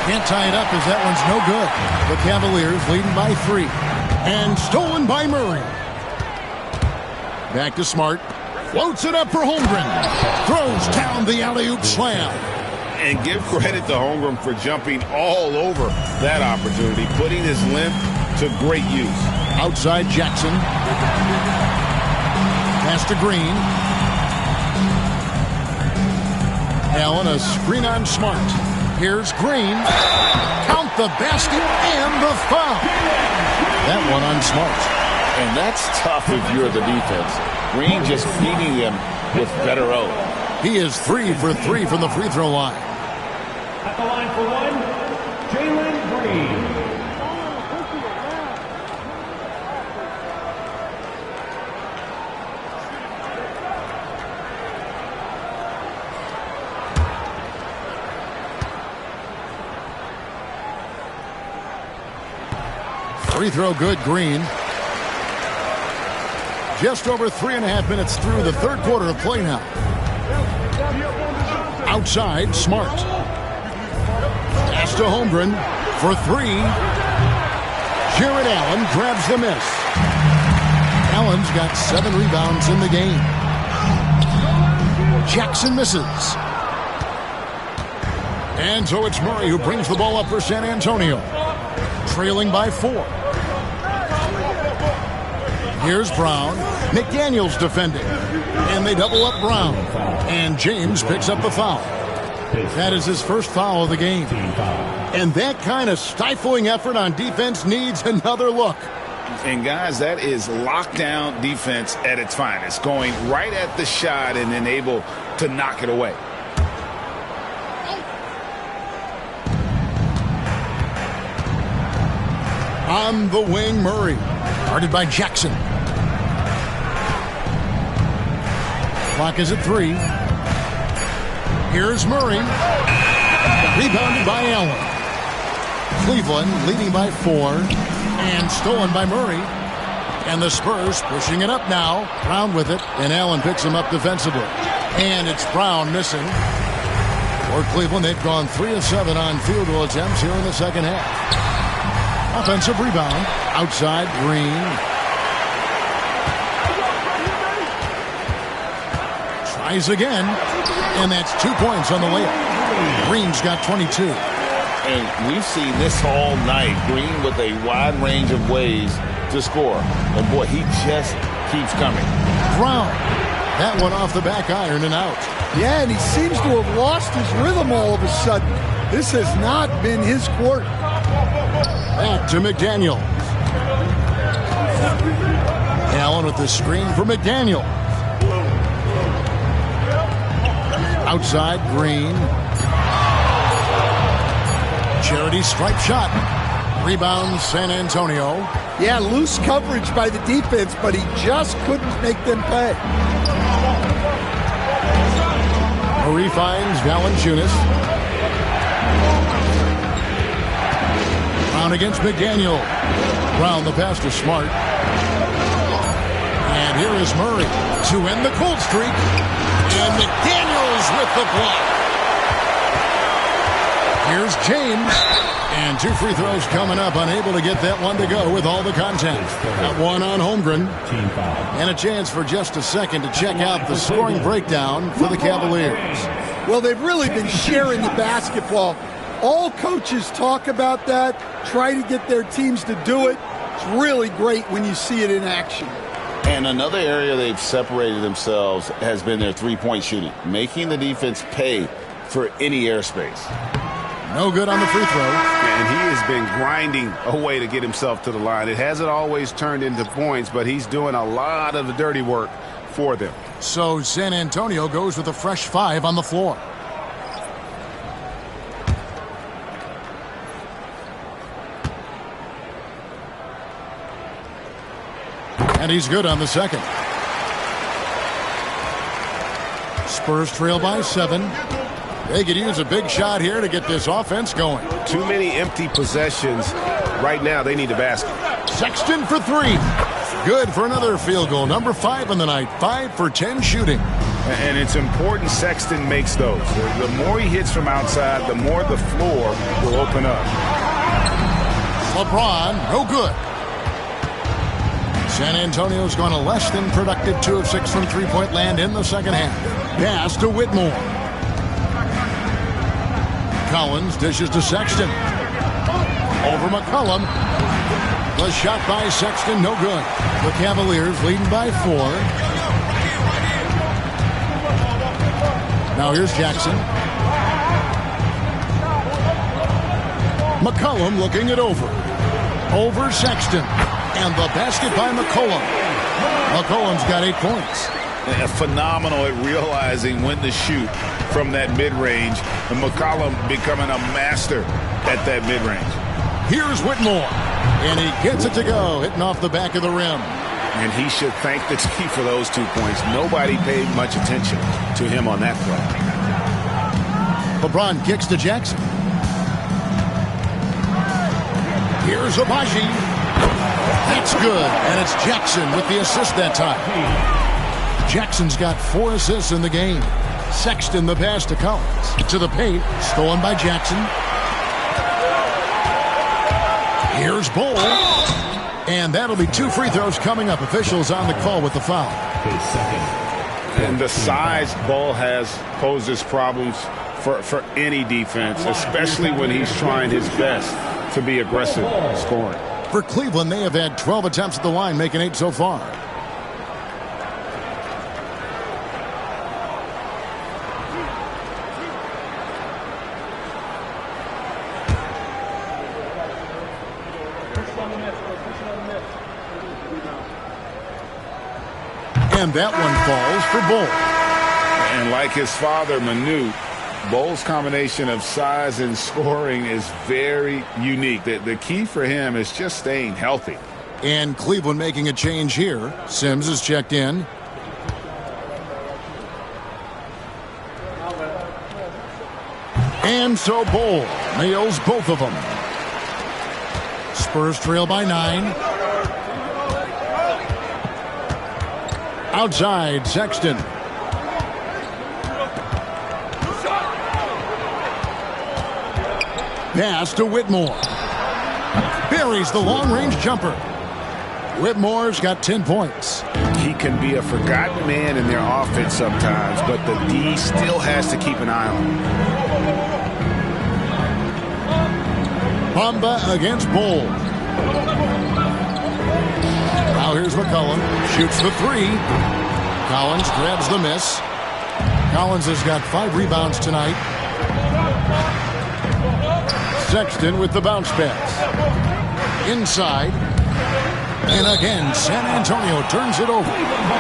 Can't tie it up as that one's no good. The Cavaliers leading by 3. And stolen by Murray. Back to Smart. Floats it up for Holmgren. Throws down the alley-oop slam. And give credit to Holmgren for jumping all over that opportunity, putting his length to great use. Outside Jackson. Pass to Green. Allen, a screen on Smart. Here's Green. Count the basket and the foul. That one on Smart. And that's tough if you're the defense. Green just feeding them with better O. He is 3 for 3 from the free throw line. At the line for 1, Jalen Green. Free throw good, Green. Just over 3.5 minutes through the third quarter of play now. Outside, Smart. Pass to Holmgren for 3. Jared Allen grabs the miss. Allen's got 7 rebounds in the game. Jackson misses. And so it's Murray who brings the ball up for San Antonio. Trailing by 4. Here's Brown. McDaniels defending. And they double up Brown. And James picks up the foul. That is his first foul of the game. And that kind of stifling effort on defense needs another look. And guys, that is lockdown defense at its finest. Going right at the shot and then able to knock it away. On the wing, Murray. Guarded by Jackson. Clock is at 3. Here's Murray. Rebounded by Allen. Cleveland leading by 4. And stolen by Murray. And the Spurs pushing it up now. Brown with it, and Allen picks him up defensively. And it's Brown missing. For Cleveland, they've gone 3 of 7 on field goal attempts here in the second half. Offensive rebound. Outside, Green. Tries again. And that's 2 points on the layup. Green's got 22. And we've seen this all night. Green with a wide range of ways to score. And boy, he just keeps coming. Brown. That one off the back iron and out. Yeah, and he seems to have lost his rhythm all of a sudden. This has not been his quarter. Back to McDaniel. Allen with the screen for McDaniel. Outside, Green. Charity stripe shot. Rebound, San Antonio. Yeah, loose coverage by the defense, but he just couldn't make them pay. Murray finds Valanciunas. Brown against McDaniel. Brown the pass to Smart. And here is Murray to end the cold streak. And McDaniels with the block. Here's James. And 2 free throws coming up. Unable to get that one to go with all the content. Got one on Holmgren. And a chance for just a second to check out the scoring breakdown for the Cavaliers. Well, they've really been sharing the basketball. All coaches talk about that, try to get their teams to do it. It's really great when you see it in action. And another area they've separated themselves has been their three-point shooting, making the defense pay for any airspace. No good on the free throw. And he has been grinding away to get himself to the line. It hasn't always turned into points, but he's doing a lot of the dirty work for them. So San Antonio goes with a fresh 5 on the floor. And he's good on the second. Spurs trail by 7. They could use a big shot here to get this offense going. Too many empty possessions. Right now, they need the basket. Sexton for 3. Good for another field goal. Number 5 on the night. 5 for 10 shooting. And it's important Sexton makes those. The more he hits from outside, the more the floor will open up. LeBron, no good. San Antonio's gone a less than productive 2 of 6 from three-point land in the second half. Pass to Whitmore. Collins dishes to Sexton. Over McCollum. The shot by Sexton, no good. The Cavaliers leading by 4. Now here's Jackson. McCollum looking it over. Over Sexton. And the basket by McCollum. McCollum's got 8 points. Phenomenal at realizing when to shoot from that mid-range. And McCollum becoming a master at that mid-range. Here's Whitmore. And he gets it to go, hitting off the back of the rim. And he should thank the team for those 2 points. Nobody paid much attention to him on that play. LeBron kicks to Jackson. Here's Abaji. That's good. And it's Jackson with the assist that time. Jackson's got 4 assists in the game. Sexton the pass to Collins. To the paint. Stolen by Jackson. Here's Bull. And that'll be 2 free throws coming up. Officials on the call with the foul. And the size Bull has poses problems for any defense, especially when he's trying his best to be aggressive scoring. For Cleveland, they have had 12 attempts at the line, making 8 so far. And that one falls for Bull. And like his father, Manute, Bull's combination of size and scoring is very unique. The key for him is just staying healthy. And Cleveland making a change here. Sims is checked in. And so Bull nails both of them. Spurs trail by 9. Outside, Sexton. Pass to Whitmore. Buries the long-range jumper. Whitmore's got 10 points. He can be a forgotten man in their offense sometimes, but the D still has to keep an eye on him. Bamba against Bull. Now here's McCollum. Shoots the 3. Collins grabs the miss. Collins has got 5 rebounds tonight. Sexton with the bounce pass. Inside. And again, San Antonio turns it over.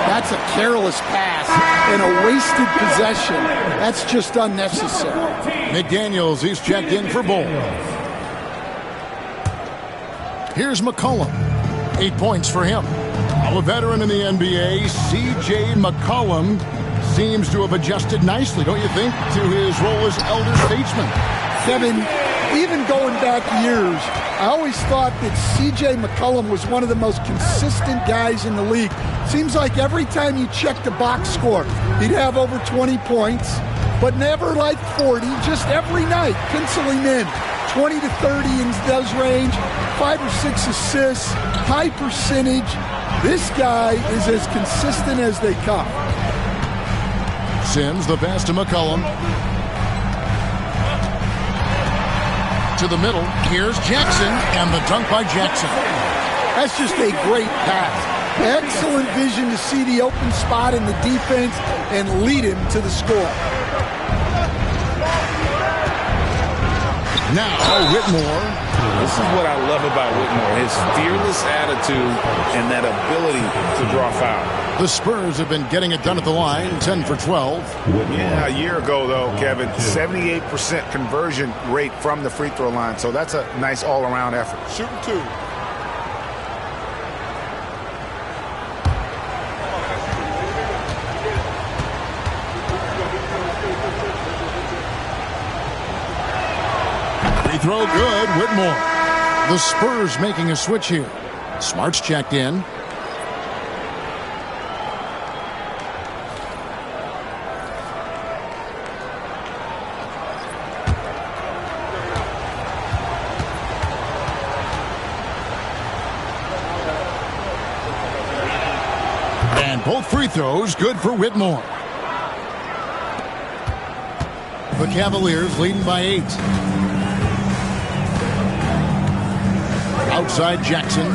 That's a careless pass and a wasted possession. That's just unnecessary. McDaniels, he's checked in for Bull. Here's McCollum. 8 points for him. A veteran in the NBA, C.J. McCollum, seems to have adjusted nicely, don't you think, to his role as elder statesman? Kevin, even going back years, I always thought that C.J. McCollum was one of the most consistent guys in the league. Seems like every time you check the box score, he'd have over 20 points, but never like 40, just every night, pencil him in. 20 to 30 in those range, 5 or 6 assists, high percentage. This guy is as consistent as they come. Sims, the pass to McCollum. To the middle, here's Jackson, and the dunk by Jackson. That's just a great pass. Excellent vision to see the open spot in the defense and lead him to the score. Now, Whitmore. This is what I love about Whitmore, his fearless attitude and that ability to draw foul. The Spurs have been getting it done at the line, 10 for 12. Yeah, a year ago, though, Kevin, 78% conversion rate from the free throw line. So that's a nice all-around effort. Shooting 2. Free throw good, Whitmore. The Spurs making a switch here. Smart's checked in. And both free throws good for Whitmore. The Cavaliers leading by 8. Outside Jackson.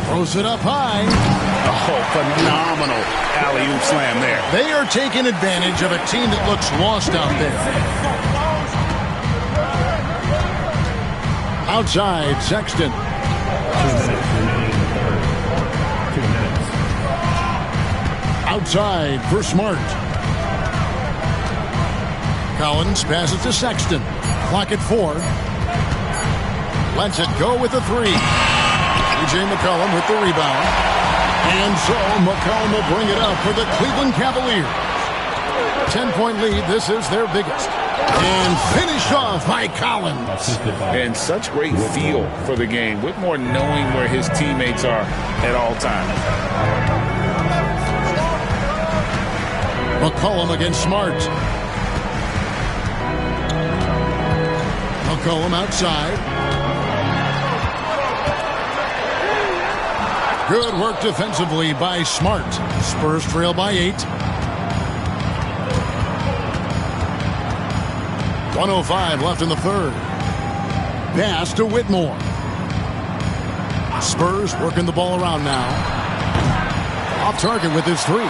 Throws it up high. Oh, phenomenal alley-oop slam there. They are taking advantage of a team that looks lost out there. Outside Sexton. 2 minutes remaining in the third. 2 minutes. Outside for Smart. Collins passes to Sexton. Clock at 4. Lets it go with the 3. C.J. McCollum with the rebound. And so McCollum will bring it up for the Cleveland Cavaliers. 10-point lead. This is their biggest. And finished off by Collins. And such great feel for the game. Whitmore knowing where his teammates are at all times. McCollum against Smart. McCollum outside. Good work defensively by Smart. Spurs trail by 8. 1:05 left in the third. Pass to Whitmore. Spurs working the ball around now. Off target with his 3.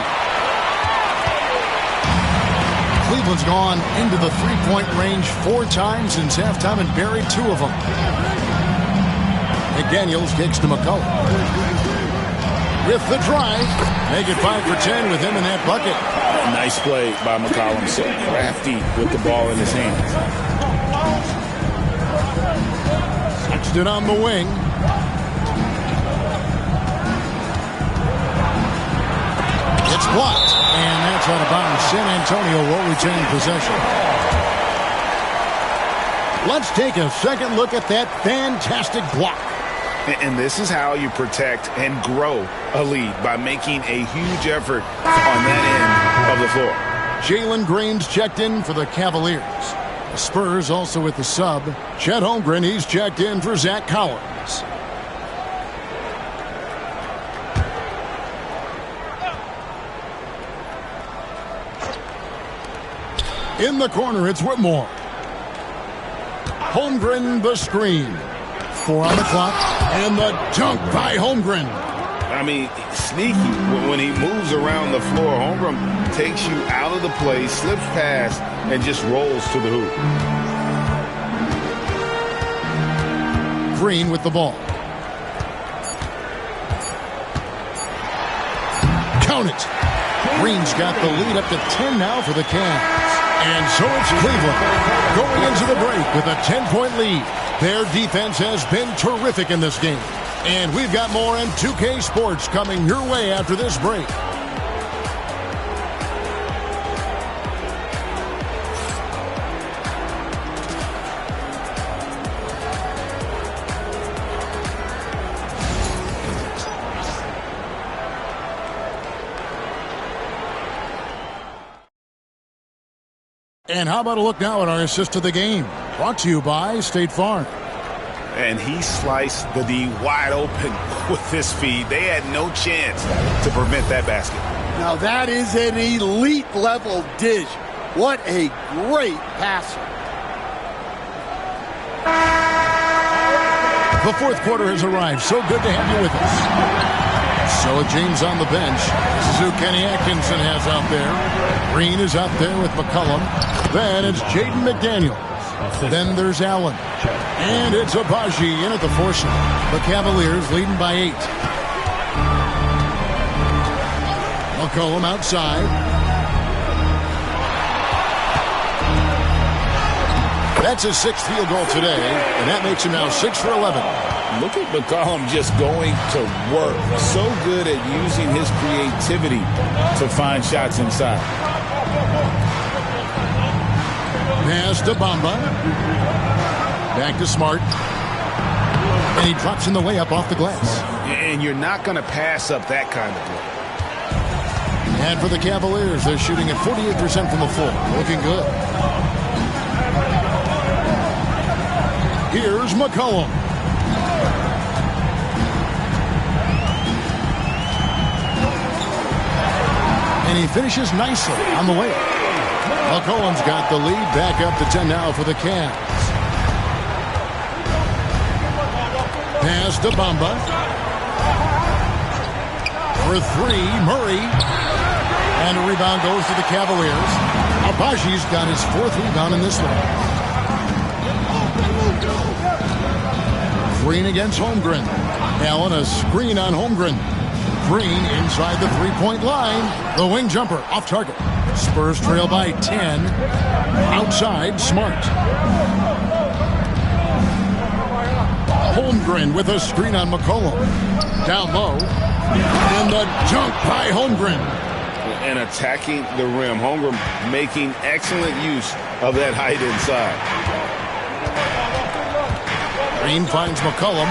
Cleveland's gone into the three-point range 4 times since halftime and buried 2 of them. McDaniels kicks to McCollum. With the drive, make it 5 for 10 with him in that bucket. Nice play by McCollum, so crafty with the ball in his hands. Sexton on the wing. It's blocked, and that's out of bounds. San Antonio will retain possession. Let's take a second look at that fantastic block. And this is how you protect and grow a lead, by making a huge effort on that end of the floor. Jalen Green's checked in for the Cavaliers. The Spurs also with the sub. Chet Holmgren, he's checked in for Zach Collins. In the corner, it's Whitmore. Holmgren, the screen. 4 on the clock, and the dunk by Holmgren. I mean, sneaky. When he moves around the floor, Holmgren takes you out of the play, slips past, and just rolls to the hoop. Green with the ball. Count it. Green's got the lead up to 10 now for the Cavs. And so it's Cleveland going into the break with a 10-point lead. Their defense has been terrific in this game. And we've got more in 2K Sports coming your way after this break. And how about a look now at our assist of the game? Brought to you by State Farm. And he sliced the D wide open with his feed. They had no chance to prevent that basket. Now that is an elite level dish. What a great passer. The fourth quarter has arrived. So good to have you with us. So James on the bench. This is who Kenny Atkinson has out there. Green is out there with McCollum. Then it's Jaden McDaniels. Then there's Allen. And it's Agbaji in at the force. The Cavaliers leading by 8. McCollum outside. That's his 6th field goal today, and that makes him now 6 for 11. Look at McCollum just going to work. So good at using his creativity to find shots inside. Pass to Bamba. Back to Smart. And he drops in the layup off the glass. And you're not going to pass up that kind of play. And for the Cavaliers, they're shooting at 48% from the floor. Looking good. Here's McCollum. And he finishes nicely on the way. McCollum's got the lead, back up to 10 now for the Cavs. Pass to Bamba. For 3, Murray. And a rebound goes to the Cavaliers. Agbaji's got his 4th rebound in this one. Green against Holmgren. Allen, a screen on Holmgren. Green inside the 3-point line. The wing jumper off target. Spurs trail by 10. Outside, Smart. Holmgren with a screen on McCollum. Down low. And the dunk by Holmgren. And attacking the rim. Holmgren making excellent use of that height inside. Green finds McCollum.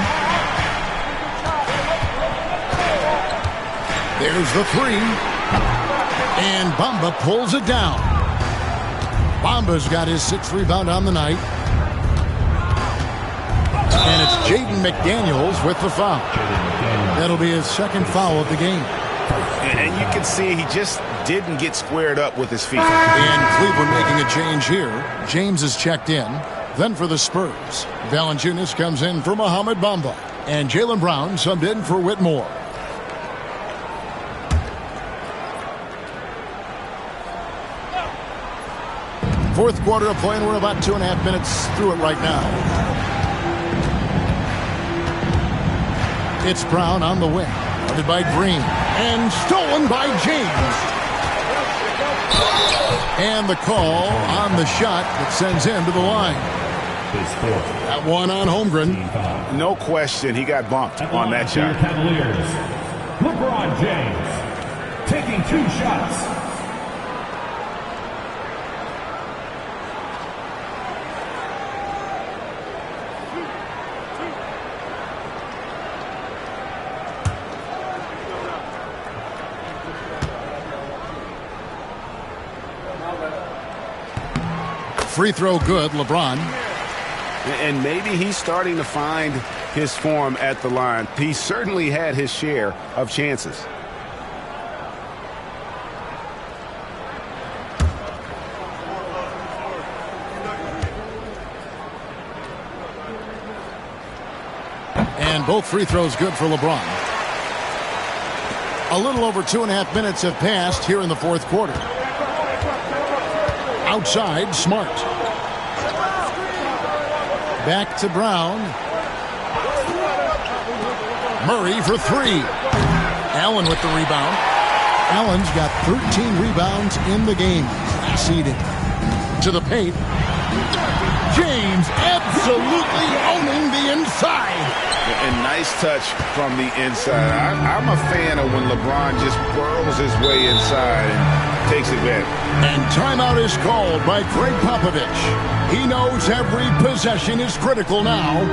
There's the 3. And Bamba pulls it down. Bamba's got his 6th rebound on the night. And it's Jaden McDaniels with the foul. That'll be his 2nd foul of the game. And you can see he just didn't get squared up with his feet. And Cleveland making a change here. James is checked in. Then for the Spurs, Valanciunas comes in for Mohamed Bamba. And Jaylen Brown subbed in for Whitmore. Fourth quarter of play, and we're about 2.5 minutes through it right now. It's Brown on the wing. Guarded by Green. And stolen by James. And the call on the shot that sends him to the line. That one on Holmgren. No question, he got bumped on that shot. Cavaliers. LeBron James taking 2 shots. Free throw good, LeBron. And maybe he's starting to find his form at the line. He certainly had his share of chances. And both free throws good for LeBron. A little over 2.5 minutes have passed here in the fourth quarter. Outside, Smart. Back to Brown. Murray for three. Allen with the rebound. Allen's got 13 rebounds in the game. Seeding to the paint. James absolutely owning the inside. And nice touch from the inside. I'm a fan of when LeBron just burrows his way inside and takes advantage. And timeout is called by Greg Popovich. He knows every possession is critical now.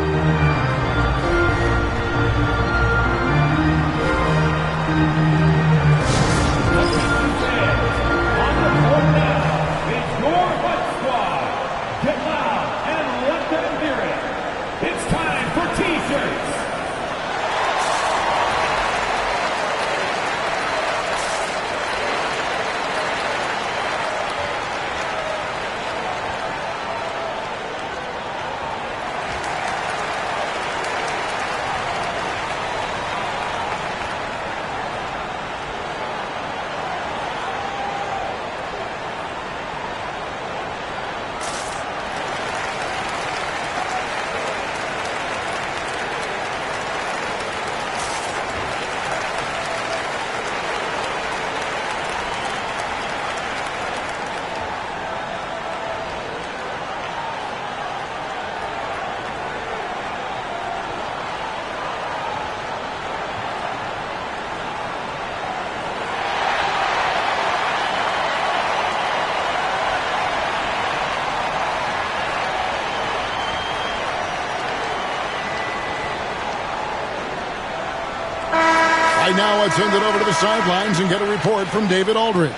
Now let's send it over to the sidelines and get a report from David Aldridge.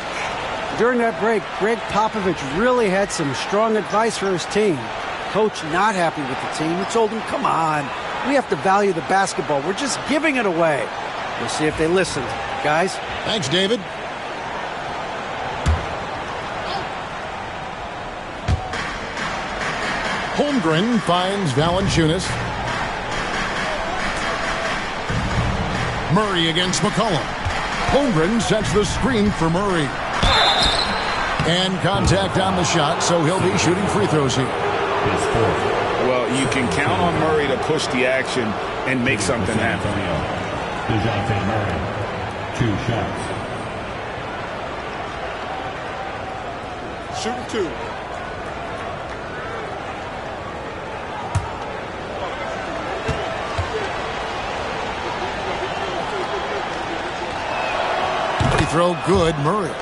During that break, Greg Popovich really had some strong advice for his team. Coach not happy with the team. He told him, come on, we have to value the basketball. We're just giving it away. We'll see if they listen. Guys. Thanks, David. Holmgren finds Valanciunas. Murray against McCollum. Holmgren sets the screen for Murray. And contact on the shot, so he'll be shooting free throws here. Well, you can count on Murray to push the action and make something happen. DeJounte Murray, 2 shots. Shooting two. Throw good, Murray.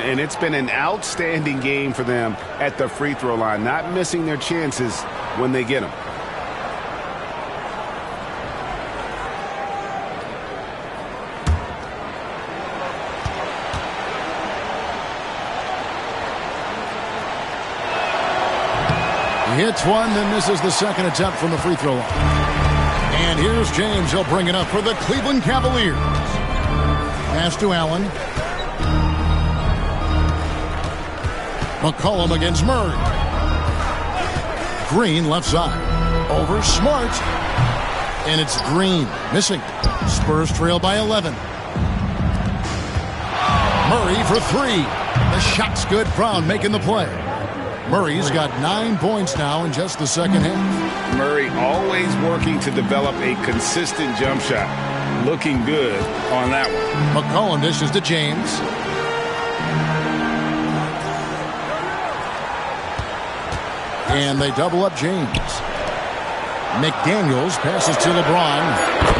And it's been an outstanding game for them at the free throw line, not missing their chances when they get them. He hits one, then misses the second attempt from the free throw line. And here's James. He'll bring it up for the Cleveland Cavaliers. Pass to Allen. McCollum against Murray. Green left side. Over Smart. And it's Green missing. Spurs trail by 11. Murray for three. The shot's good. Brown making the play. Murray's got 9 points now in just the second half. Murray always working to develop a consistent jump shot. Looking good on that one. McCollum dishes to James. And they double up James. McDaniels passes to LeBron.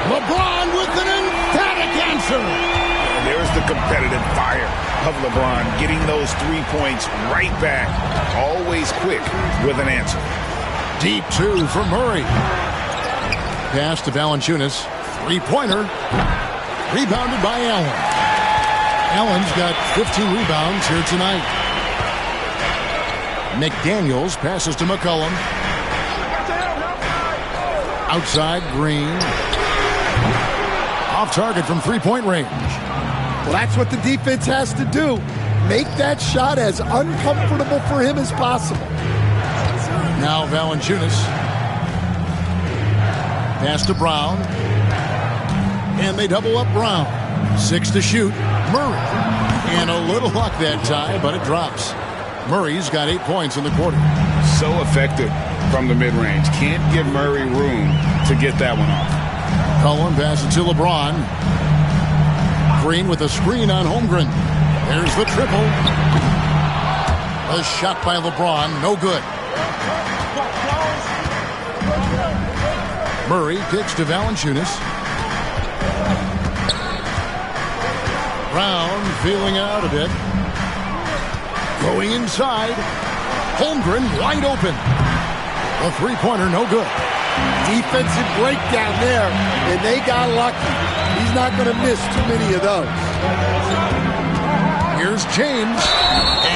LeBron with an emphatic answer. And there's the competitive fire of LeBron, getting those 3 points right back. Always quick with an answer. Deep two for Murray. Pass to Valanciunas. Three-pointer. Rebounded by Allen. Allen's got 15 rebounds here tonight. McDaniels passes to McCollum. Outside, Green. Off target from three-point range. Well, that's what the defense has to do. Make that shot as uncomfortable for him as possible. Now Valanciunas. Pass to Brown. And they double up Brown. 6 to shoot. Murray. And a little luck that time, but it drops. Murray's got 8 points in the quarter. So effective from the mid-range. Can't give Murray room to get that one off. Cullen passes to LeBron. Green with a screen on Holmgren. There's the triple. A shot by LeBron, no good. Murray kicks to Valanciunas. Brown feeling out a bit. Going inside. Holmgren wide open. A three-pointer, no good. Defensive breakdown there, and they got lucky. He's not going to miss too many of those. Here's James,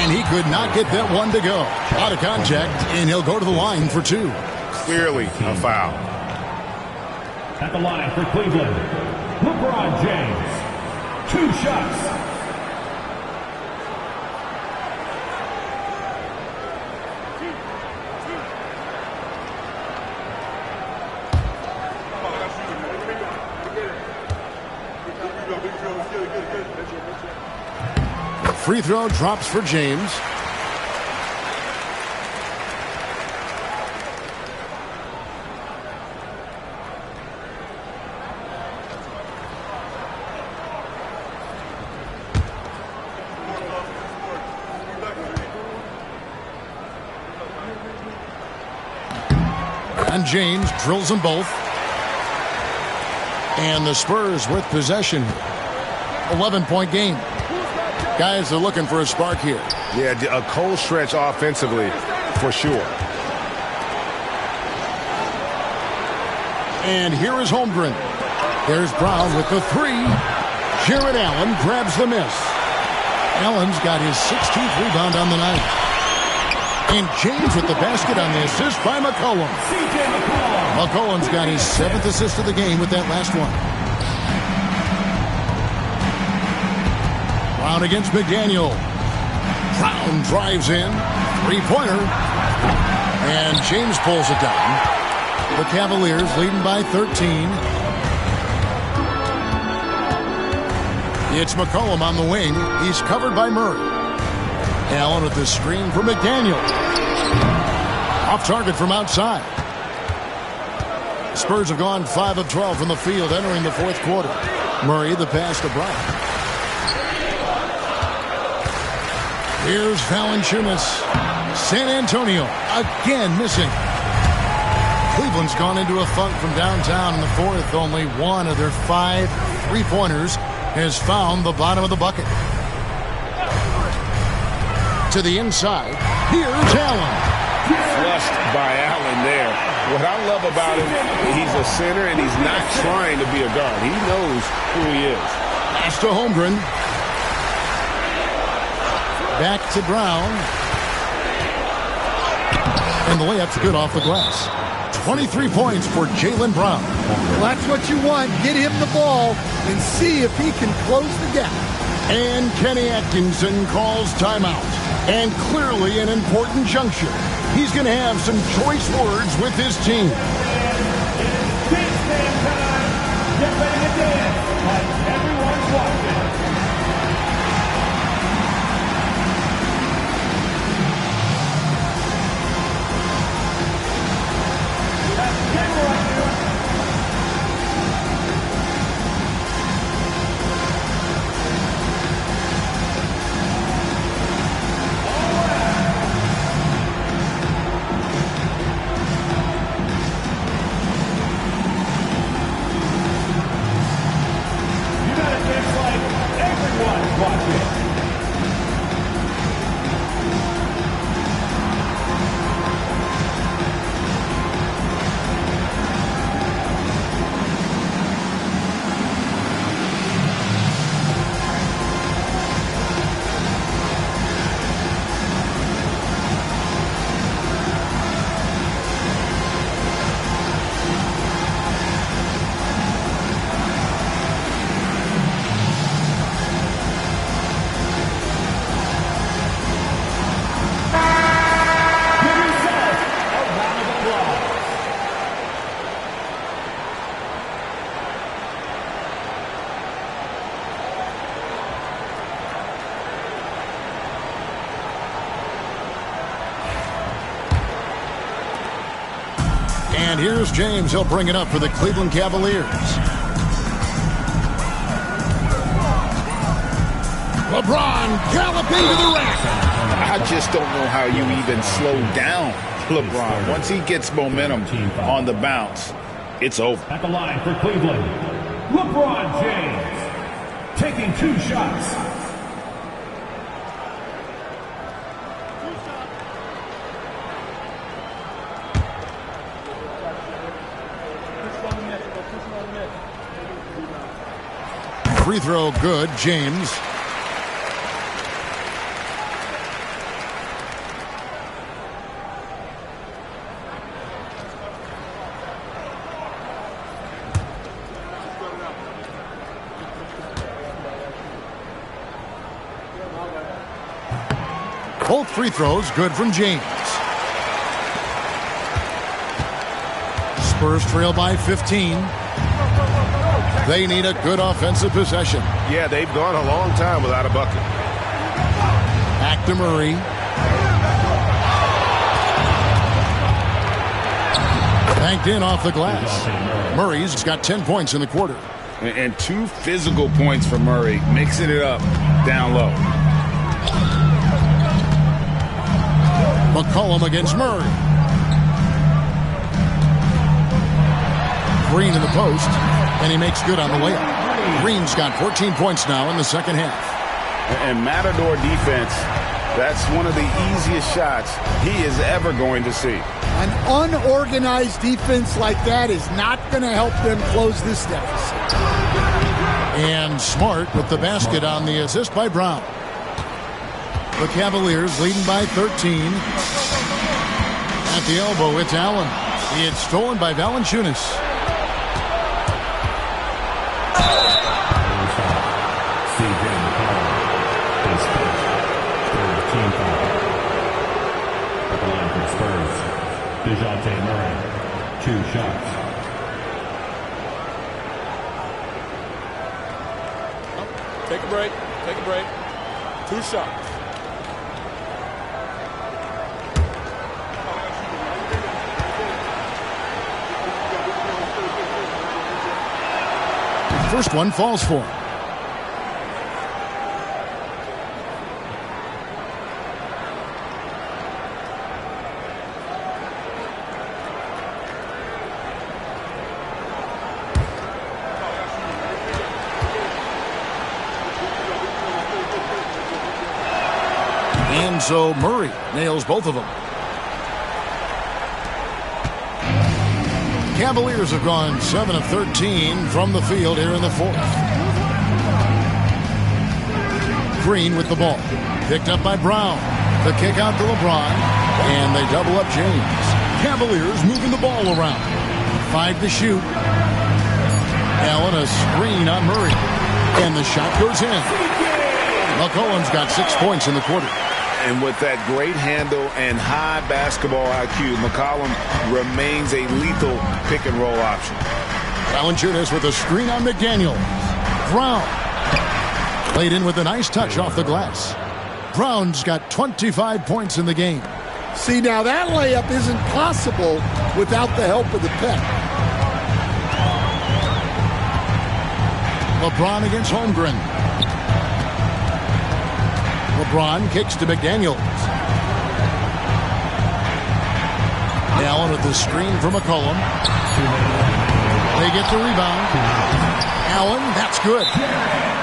and he could not get that one to go. Out of contact, and he'll go to the line for 2. Clearly a foul. At the line for Cleveland, LeBron James. 2 shots. Free throw drops for James. And James drills them both. And the Spurs with possession. 11-point game. Guys are looking for a spark here. Yeah, a cold stretch offensively, for sure. And here is Holmgren. There's Brown with the 3. Jarrett Allen grabs the miss. Allen's got his 16th rebound on the night. And James with the basket on the assist by McCollum. McCollum's got his 7th assist of the game with that last one. Brown against McDaniel. Brown drives in. 3-pointer. And James pulls it down. The Cavaliers leading by 13. It's McCollum on the wing. He's covered by Murray. Allen with the screen for McDaniel. Off target from outside. Spurs have gone 5 of 12 from the field entering the 4th quarter. Murray the pass to Brown. Here's Valanciunas. San Antonio again missing. Cleveland's gone into a funk from downtown in the 4th. Only one of their 5 3-pointers has found the bottom of the bucket. To the inside. Here's Allen. Flushed by Allen there. What I love about him, he's a center and he's not trying to be a guard. He knows who he is. Pass to Holmgren. Back to Brown. And the layup's good off the glass. 23 points for Jaylen Brown. Well, that's what you want. Get him the ball and see if he can close the gap. And Kenny Atkinson calls timeout. And clearly an important juncture. He's going to have some choice words with his team. Get ready to dance like everyone's watching. You gotta dance like And here's James. He'll bring it up for the Cleveland Cavaliers. LeBron galloping to the rack. I just don't know how you even slow down LeBron. Once he gets momentum on the bounce, it's over. At the line for Cleveland, LeBron James taking 2 shots. Free throw good, James. Both free throws good from James. Spurs trail by 15. They need a good offensive possession. Yeah, they've gone a long time without a bucket. Back to Murray. Banked in off the glass. Murray's got 10 points in the quarter. And 2 physical points for Murray, mixing it up down low. McCollum against Murray. Green in the post, and he makes good on the layup. Green's got 14 points now in the second half. And Matador defense, that's one of the easiest shots he is ever going to see. An unorganized defense like that is not going to help them close this deficit. And Smart with the basket on the assist by Brown. The Cavaliers leading by 13. At the elbow, it's Allen. It's stolen by Valanciunas. DeJounte Murray, 2 shots. Take a break. Take a break. 2 shots. First one falls for him. And so Murray nails both of them. Cavaliers have gone 7 of 13 from the field here in the fourth. Green with the ball. Picked up by Brown. The kick out to LeBron. And they double up James. Cavaliers moving the ball around. 5 to shoot. Allen a screen on Murray. And the shot goes in. McCollum's got 6 points in the quarter. And with that great handle and high basketball IQ, McCollum remains a lethal pick-and-roll option. Valanciunas with a screen on McDaniel. Brown. Played in with a nice touch off the glass. Brown's got 25 points in the game. See, now that layup isn't possible without the help of the pick. LeBron against Holmgren. LeBron kicks to McDaniels. Allen with the screen for McCollum. They get the rebound. Allen, that's good.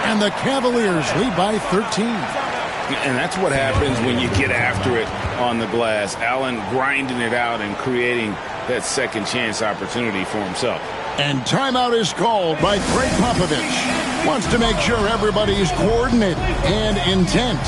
And the Cavaliers lead by 13. And that's what happens when you get after it on the glass. Allen grinding it out and creating that second chance opportunity for himself. And timeout is called by Greg Popovich. Wants to make sure everybody is coordinated and intent.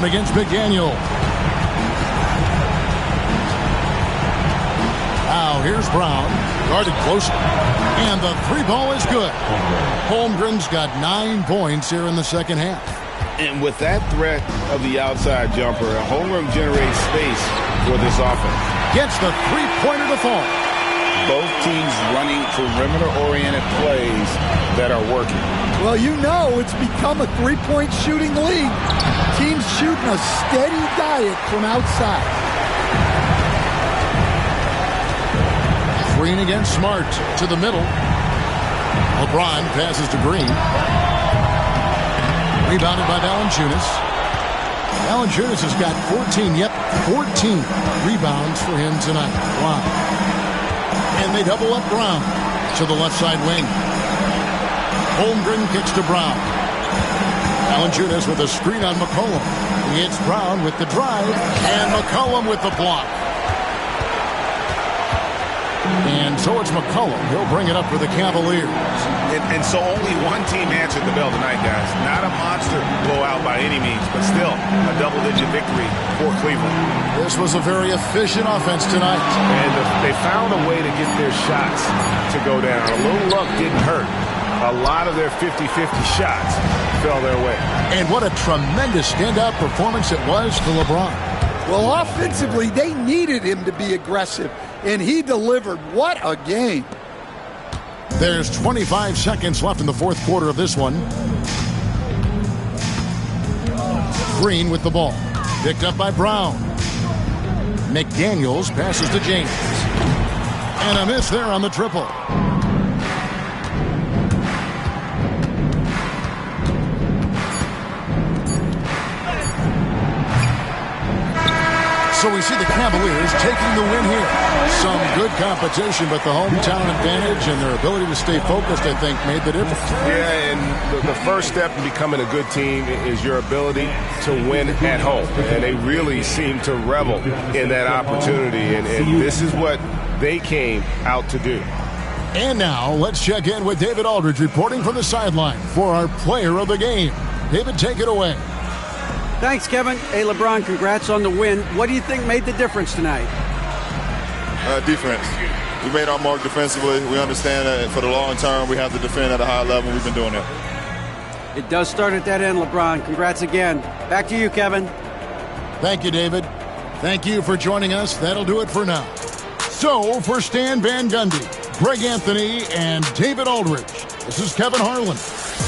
Brown against McDaniel. Now here's Brown, guarded closely, and the three ball is good. Holmgren's got 9 points here in the second half. And with that threat of the outside jumper, Holmgren generates space for this offense. Gets the three-pointer to fall. Both teams running perimeter-oriented plays that are working. Well, you know it's become a three-point shooting league. Teams shooting a steady diet from outside. Green against Smart to the middle. LeBron passes to Green. Rebounded by Valanciunas. Valanciunas has got 14 rebounds for him tonight. Wow. And they double up Brown to the left side wing. Holmgren kicks to Brown. Valanciunas with a screen on McCollum. He hits Brown with the drive, and McCollum with the block. And so it's McCollum. He'll bring it up for the Cavaliers. And so only one team answered the bell tonight, guys. Not a monster blowout by any means, but still a double-digit victory for Cleveland. This was a very efficient offense tonight. And they found a way to get their shots to go down. A little luck didn't hurt. A lot of their 50-50 shots fell their way. And what a tremendous standout performance it was for LeBron. Well, offensively, they needed him to be aggressive, and he delivered. What a game. There's 25 seconds left in the fourth quarter of this one. Green with the ball. Picked up by Brown. McDaniels passes to James. And a miss there on the triple. So we see the Cavaliers taking the win here. Some good competition, but the hometown advantage and their ability to stay focused, I think, made the difference. Yeah, and the first step in becoming a good team is your ability to win at home. And they really seem to revel in that opportunity. And this is what they came out to do. And now let's check in with David Aldridge reporting from the sideline for our player of the game. David, take it away. Thanks, Kevin. Hey, LeBron, congrats on the win. What do you think made the difference tonight? Defense. We made our mark defensively. We understand that for the long term, we have to defend at a high level. We've been doing that. It does start at that end, LeBron. Congrats again. Back to you, Kevin. Thank you, David. Thank you for joining us. That'll do it for now. So, for Stan Van Gundy, Greg Anthony, and David Aldridge, this is Kevin Harlan.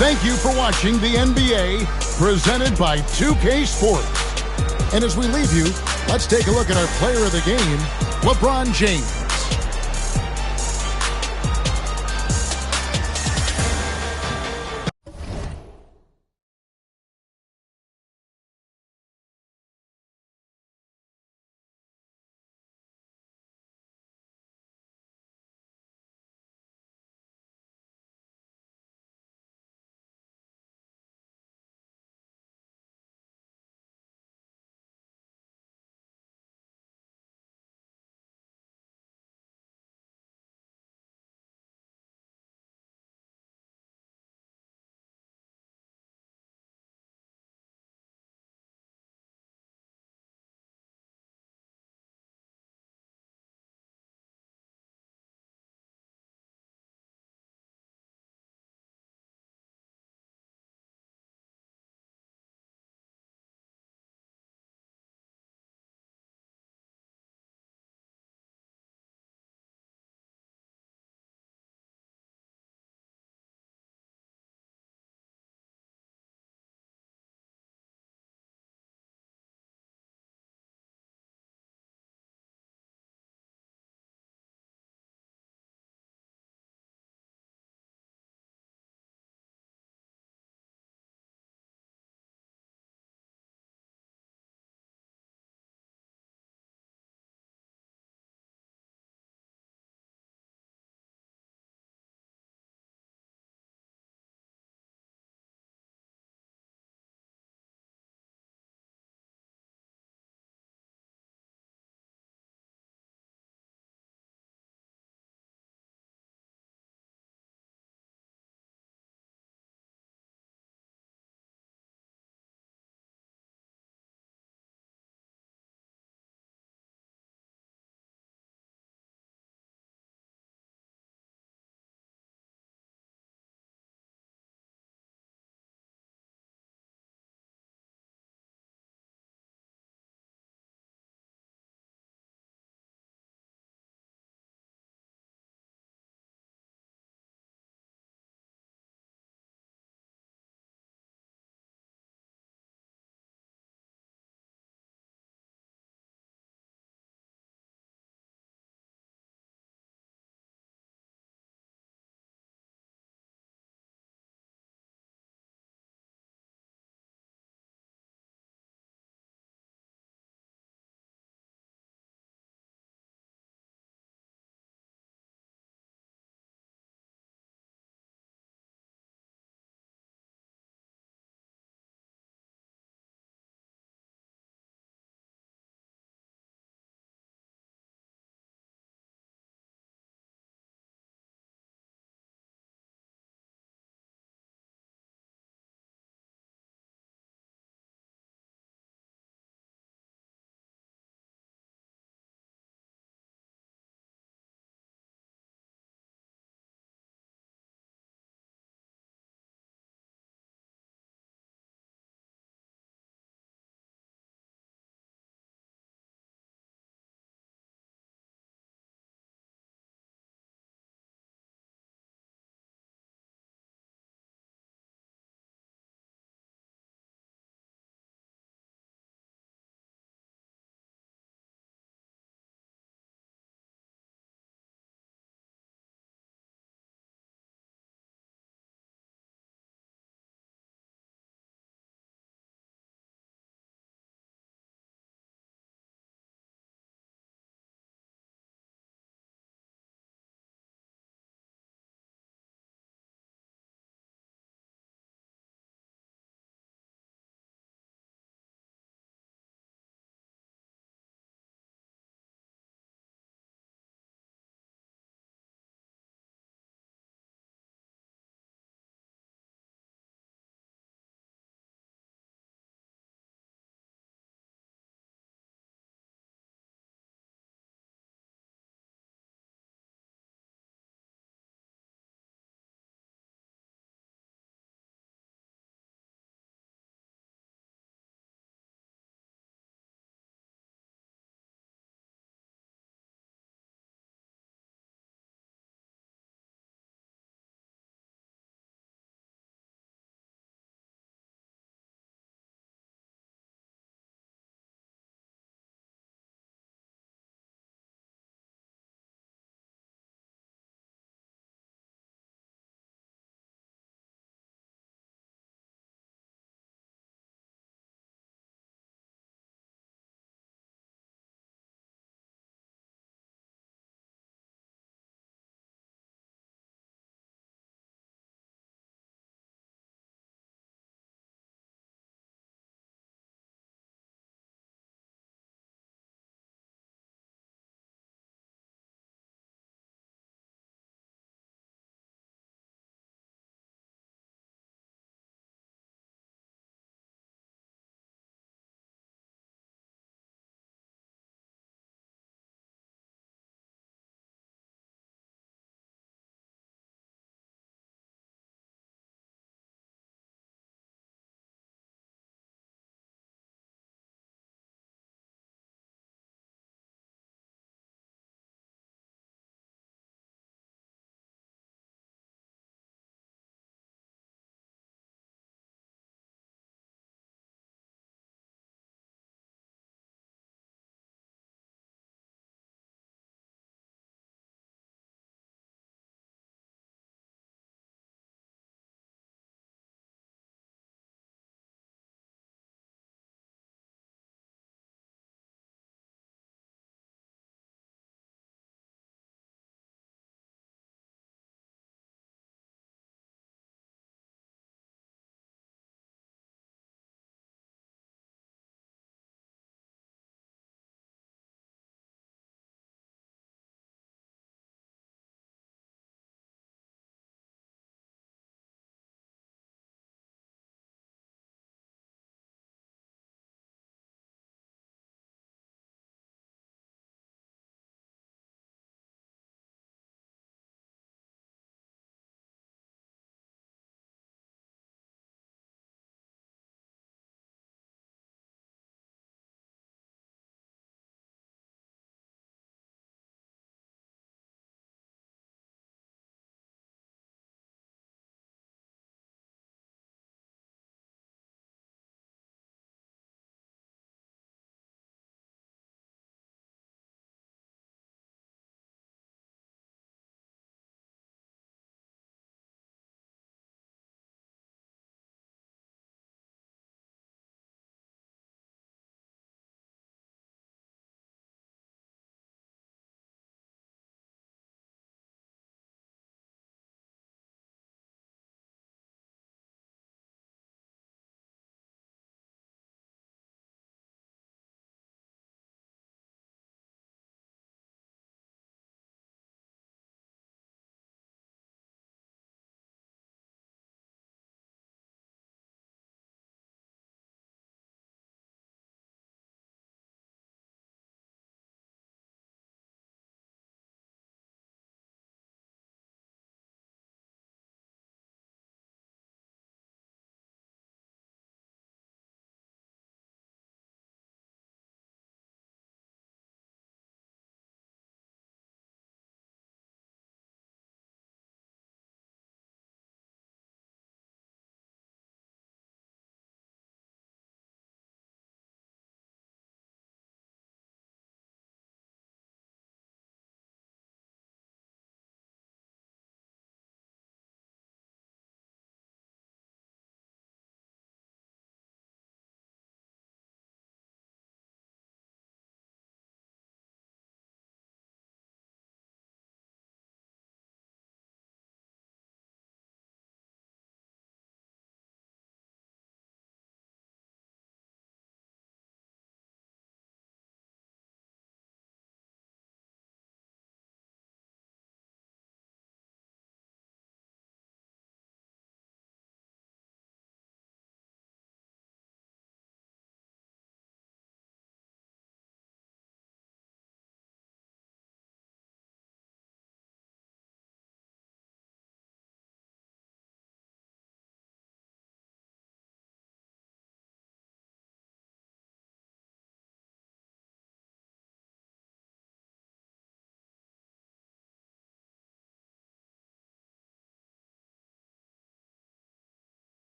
Thank you for watching the NBA, presented by 2K Sports. And as we leave you, let's take a look at our player of the game, LeBron James.